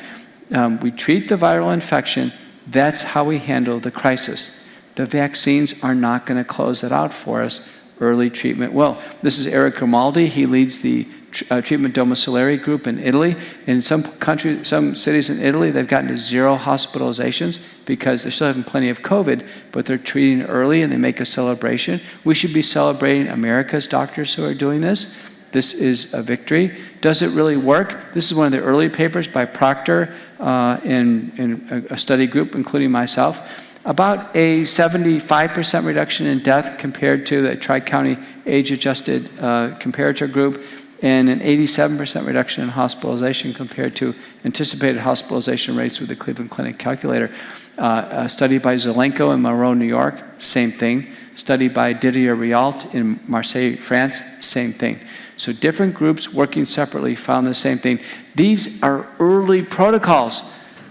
We treat the viral infection. That's how we handle the crisis. The vaccines are not going to close it out for us. Early treatment. Well, this is Eric Grimaldi. He leads the treatment domiciliary group in Italy. In some countries, some cities in Italy, they've gotten to 0 hospitalizations because they're still having plenty of COVID, but they're treating early and they make a celebration. We should be celebrating America's doctors who are doing this. This is a victory. Does it really work? This is one of the early papers by Proctor in a study group, including myself. About a 75% reduction in death compared to the Tri-County age-adjusted comparator group, and an 87% reduction in hospitalization compared to anticipated hospitalization rates with the Cleveland Clinic calculator. A study by Zelenko in Monroe, New York, same thing. Study by Didier Rialt in Marseille, France, same thing. So different groups working separately found the same thing. These are early protocols.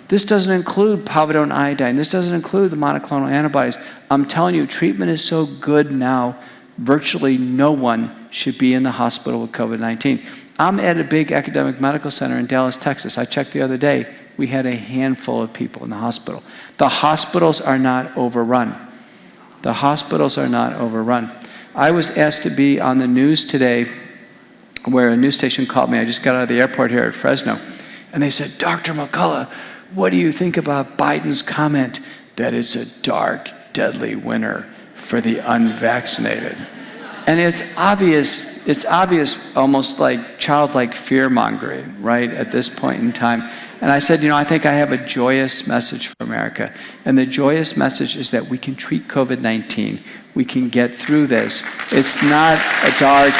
This doesn't include povidone iodine. This doesn't include the monoclonal antibodies. I'm telling you, treatment is so good now, virtually no one should be in the hospital with COVID-19. I'm at a big academic medical center in Dallas, Texas. I checked the other day. We had a handful of people in the hospital. The hospitals are not overrun. The hospitals are not overrun. I was asked to be on the news today where a news station called me. I just got out of the airport here at Fresno. And they said, Dr. McCullough, what do you think about Biden's comment that it's a dark, deadly winter for the unvaccinated? And it's obvious almost like childlike fear-mongering, right, at this point in time. And I said, I think I have a joyous message for America. And the joyous message is that we can treat COVID-19. We can get through this. It's not a dark,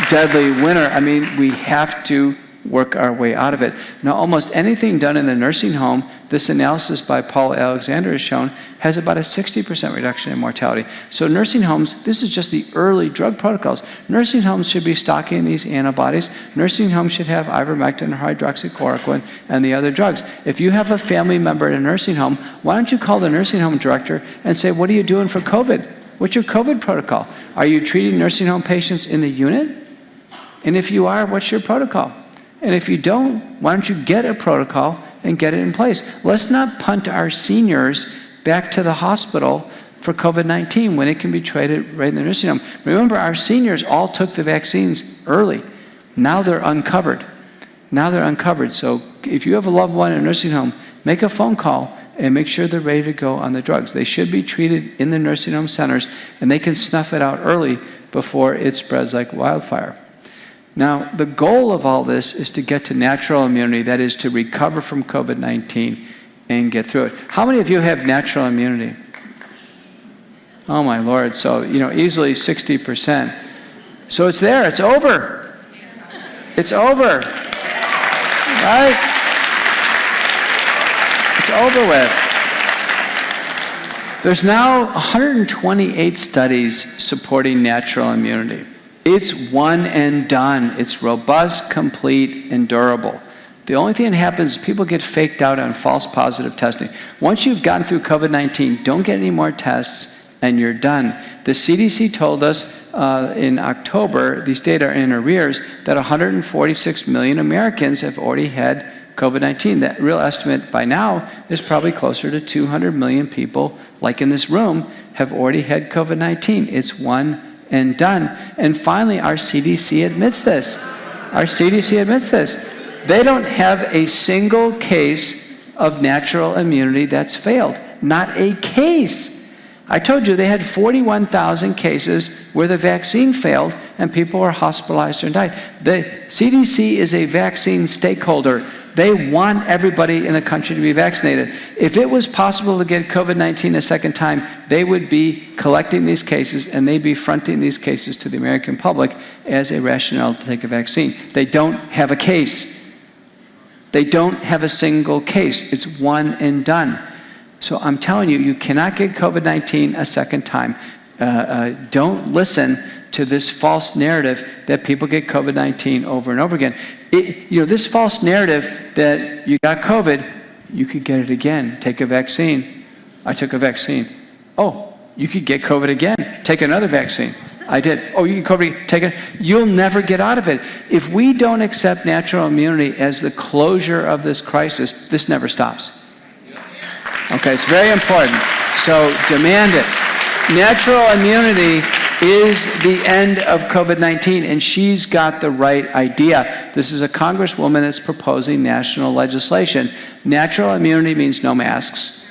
deadly winter. I mean, we have to work our way out of it. Now, almost anything done in the nursing home, this analysis by Paul Alexander has shown, has about a 60% reduction in mortality. So nursing homes, this is just the early drug protocols. Nursing homes should be stocking these antibodies. Nursing homes should have ivermectin or hydroxychloroquine and the other drugs. If you have a family member in a nursing home, why don't you call the nursing home director and say, what are you doing for COVID? What's your COVID protocol? Are you treating nursing home patients in the unit? And if you are, what's your protocol? And if you don't, why don't you get a protocol and get it in place? Let's not punt our seniors back to the hospital for COVID-19 when it can be treated right in the nursing home. Remember, our seniors all took the vaccines early. Now they're uncovered. So if you have a loved one in a nursing home, make a phone call and make sure they're ready to go on the drugs. They should be treated in the nursing home centers, and they can snuff it out early before it spreads like wildfire. Now, the goal of all this is to get to natural immunity, that is to recover from COVID-19 and get through it. How many of you have natural immunity? Oh my Lord, so, easily 60%. So it's there, it's over. It's over, right? It's over with. There's now 128 studies supporting natural immunity. It's one and done. It's robust, complete, and durable. The only thing that happens is people get faked out on false positive testing. Once you've gotten through COVID-19, don't get any more tests, and you're done. The CDC told us in October, these data are in arrears, that 146 million Americans have already had COVID-19. That real estimate by now is probably closer to 200 million people, like in this room, have already had COVID-19. It's one and done. And finally, our CDC admits this. They don't have a single case of natural immunity that's failed. Not a case. I told you they had 41,000 cases where the vaccine failed and people were hospitalized and died. The CDC is a vaccine stakeholder. They want everybody in the country to be vaccinated. If it was possible to get COVID-19 a second time, they would be collecting these cases and they'd be fronting these cases to the American public as a rationale to take a vaccine. They don't have a case. They don't have a single case. It's one and done. So I'm telling you, you cannot get COVID-19 a second time. Don't listen to this false narrative that people get COVID-19 over and over again. This false narrative that you got COVID, you could get it again. Take a vaccine. I took a vaccine. Oh, you could get COVID again. Take another vaccine. I did. Oh, you can COVID, take it. You'll never get out of it. If we don't accept natural immunity as the closure of this crisis, this never stops. Okay, it's very important. So demand it. Natural immunity is the end of COVID-19, and she's got the right idea. This is a congresswoman that's proposing national legislation. Natural immunity means no masks.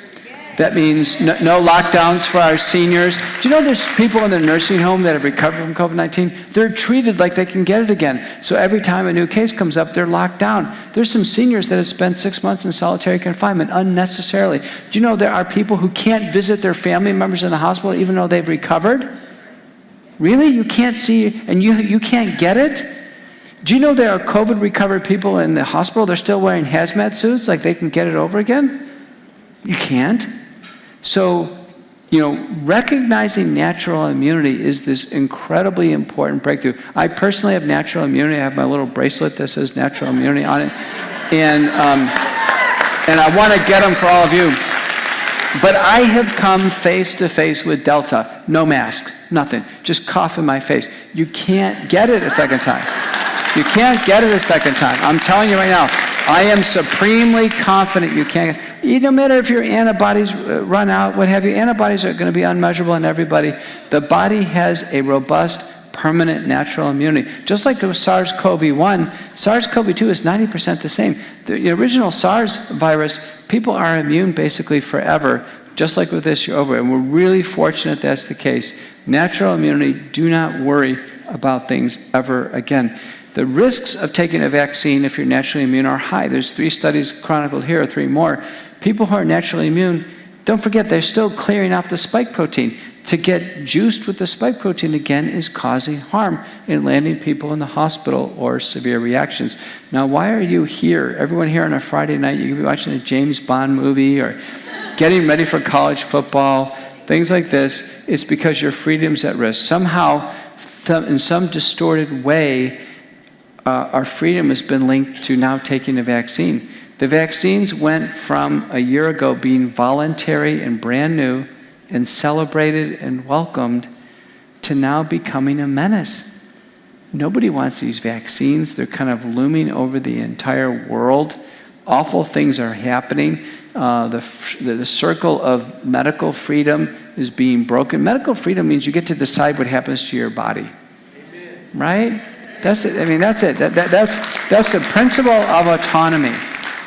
That means no lockdowns for our seniors. Do you know there's people in the nursing home that have recovered from COVID-19? They're treated like they can get it again. So every time a new case comes up, they're locked down. There's some seniors that have spent 6 months in solitary confinement unnecessarily. Do you know there are people who can't visit their family members in the hospital even though they've recovered? Really? You can't see, and you can't get it? Do you know there are COVID-recovered people in the hospital? They're still wearing hazmat suits like they can get it over again? You can't. So, recognizing natural immunity is this incredibly important breakthrough. I personally have natural immunity. I have my little bracelet that says natural immunity on it. And I want to get them for all of you. But I have come face to face with Delta. No mask, nothing. Just cough in my face. You can't get it a second time. You can't get it a second time. I'm telling you right now, I am supremely confident you can't. No matter if your antibodies run out, what have you, antibodies are going to be unmeasurable in everybody. The body has a robust, permanent natural immunity. Just like with SARS-CoV-1, SARS-CoV-2 is 90% the same. The original SARS virus, people are immune basically forever. Just like with this, you're over. And we're really fortunate that's the case. Natural immunity, do not worry about things ever again. The risks of taking a vaccine if you're naturally immune are high. There's 3 studies chronicled here, 3 more. People who are naturally immune, don't forget, they're still clearing out the spike protein. To get juiced with the spike protein again is causing harm and landing people in the hospital or severe reactions. Now, why are you here? Everyone here on a Friday night, you could be watching a James Bond movie or getting ready for college football, things like this. It's because your freedom's at risk. Somehow, in some distorted way, our freedom has been linked to now taking a vaccine. The vaccines went from a year ago being voluntary and brand new and celebrated and welcomed to now becoming a menace. Nobody wants these vaccines. They're kind of looming over the entire world. Awful things are happening. The circle of medical freedom is being broken. Medical freedom means you get to decide what happens to your body. Amen. Right? That's it. I mean, that's it. That's the principle of autonomy.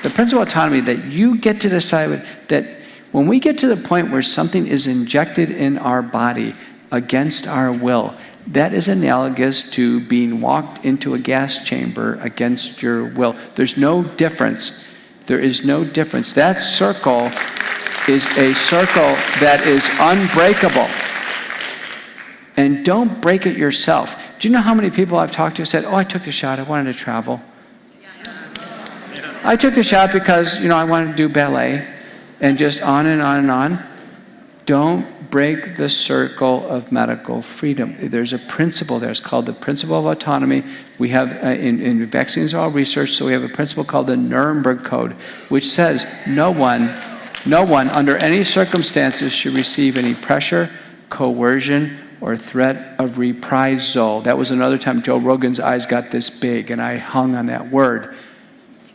The principle of autonomy, that you get to decide that when we get to the point where something is injected in our body against our will, that is analogous to being walked into a gas chamber against your will. There's no difference. There is no difference. That circle is a circle that is unbreakable. And don't break it yourself. Do you know how many people I've talked to said, oh, I took the shot, I wanted to travel. I took the shot because, I wanted to do ballet, and just on and on and on. Don't break the circle of medical freedom. There's a principle there. It's called the principle of autonomy. We have, in vaccines are all research, so we have a principle called the Nuremberg Code, which says no one under any circumstances should receive any pressure, coercion, or threat of reprisal. That was another time Joe Rogan's eyes got this big, and I hung on that word.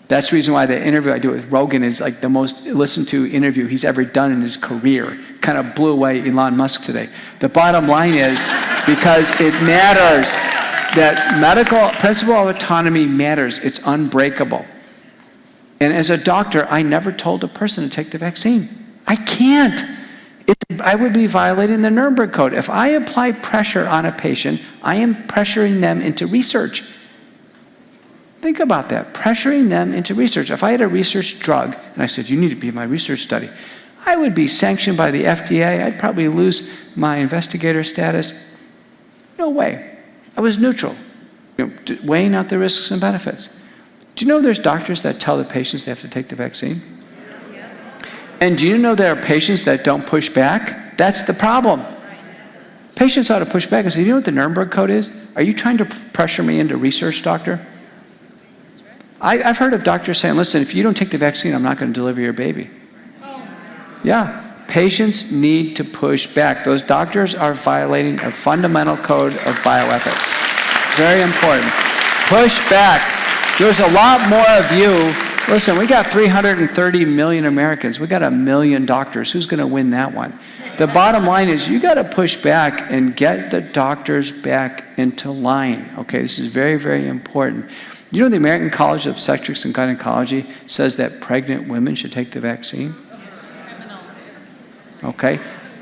That's the reason why the interview I do with Rogan is like the most listened to interview he's ever done in his career. Kind of blew away Elon Musk today. The bottom line is, because it matters, that medical principle of autonomy matters. It's unbreakable. And as a doctor, I never told a person to take the vaccine. I can't. I would be violating the Nuremberg Code. If I apply pressure on a patient, I am pressuring them into research. Think about that, pressuring them into research. If I had a research drug, and I said, you need to be in my research study, I would be sanctioned by the FDA. I'd probably lose my investigator status. No way. I was neutral, weighing out the risks and benefits. Do you know there's doctors that tell the patients they have to take the vaccine? And do you know there are patients that don't push back? That's the problem. Patients ought to push back and say, you know what the Nuremberg Code is? Are you trying to pressure me into research, doctor? I've heard of doctors saying, listen, if you don't take the vaccine, I'm not going to deliver your baby. Yeah, patients need to push back. Those doctors are violating a fundamental code of bioethics. Very important. Push back. There's a lot more of you. Listen, we got 330 million Americans. We got 1 million doctors. Who's going to win that one? The bottom line is you got to push back and get the doctors back into line. Okay, this is very, very important. You know the American College of Obstetrics and Gynecology says that pregnant women should take the vaccine? Okay,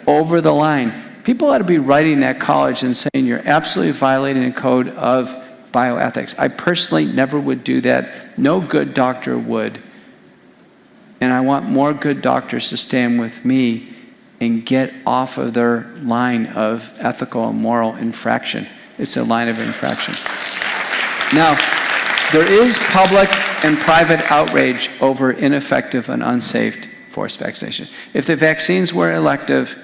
over the line. People ought to be writing that college and saying you're absolutely violating a code of bioethics. I personally never would do that. No good doctor would. And I want more good doctors to stand with me and get off of their line of ethical and moral infraction. It's a line of infraction. Now, there is public and private outrage over ineffective and unsafe forced vaccination. If the vaccines were elective,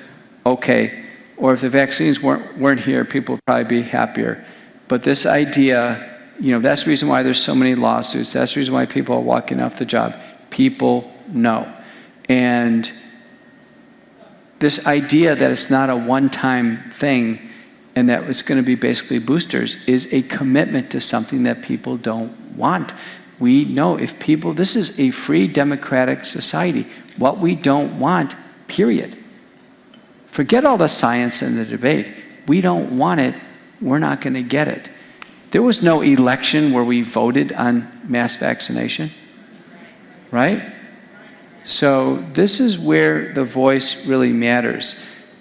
okay. Or if the vaccines weren't here, people would probably be happier. But this idea, that's the reason why there's so many lawsuits. That's the reason why people are walking off the job. People know. And this idea that it's not a one-time thing and that it's going to be basically boosters is a commitment to something that people don't want. We know this is a free democratic society. What we don't want, period. Forget all the science and the debate. We don't want it. We're not going to get it. There was no election where we voted on mass vaccination, right? So this is where the voice really matters.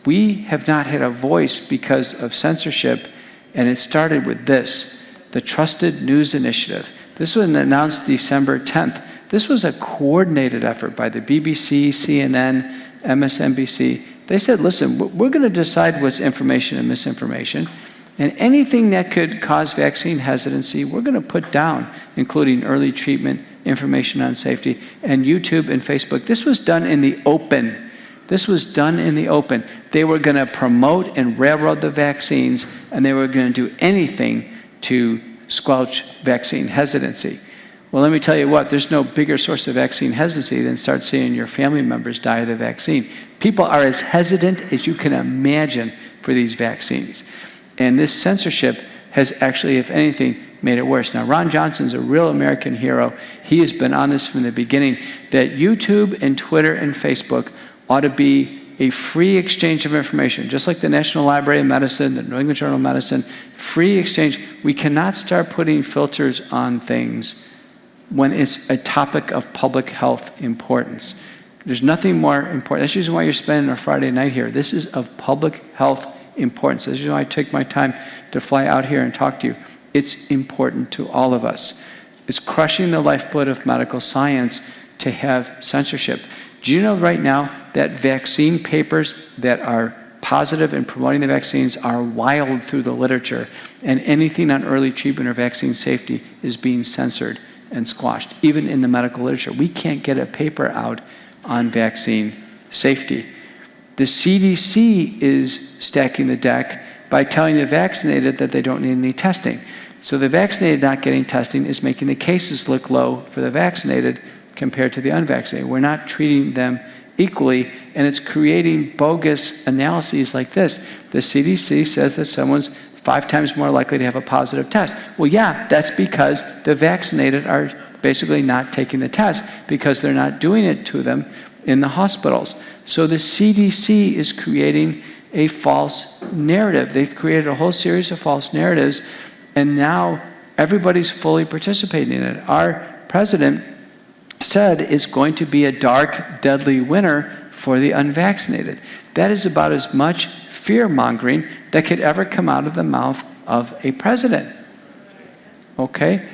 We have not had a voice because of censorship, and it started with this, the Trusted News Initiative. This was announced December 10th. This was a coordinated effort by the BBC, CNN, MSNBC. They said, listen, we're going to decide what's information and misinformation, and anything that could cause vaccine hesitancy, we're going to put down, including early treatment, information on safety, and YouTube and Facebook. This was done in the open. This was done in the open. They were going to promote and railroad the vaccines, and they were going to do anything to squelch vaccine hesitancy. Well, let me tell you what, there's no bigger source of vaccine hesitancy than start seeing your family members die of the vaccine. People are as hesitant as you can imagine for these vaccines. And this censorship has actually, if anything, made it worse. Now, Ron Johnson's a real American hero. He has been on this from the beginning, that YouTube and Twitter and Facebook ought to be a free exchange of information, just like the National Library of Medicine, the New England Journal of Medicine, free exchange. We cannot start putting filters on things when it's a topic of public health importance. There's nothing more important. That's usually why you're spending a Friday night here. This is of public health importance. This is why I take my time to fly out here and talk to you. It's important to all of us. It's crushing the lifeblood of medical science to have censorship. Do you know right now that vaccine papers that are positive in promoting the vaccines are wild through the literature, and anything on early treatment or vaccine safety is being censored and squashed, even in the medical literature? We can't get a paper out on vaccine safety. The CDC is stacking the deck by telling the vaccinated that they don't need any testing. So the vaccinated not getting testing is making the cases look low for the vaccinated compared to the unvaccinated. We're not treating them equally, and it's creating bogus analyses like this. The CDC says that someone's 5 times more likely to have a positive test. Well, yeah, that's because the vaccinated are basically not taking the test because they're not doing it to them in the hospitals. So the CDC is creating a false narrative. They've created a whole series of false narratives, and now everybody's fully participating in it. Our president said it's going to be a dark, deadly winter for the unvaccinated. That is about as much fear-mongering that could ever come out of the mouth of a president. Okay?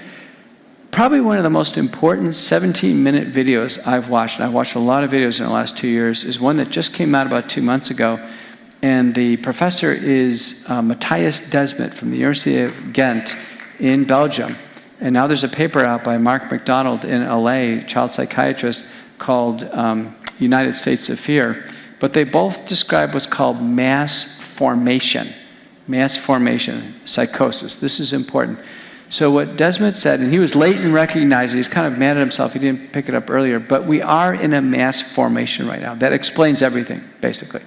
Probably one of the most important 17-minute videos I've watched, and I've watched a lot of videos in the last 2 years, is one that just came out about 2 months ago. And the professor is Matthias Desmet from the University of Ghent in Belgium. And now there's a paper out by Mark McDonald in LA, child psychiatrist, called United States of Fear. But they both describe what's called mass formation psychosis. This is important. So what Desmet said, and he was late in recognizing, he's kind of mad at himself, he didn't pick it up earlier, but we are in a mass formation right now. That explains everything, basically.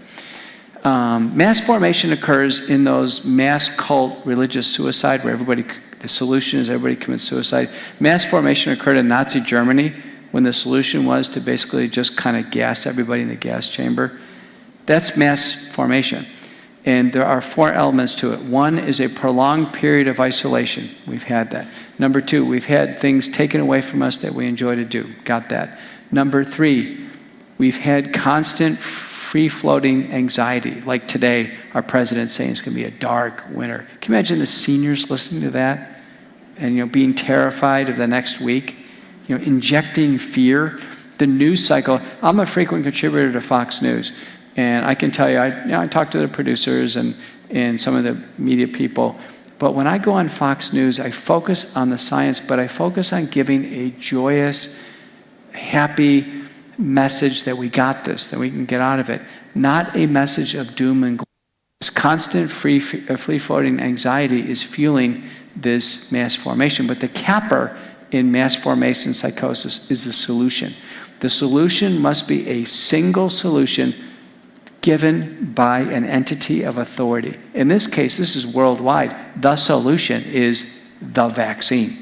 Mass formation occurs in those mass cult religious suicide where the solution is everybody commits suicide. Mass formation occurred in Nazi Germany when the solution was to basically just kind of gas everybody in the gas chamber. That's mass formation. And there are 4 elements to it. 1 is a prolonged period of isolation. We've had that. Number 2, we've had things taken away from us that we enjoy to do. Got that. Number 3, we've had constant free-floating anxiety. Like today, our president saying it's going to be a dark winter. Can you imagine the seniors listening to that and being terrified of the next week? Injecting fear. The news cycle. I'm a frequent contributor to Fox News. And I can tell you, I talk to the producers and some of the media people, but when I go on Fox News, I focus on the science, but I focus on giving a joyous, happy message that we got this, that we can get out of it, not a message of doom and gloom. This constant free-floating anxiety is fueling this mass formation, but the capper in mass formation psychosis is the solution. The solution must be a single solution given by an entity of authority. In this case, this is worldwide. The solution is the vaccine.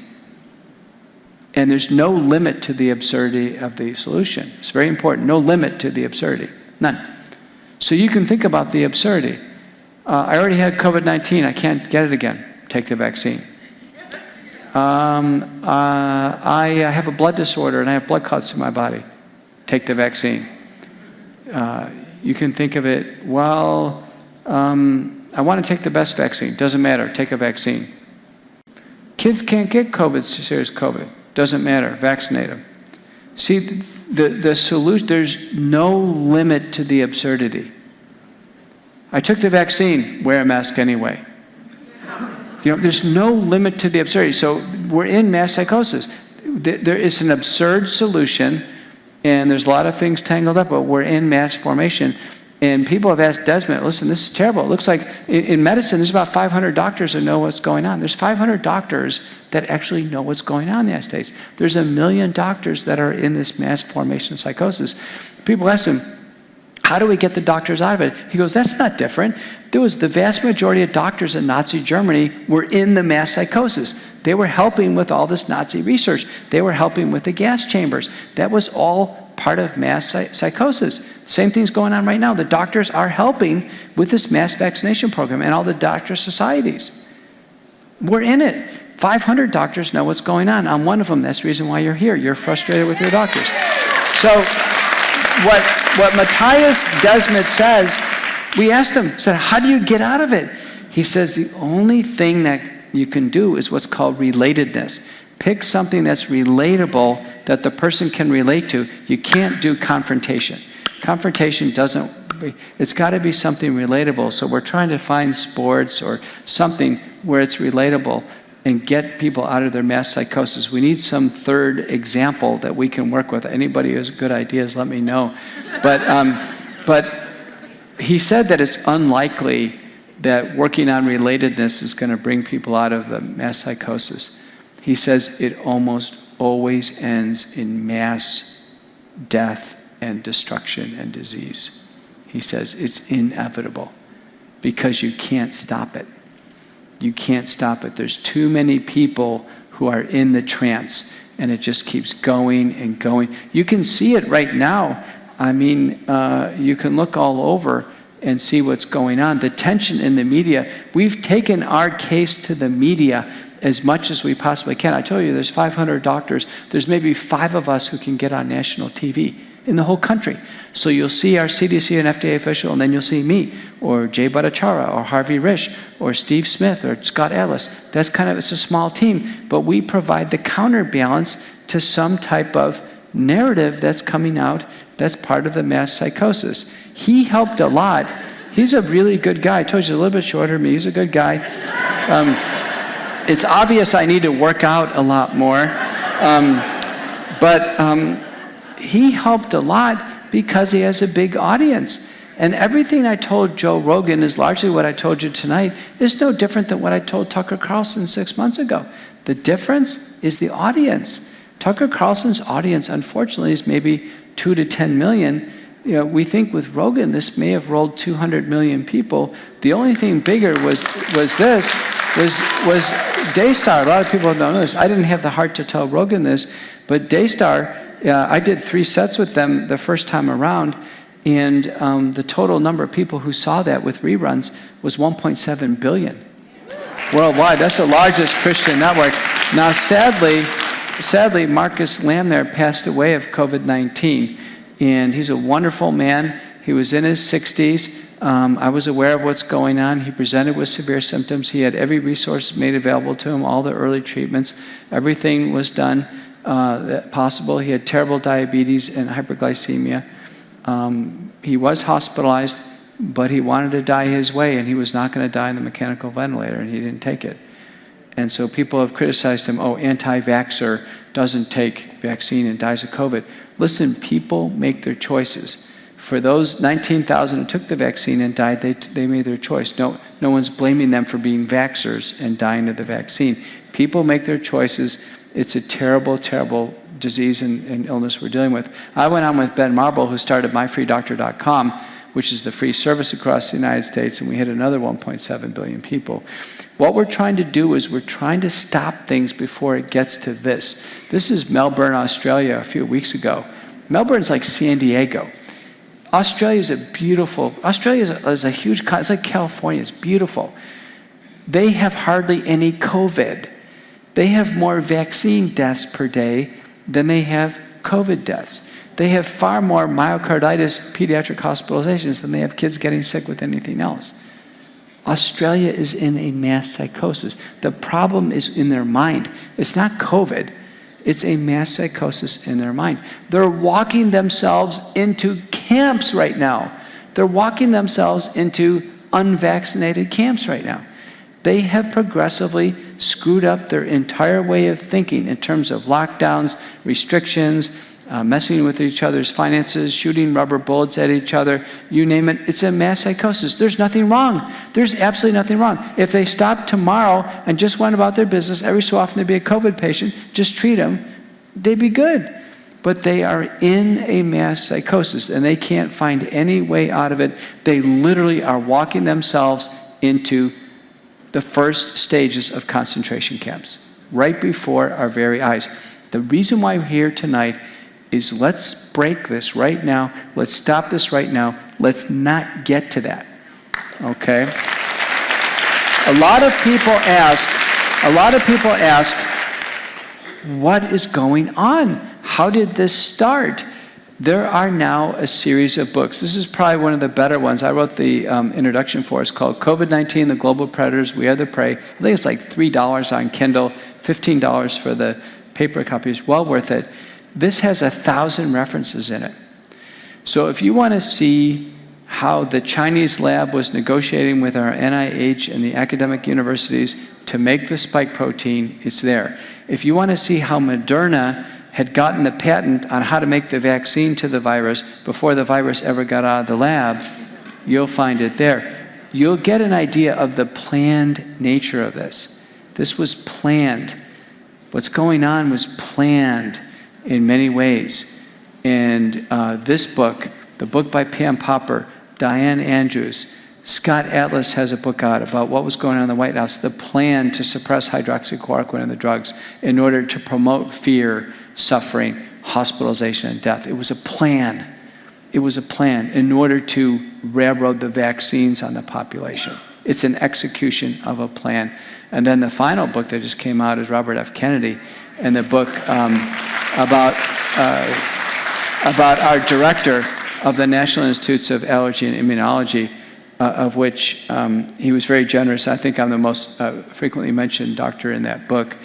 And there's no limit to the absurdity of the solution. It's very important. No limit to the absurdity. None. So you can think about the absurdity. I already had COVID-19. I can't get it again. Take the vaccine. I have a blood disorder and I have blood clots in my body. Take the vaccine. You can think of it, well, I want to take the best vaccine. Doesn't matter. Take a vaccine. Kids can't get COVID, serious COVID. Doesn't matter. Vaccinate them. See, the solution, there's no limit to the absurdity. I took the vaccine. Wear a mask anyway. There's no limit to the absurdity. So we're in mass psychosis. There is an absurd solution. And there's a lot of things tangled up, but we're in mass formation. And people have asked Desmet, listen, this is terrible. It looks like in medicine, there's about 500 doctors that know what's going on. There's 500 doctors that actually know what's going on in the United States. There's 1 million doctors that are in this mass formation psychosis. People ask him, How do we get the doctors out of it? He goes, that's not different. There was the vast majority of doctors in Nazi Germany were in the mass psychosis. They were helping with all this Nazi research. They were helping with the gas chambers. That was all part of mass psychosis. Same thing's going on right now. The doctors are helping with this mass vaccination program and all the doctor societies. We're in it. 500 doctors know what's going on. I'm one of them. That's the reason why you're here. You're frustrated with your doctors. So what Matthias Desmet says, we asked him, said, how do you get out of it? He says, the only thing that you can do is what's called relatedness. Pick something that's relatable that the person can relate to. You can't do confrontation. Confrontation doesn't, it's got to be something relatable. So we're trying to find sports or something where it's relatable and get people out of their mass psychosis. We need some third example that we can work with. Anybody who has good ideas, let me know. But he said that it's unlikely that working on relatedness is going to bring people out of the mass psychosis. He says it almost always ends in mass death and destruction and disease. He says it's inevitable because you can't stop it. You can't stop it. There's too many people who are in the trance, and it just keeps going and going. You can see it right now. I mean, you can look all over and see what's going on. The tension in the media, we've taken our case to the media as much as we possibly can. I told you there's 500 doctors. There's maybe 5 of us who can get on national TV in the whole country. So you'll see our CDC and FDA official, and then you'll see me, or Jay Bhattacharya, or Harvey Risch, or Steve Smith, or Scott Atlas. That's kind of, it's a small team, but we provide the counterbalance to some type of narrative that's coming out that's part of the mass psychosis. He helped a lot. He's a really good guy. I told you, he's a little bit shorter than me. He's a good guy. It's obvious I need to work out a lot more. But he helped a lot because he has a big audience. And everything I told Joe Rogan is largely what I told you tonight. Is no different than what I told Tucker Carlson 6 months ago. The difference is the audience. Tucker Carlson's audience, unfortunately, is maybe 2 to 10 million. You know, we think with Rogan, this may have rolled 200 million people. The only thing bigger was Daystar. A lot of people don't know this. I didn't have the heart to tell Rogan this, but Daystar, I did 3 sets with them the first time around, and the total number of people who saw that with reruns was 1.7 billion worldwide. That's the largest Christian network. Now, sadly, Marcus Lamb there passed away of COVID-19, and he's a wonderful man. He was in his 60s. I was aware of what's going on. He presented with severe symptoms. He had every resource made available to him, all the early treatments. Everything was done possible. He had terrible diabetes and hyperglycemia. He was hospitalized, but he wanted to die his way, and he was not going to die in the mechanical ventilator, and he didn't take it. And so people have criticized him, oh, anti-vaxxer doesn't take vaccine and dies of COVID. Listen, people make their choices. For those 19,000 who took the vaccine and died, they made their choice. No one's blaming them for being vaxxers and dying of the vaccine. People make their choices. It's a terrible, terrible disease and illness we're dealing with. I went on with Ben Marble, who started myfreedoctor.com, which is the free service across the United States, and we hit another 1.7 billion people. What we're trying to do is we're trying to stop things before it gets to this. This is Melbourne, Australia, a few weeks ago. Melbourne's like San Diego. Australia is a huge, it's like California, it's beautiful. They have hardly any COVID. They have more vaccine deaths per day than they have COVID deaths. They have far more myocarditis pediatric hospitalizations than they have kids getting sick with anything else. Australia is in a mass psychosis. The problem is in their mind. It's not COVID. It's a mass psychosis in their mind. They're walking themselves into camps right now. They're walking themselves into unvaccinated camps right now. They have progressively screwed up their entire way of thinking in terms of lockdowns, restrictions, messing with each other's finances, shooting rubber bullets at each other, you name it. It's a mass psychosis. There's nothing wrong. There's absolutely nothing wrong. If they stopped tomorrow and just went about their business, every so often there'd be a COVID patient, just treat them, they'd be good. but they are in a mass psychosis and they can't find any way out of it. They literally are walking themselves into the first stages of concentration camps, right before our very eyes. The reason why we're here tonight is let's break this right now. Let's stop this right now. Let's not get to that, okay? A lot of people ask, what is going on? How did this start? There are now a series of books. This is probably one of the better ones. I wrote the introduction for it. It's called COVID-19, The Global Predators, We Are the Prey. I think it's like $3 on Kindle, $15 for the paper copies. Well worth it. This has 1,000 references in it. So if you want to see how the Chinese lab was negotiating with our NIH and the academic universities to make the spike protein, it's there. If you want to see how Moderna had gotten the patent on how to make the vaccine to the virus before the virus ever got out of the lab, you'll find it there. You'll get an idea of the planned nature of this. This was planned. What's going on was planned in many ways. And this book, the book by Pam Popper, Diane Andrews, Scott Atlas has a book out about what was going on in the White House, the plan to suppress hydroxychloroquine and the drugs in order to promote fear, suffering, hospitalization, and death. It was a plan. It was a plan in order to railroad the vaccines on the population. It's an execution of a plan. And then the final book that just came out is Robert F. Kennedy, and the book about our director of the National Institutes of Allergy and Immunology, of which he was very generous. I think I'm the most frequently mentioned doctor in that book.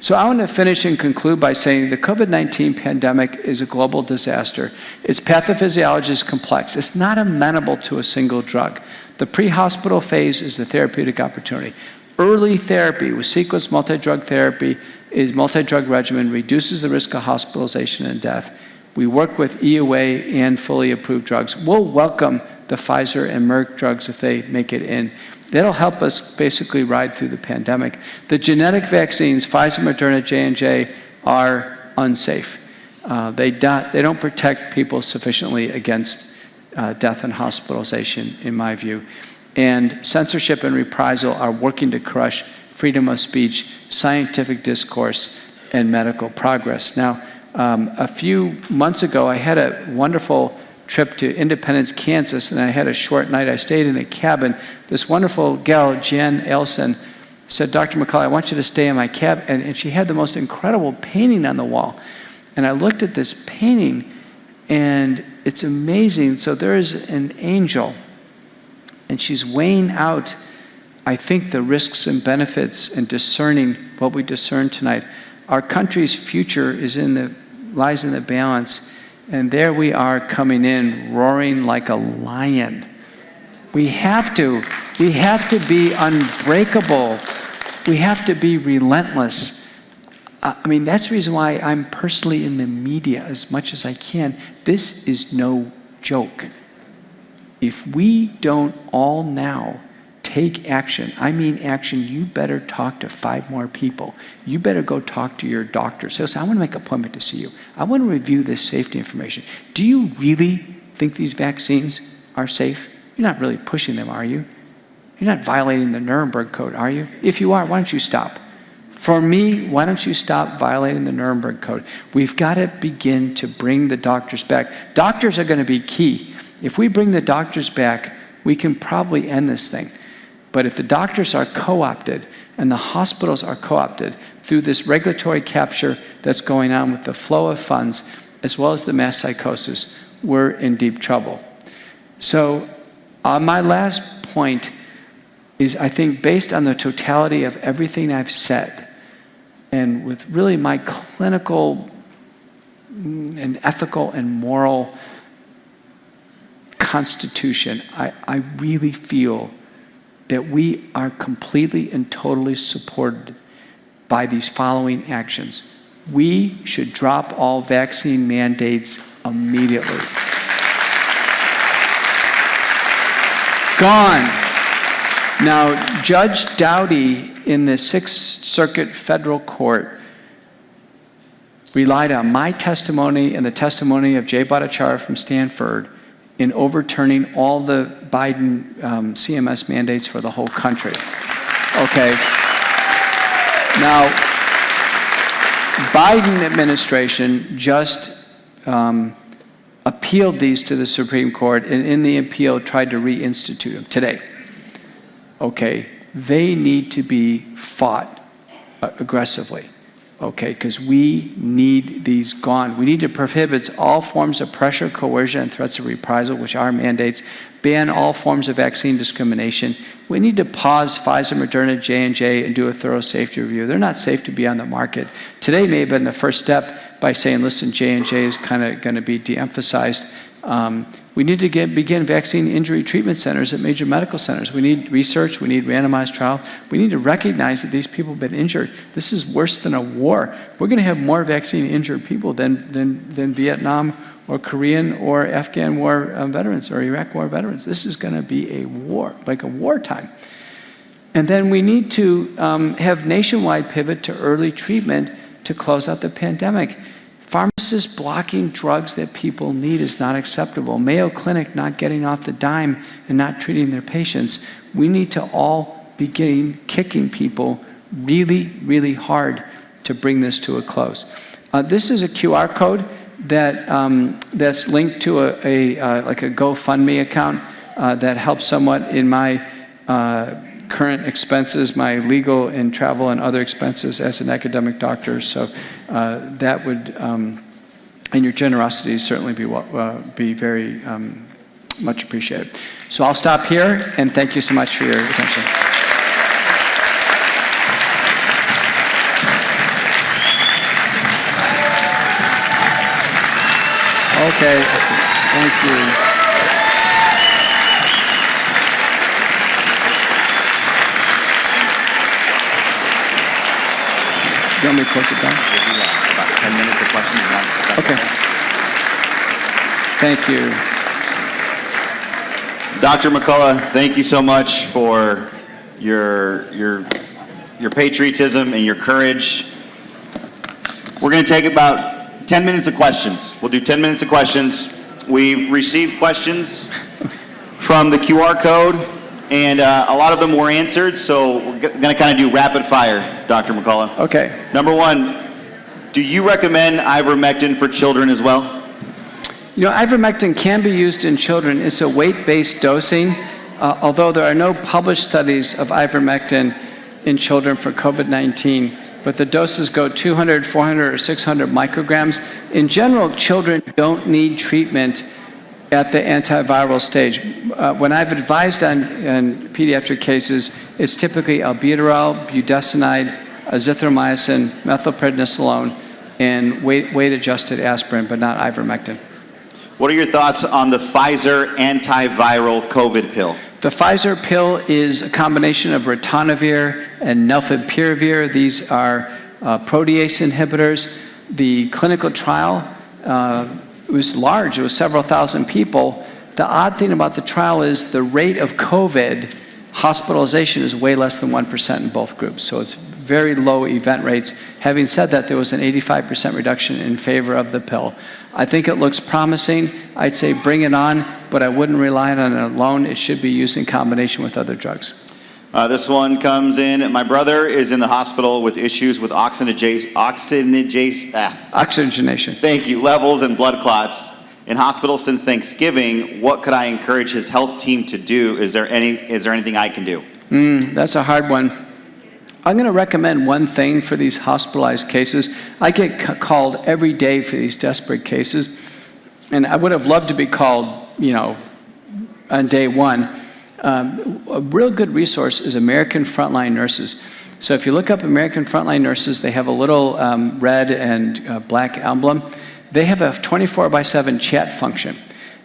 So I want to finish and conclude by saying the COVID-19 pandemic is a global disaster. Its pathophysiology is complex. It's not amenable to a single drug. The pre-hospital phase is the therapeutic opportunity. Early therapy with sequenced multi-drug therapy is multi-drug regimen, reduces the risk of hospitalization and death. We work with EUA and fully approved drugs. We'll welcome the Pfizer and Merck drugs if they make it in. That'll help us basically ride through the pandemic. The genetic vaccines, Pfizer, Moderna, J&J, are unsafe. They don't protect people sufficiently against death and hospitalization, in my view. And censorship and reprisal are working to crush freedom of speech, scientific discourse, and medical progress. Now, a few months ago, I had a wonderful trip to Independence, Kansas, and I had a short night. I stayed in a cabin. This wonderful gal, Jan Elson, said, Dr. McCullough, I want you to stay in my cabin. And she had the most incredible painting on the wall. And I looked at this painting, and it's amazing. So there is an angel, and she's weighing out, I think, the risks and benefits and discerning what we discern tonight. Our country's future lies in the balance. And there we are coming in, roaring like a lion. We have to be unbreakable. We have to be relentless. I mean, that's the reason why I'm personally in the media as much as I can. This is no joke. If we don't all now take action, I mean action, you better talk to 5 more people. You better go talk to your doctor. So I want to make an appointment to see you. I want to review this safety information. Do you really think these vaccines are safe? You're not really pushing them, are you? You're not violating the Nuremberg Code, are you? If you are, why don't you stop? For me, why don't you stop violating the Nuremberg Code? We've got to begin to bring the doctors back. Doctors are going to be key. If we bring the doctors back, we can probably end this thing. But if the doctors are co-opted and the hospitals are co-opted through this regulatory capture that's going on with the flow of funds, as well as the mass psychosis, we're in deep trouble. So my last point is, I think, based on the totality of everything I've said, and with really my clinical and ethical and moral constitution, I really feel that we are completely and totally supported by these following actions. We should drop all vaccine mandates immediately. Gone. Now, Judge Doughty in the Sixth Circuit Federal Court relied on my testimony and the testimony of Jay Bhattacharya from Stanford in overturning all the Biden CMS mandates for the whole country. Okay. Now, Biden administration just appealed these to the Supreme Court, and in the appeal tried to reinstitute them today. Okay, they need to be fought aggressively. Okay, because we need these gone. We need to prohibit all forms of pressure, coercion, and threats of reprisal, which are mandates. Ban all forms of vaccine discrimination. We need to pause Pfizer, Moderna, J&J, and do a thorough safety review. They're not safe to be on the market. Today may have been the first step by saying, listen, J&J is kind of going to be de-emphasized. We need to begin vaccine injury treatment centers at major medical centers. We need research. We need randomized trials. We need to recognize that these people have been injured. This is worse than a war. We're going to have more vaccine injured people than Vietnam or Korean or Afghan war veterans or Iraq war veterans. This is going to be a war, like a wartime. And then we need to have nationwide pivot to early treatment to close out the pandemic. Pharmacists blocking drugs that people need is not acceptable. Mayo Clinic not getting off the dime and not treating their patients. We need to all begin kicking people really, really hard to bring this to a close. This is a QR code that's linked to like a GoFundMe account that helps somewhat in my current expenses, my legal and travel and other expenses as an academic doctor. So that would, and your generosity certainly be very much appreciated. So I'll stop here, and thank you so much for your attention. Okay, thank you. You want me to close it down? We'll do about 10 minutes of questions. Okay. Thank you. Dr. McCullough, thank you so much for your patriotism and your courage. We're going to take about 10 minutes of questions. We'll do 10 minutes of questions. We've received questions from the QR code, and a lot of them were answered, so we're going to kind of do rapid fire, Dr. McCullough. Okay. Number one, do you recommend ivermectin for children as well? You know, ivermectin can be used in children. It's a weight-based dosing, although there are no published studies of ivermectin in children for COVID-19. But the doses go 200, 400, or 600 micrograms. In general, children don't need treatment at the antiviral stage. When I've advised on pediatric cases, it's typically albuterol, budesonide, azithromycin, methylprednisolone, and weight-adjusted aspirin, but not ivermectin. What are your thoughts on the Pfizer antiviral COVID pill? The Pfizer pill is a combination of ritonavir and nalfipravir. These are protease inhibitors. The clinical trial was large. It was several thousand people. The odd thing about the trial is the rate of COVID hospitalization is way less than 1% in both groups. So it's very low event rates. Having said that, there was an 85% reduction in favor of the pill. I think it looks promising. I'd say bring it on, but I wouldn't rely on it alone. It should be used in combination with other drugs. This one comes in. My brother is in the hospital with issues with oxygenation. Thank you. Levels and blood clots. In hospital since Thanksgiving. What could I encourage his health team to do? Is there anything I can do? That's a hard one. I'm going to recommend one thing for these hospitalized cases. I get called every day for these desperate cases, and I would have loved to be called, on day one. A real good resource is American Frontline Nurses. So if you look up American Frontline Nurses, they have a little red and black emblem. They have a 24/7 chat function.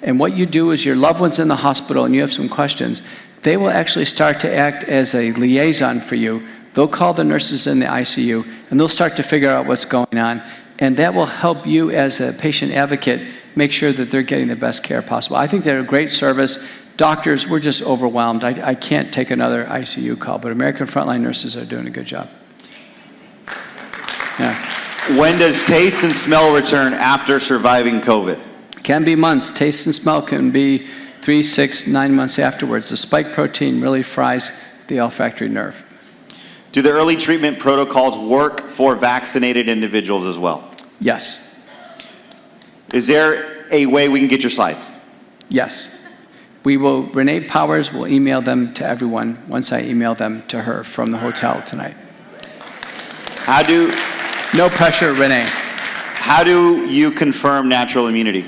And what you do is your loved one's in the hospital and you have some questions. They will actually start to act as a liaison for you. They'll call the nurses in the ICU and they'll start to figure out what's going on. And that will help you as a patient advocate make sure that they're getting the best care possible. I think they're a great service. Doctors, we're just overwhelmed. I can't take another ICU call, but American Frontline Nurses are doing a good job. Yeah. When does taste and smell return after surviving COVID? Can be months. Taste and smell can be 3, 6, 9 months afterwards. The spike protein really fries the olfactory nerve. Do the early treatment protocols work for vaccinated individuals as well? Yes. Is there a way we can get your slides? Yes. Renee Powers will email them to everyone once I email them to her from the hotel tonight. No pressure, Renee. How do you confirm natural immunity?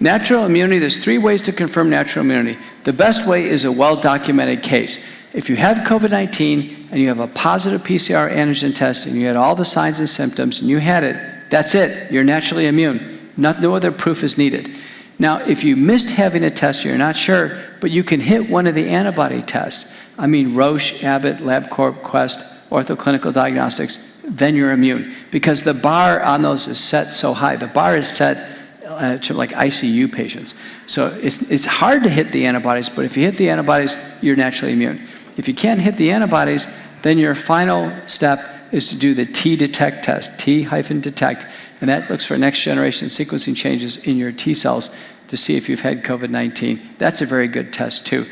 Natural immunity, there's 3 ways to confirm natural immunity. The best way is a well-documented case. If you have COVID-19 and you have a positive PCR antigen test and you had all the signs and symptoms and you had it, that's it. You're naturally immune. No other proof is needed. Now, if you missed having a test, you're not sure, but you can hit one of the antibody tests. I mean, Roche, Abbott, LabCorp, Quest, Ortho Clinical Diagnostics, then you're immune. Because the bar on those is set so high. The bar is set to like ICU patients. So it's hard to hit the antibodies, but if you hit the antibodies, you're naturally immune. If you can't hit the antibodies, then your final step is to do the T-detect test, T-detect, and that looks for next generation sequencing changes in your T cells to see if you've had COVID-19. That's a very good test too.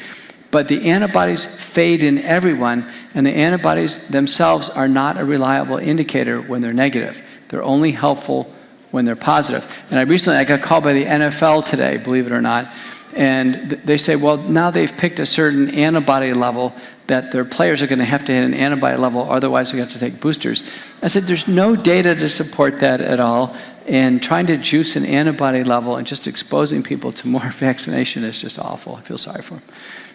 But the antibodies fade in everyone, and the antibodies themselves are not a reliable indicator when they're negative. They're only helpful when they're positive. And I got called by the NFL today, believe it or not, and they say, well, now they've picked a certain antibody level that their players are going to have to hit an antibody level, otherwise they have to take boosters. I said, there's no data to support that at all, and trying to juice an antibody level and just exposing people to more vaccination is just awful. I feel sorry for them.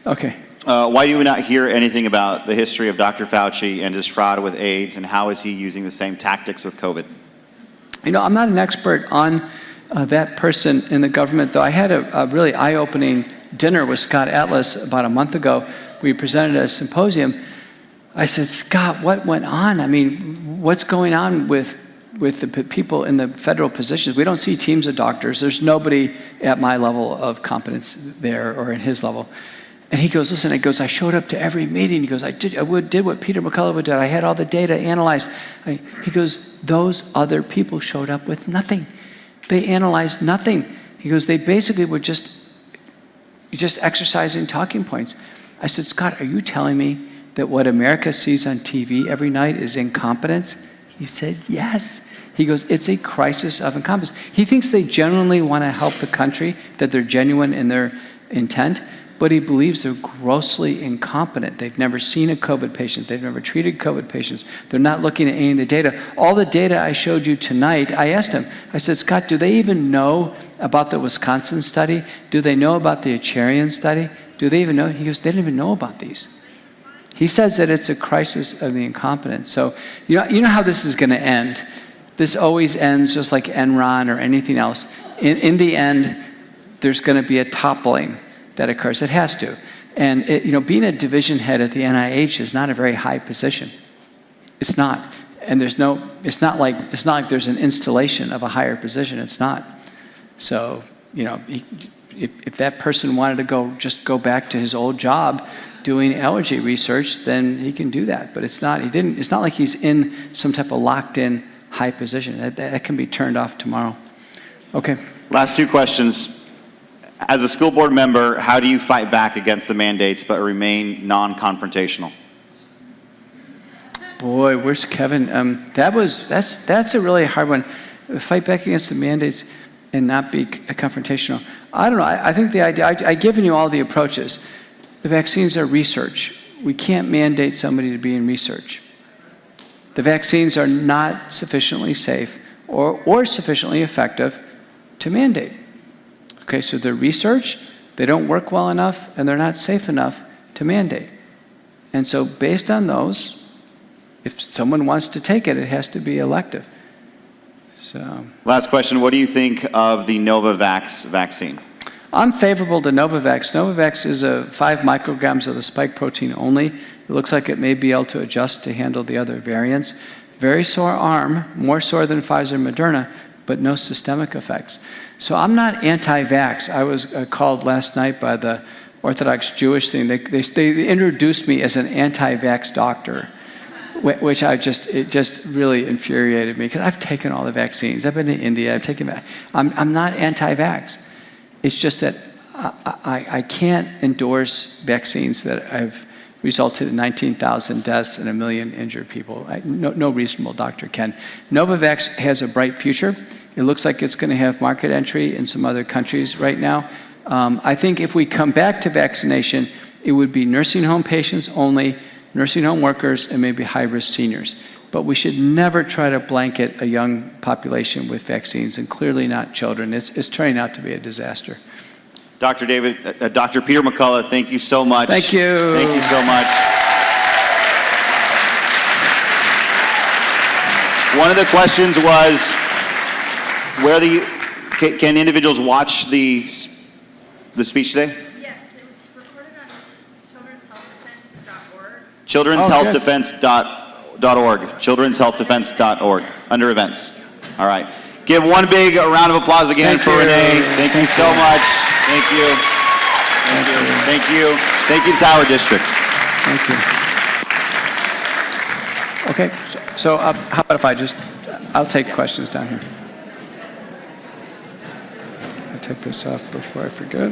Okay. Why do we not hear anything about the history of Dr. Fauci and his fraud with AIDS, and how is he using the same tactics with COVID? You know, I'm not an expert on that person in the government, though. I had a really eye-opening dinner with Scott Atlas about a month ago. We presented at a symposium. I said, Scott, what went on? I mean, what's going on with the people in the federal positions? We don't see teams of doctors. There's nobody at my level of competence there or at his level. And he goes, listen, I showed up to every meeting. He goes, I did what Peter McCullough would do. I had all the data analyzed. He goes, those other people showed up with nothing. They analyzed nothing. He goes, they basically were just exercising talking points. I said, Scott, are you telling me that what America sees on TV every night is incompetence? He said, yes. He goes, it's a crisis of incompetence. He thinks they genuinely want to help the country, that they're genuine in their intent, but he believes they're grossly incompetent. They've never seen a COVID patient. They've never treated COVID patients. They're not looking at any of the data. All the data I showed you tonight, I asked him, I said, Scott, do they even know about the Wisconsin study? Do they know about the Acharian study? Do they even know? He goes, they don't even know about these. He says that it's a crisis of the incompetence. So you know how this is going to end. This always ends just like Enron or anything else. In the end, there's going to be a toppling that occurs. It has to. And being a division head at the NIH is not a very high position. It's not. And it's not like there's an installation of a higher position. It's not. So, if that person wanted to go back to his old job doing allergy research, then he can do that. But it's not like he's in some type of locked in high position. That can be turned off tomorrow. Okay. Last 2 questions. As a school board member, how do you fight back against the mandates but remain non-confrontational? Boy, where's Kevin? That's a really hard one. Fight back against the mandates and not be confrontational. I don't know. I think the idea, I've given you all the approaches. The vaccines are research. We can't mandate somebody to be in research. The vaccines are not sufficiently safe or sufficiently effective to mandate. Okay, so they're research, they don't work well enough, and they're not safe enough to mandate. And so based on those, if someone wants to take it, it has to be elective. So. Last question, what do you think of the Novavax vaccine? I'm favorable to Novavax. Novavax is 5 micrograms of the spike protein only. It looks like it may be able to adjust to handle the other variants. Very sore arm, more sore than Pfizer and Moderna, but no systemic effects. So I'm not anti-vax. I was called last night by the Orthodox Jewish thing. They introduced me as an anti-vax doctor, which it just really infuriated me, because I've taken all the vaccines. I've been to India. I'm not anti-vax. It's just that I can't endorse vaccines that have resulted in 19,000 deaths and 1 million injured people. No reasonable doctor can. Novavax has a bright future. It looks like it's going to have market entry in some other countries right now. I think if we come back to vaccination, it would be nursing home patients only, nursing home workers, and maybe high-risk seniors. But we should never try to blanket a young population with vaccines, and clearly not children. It's turning out to be a disaster. Dr. Dr. Peter McCullough, thank you so much. Thank you. Thank you so much. One of the questions was, can individuals watch the speech today? Yes, it was recorded on children'shealthdefense.org. Children'shealthdefense.org, under events. All right. Give one big round of applause again for Renee. Thank you so much. Thank you. Thank you. Thank you. Thank you, Tower District. Thank you. Okay, so how about if I'll take questions down here. I'll take this off before I forget.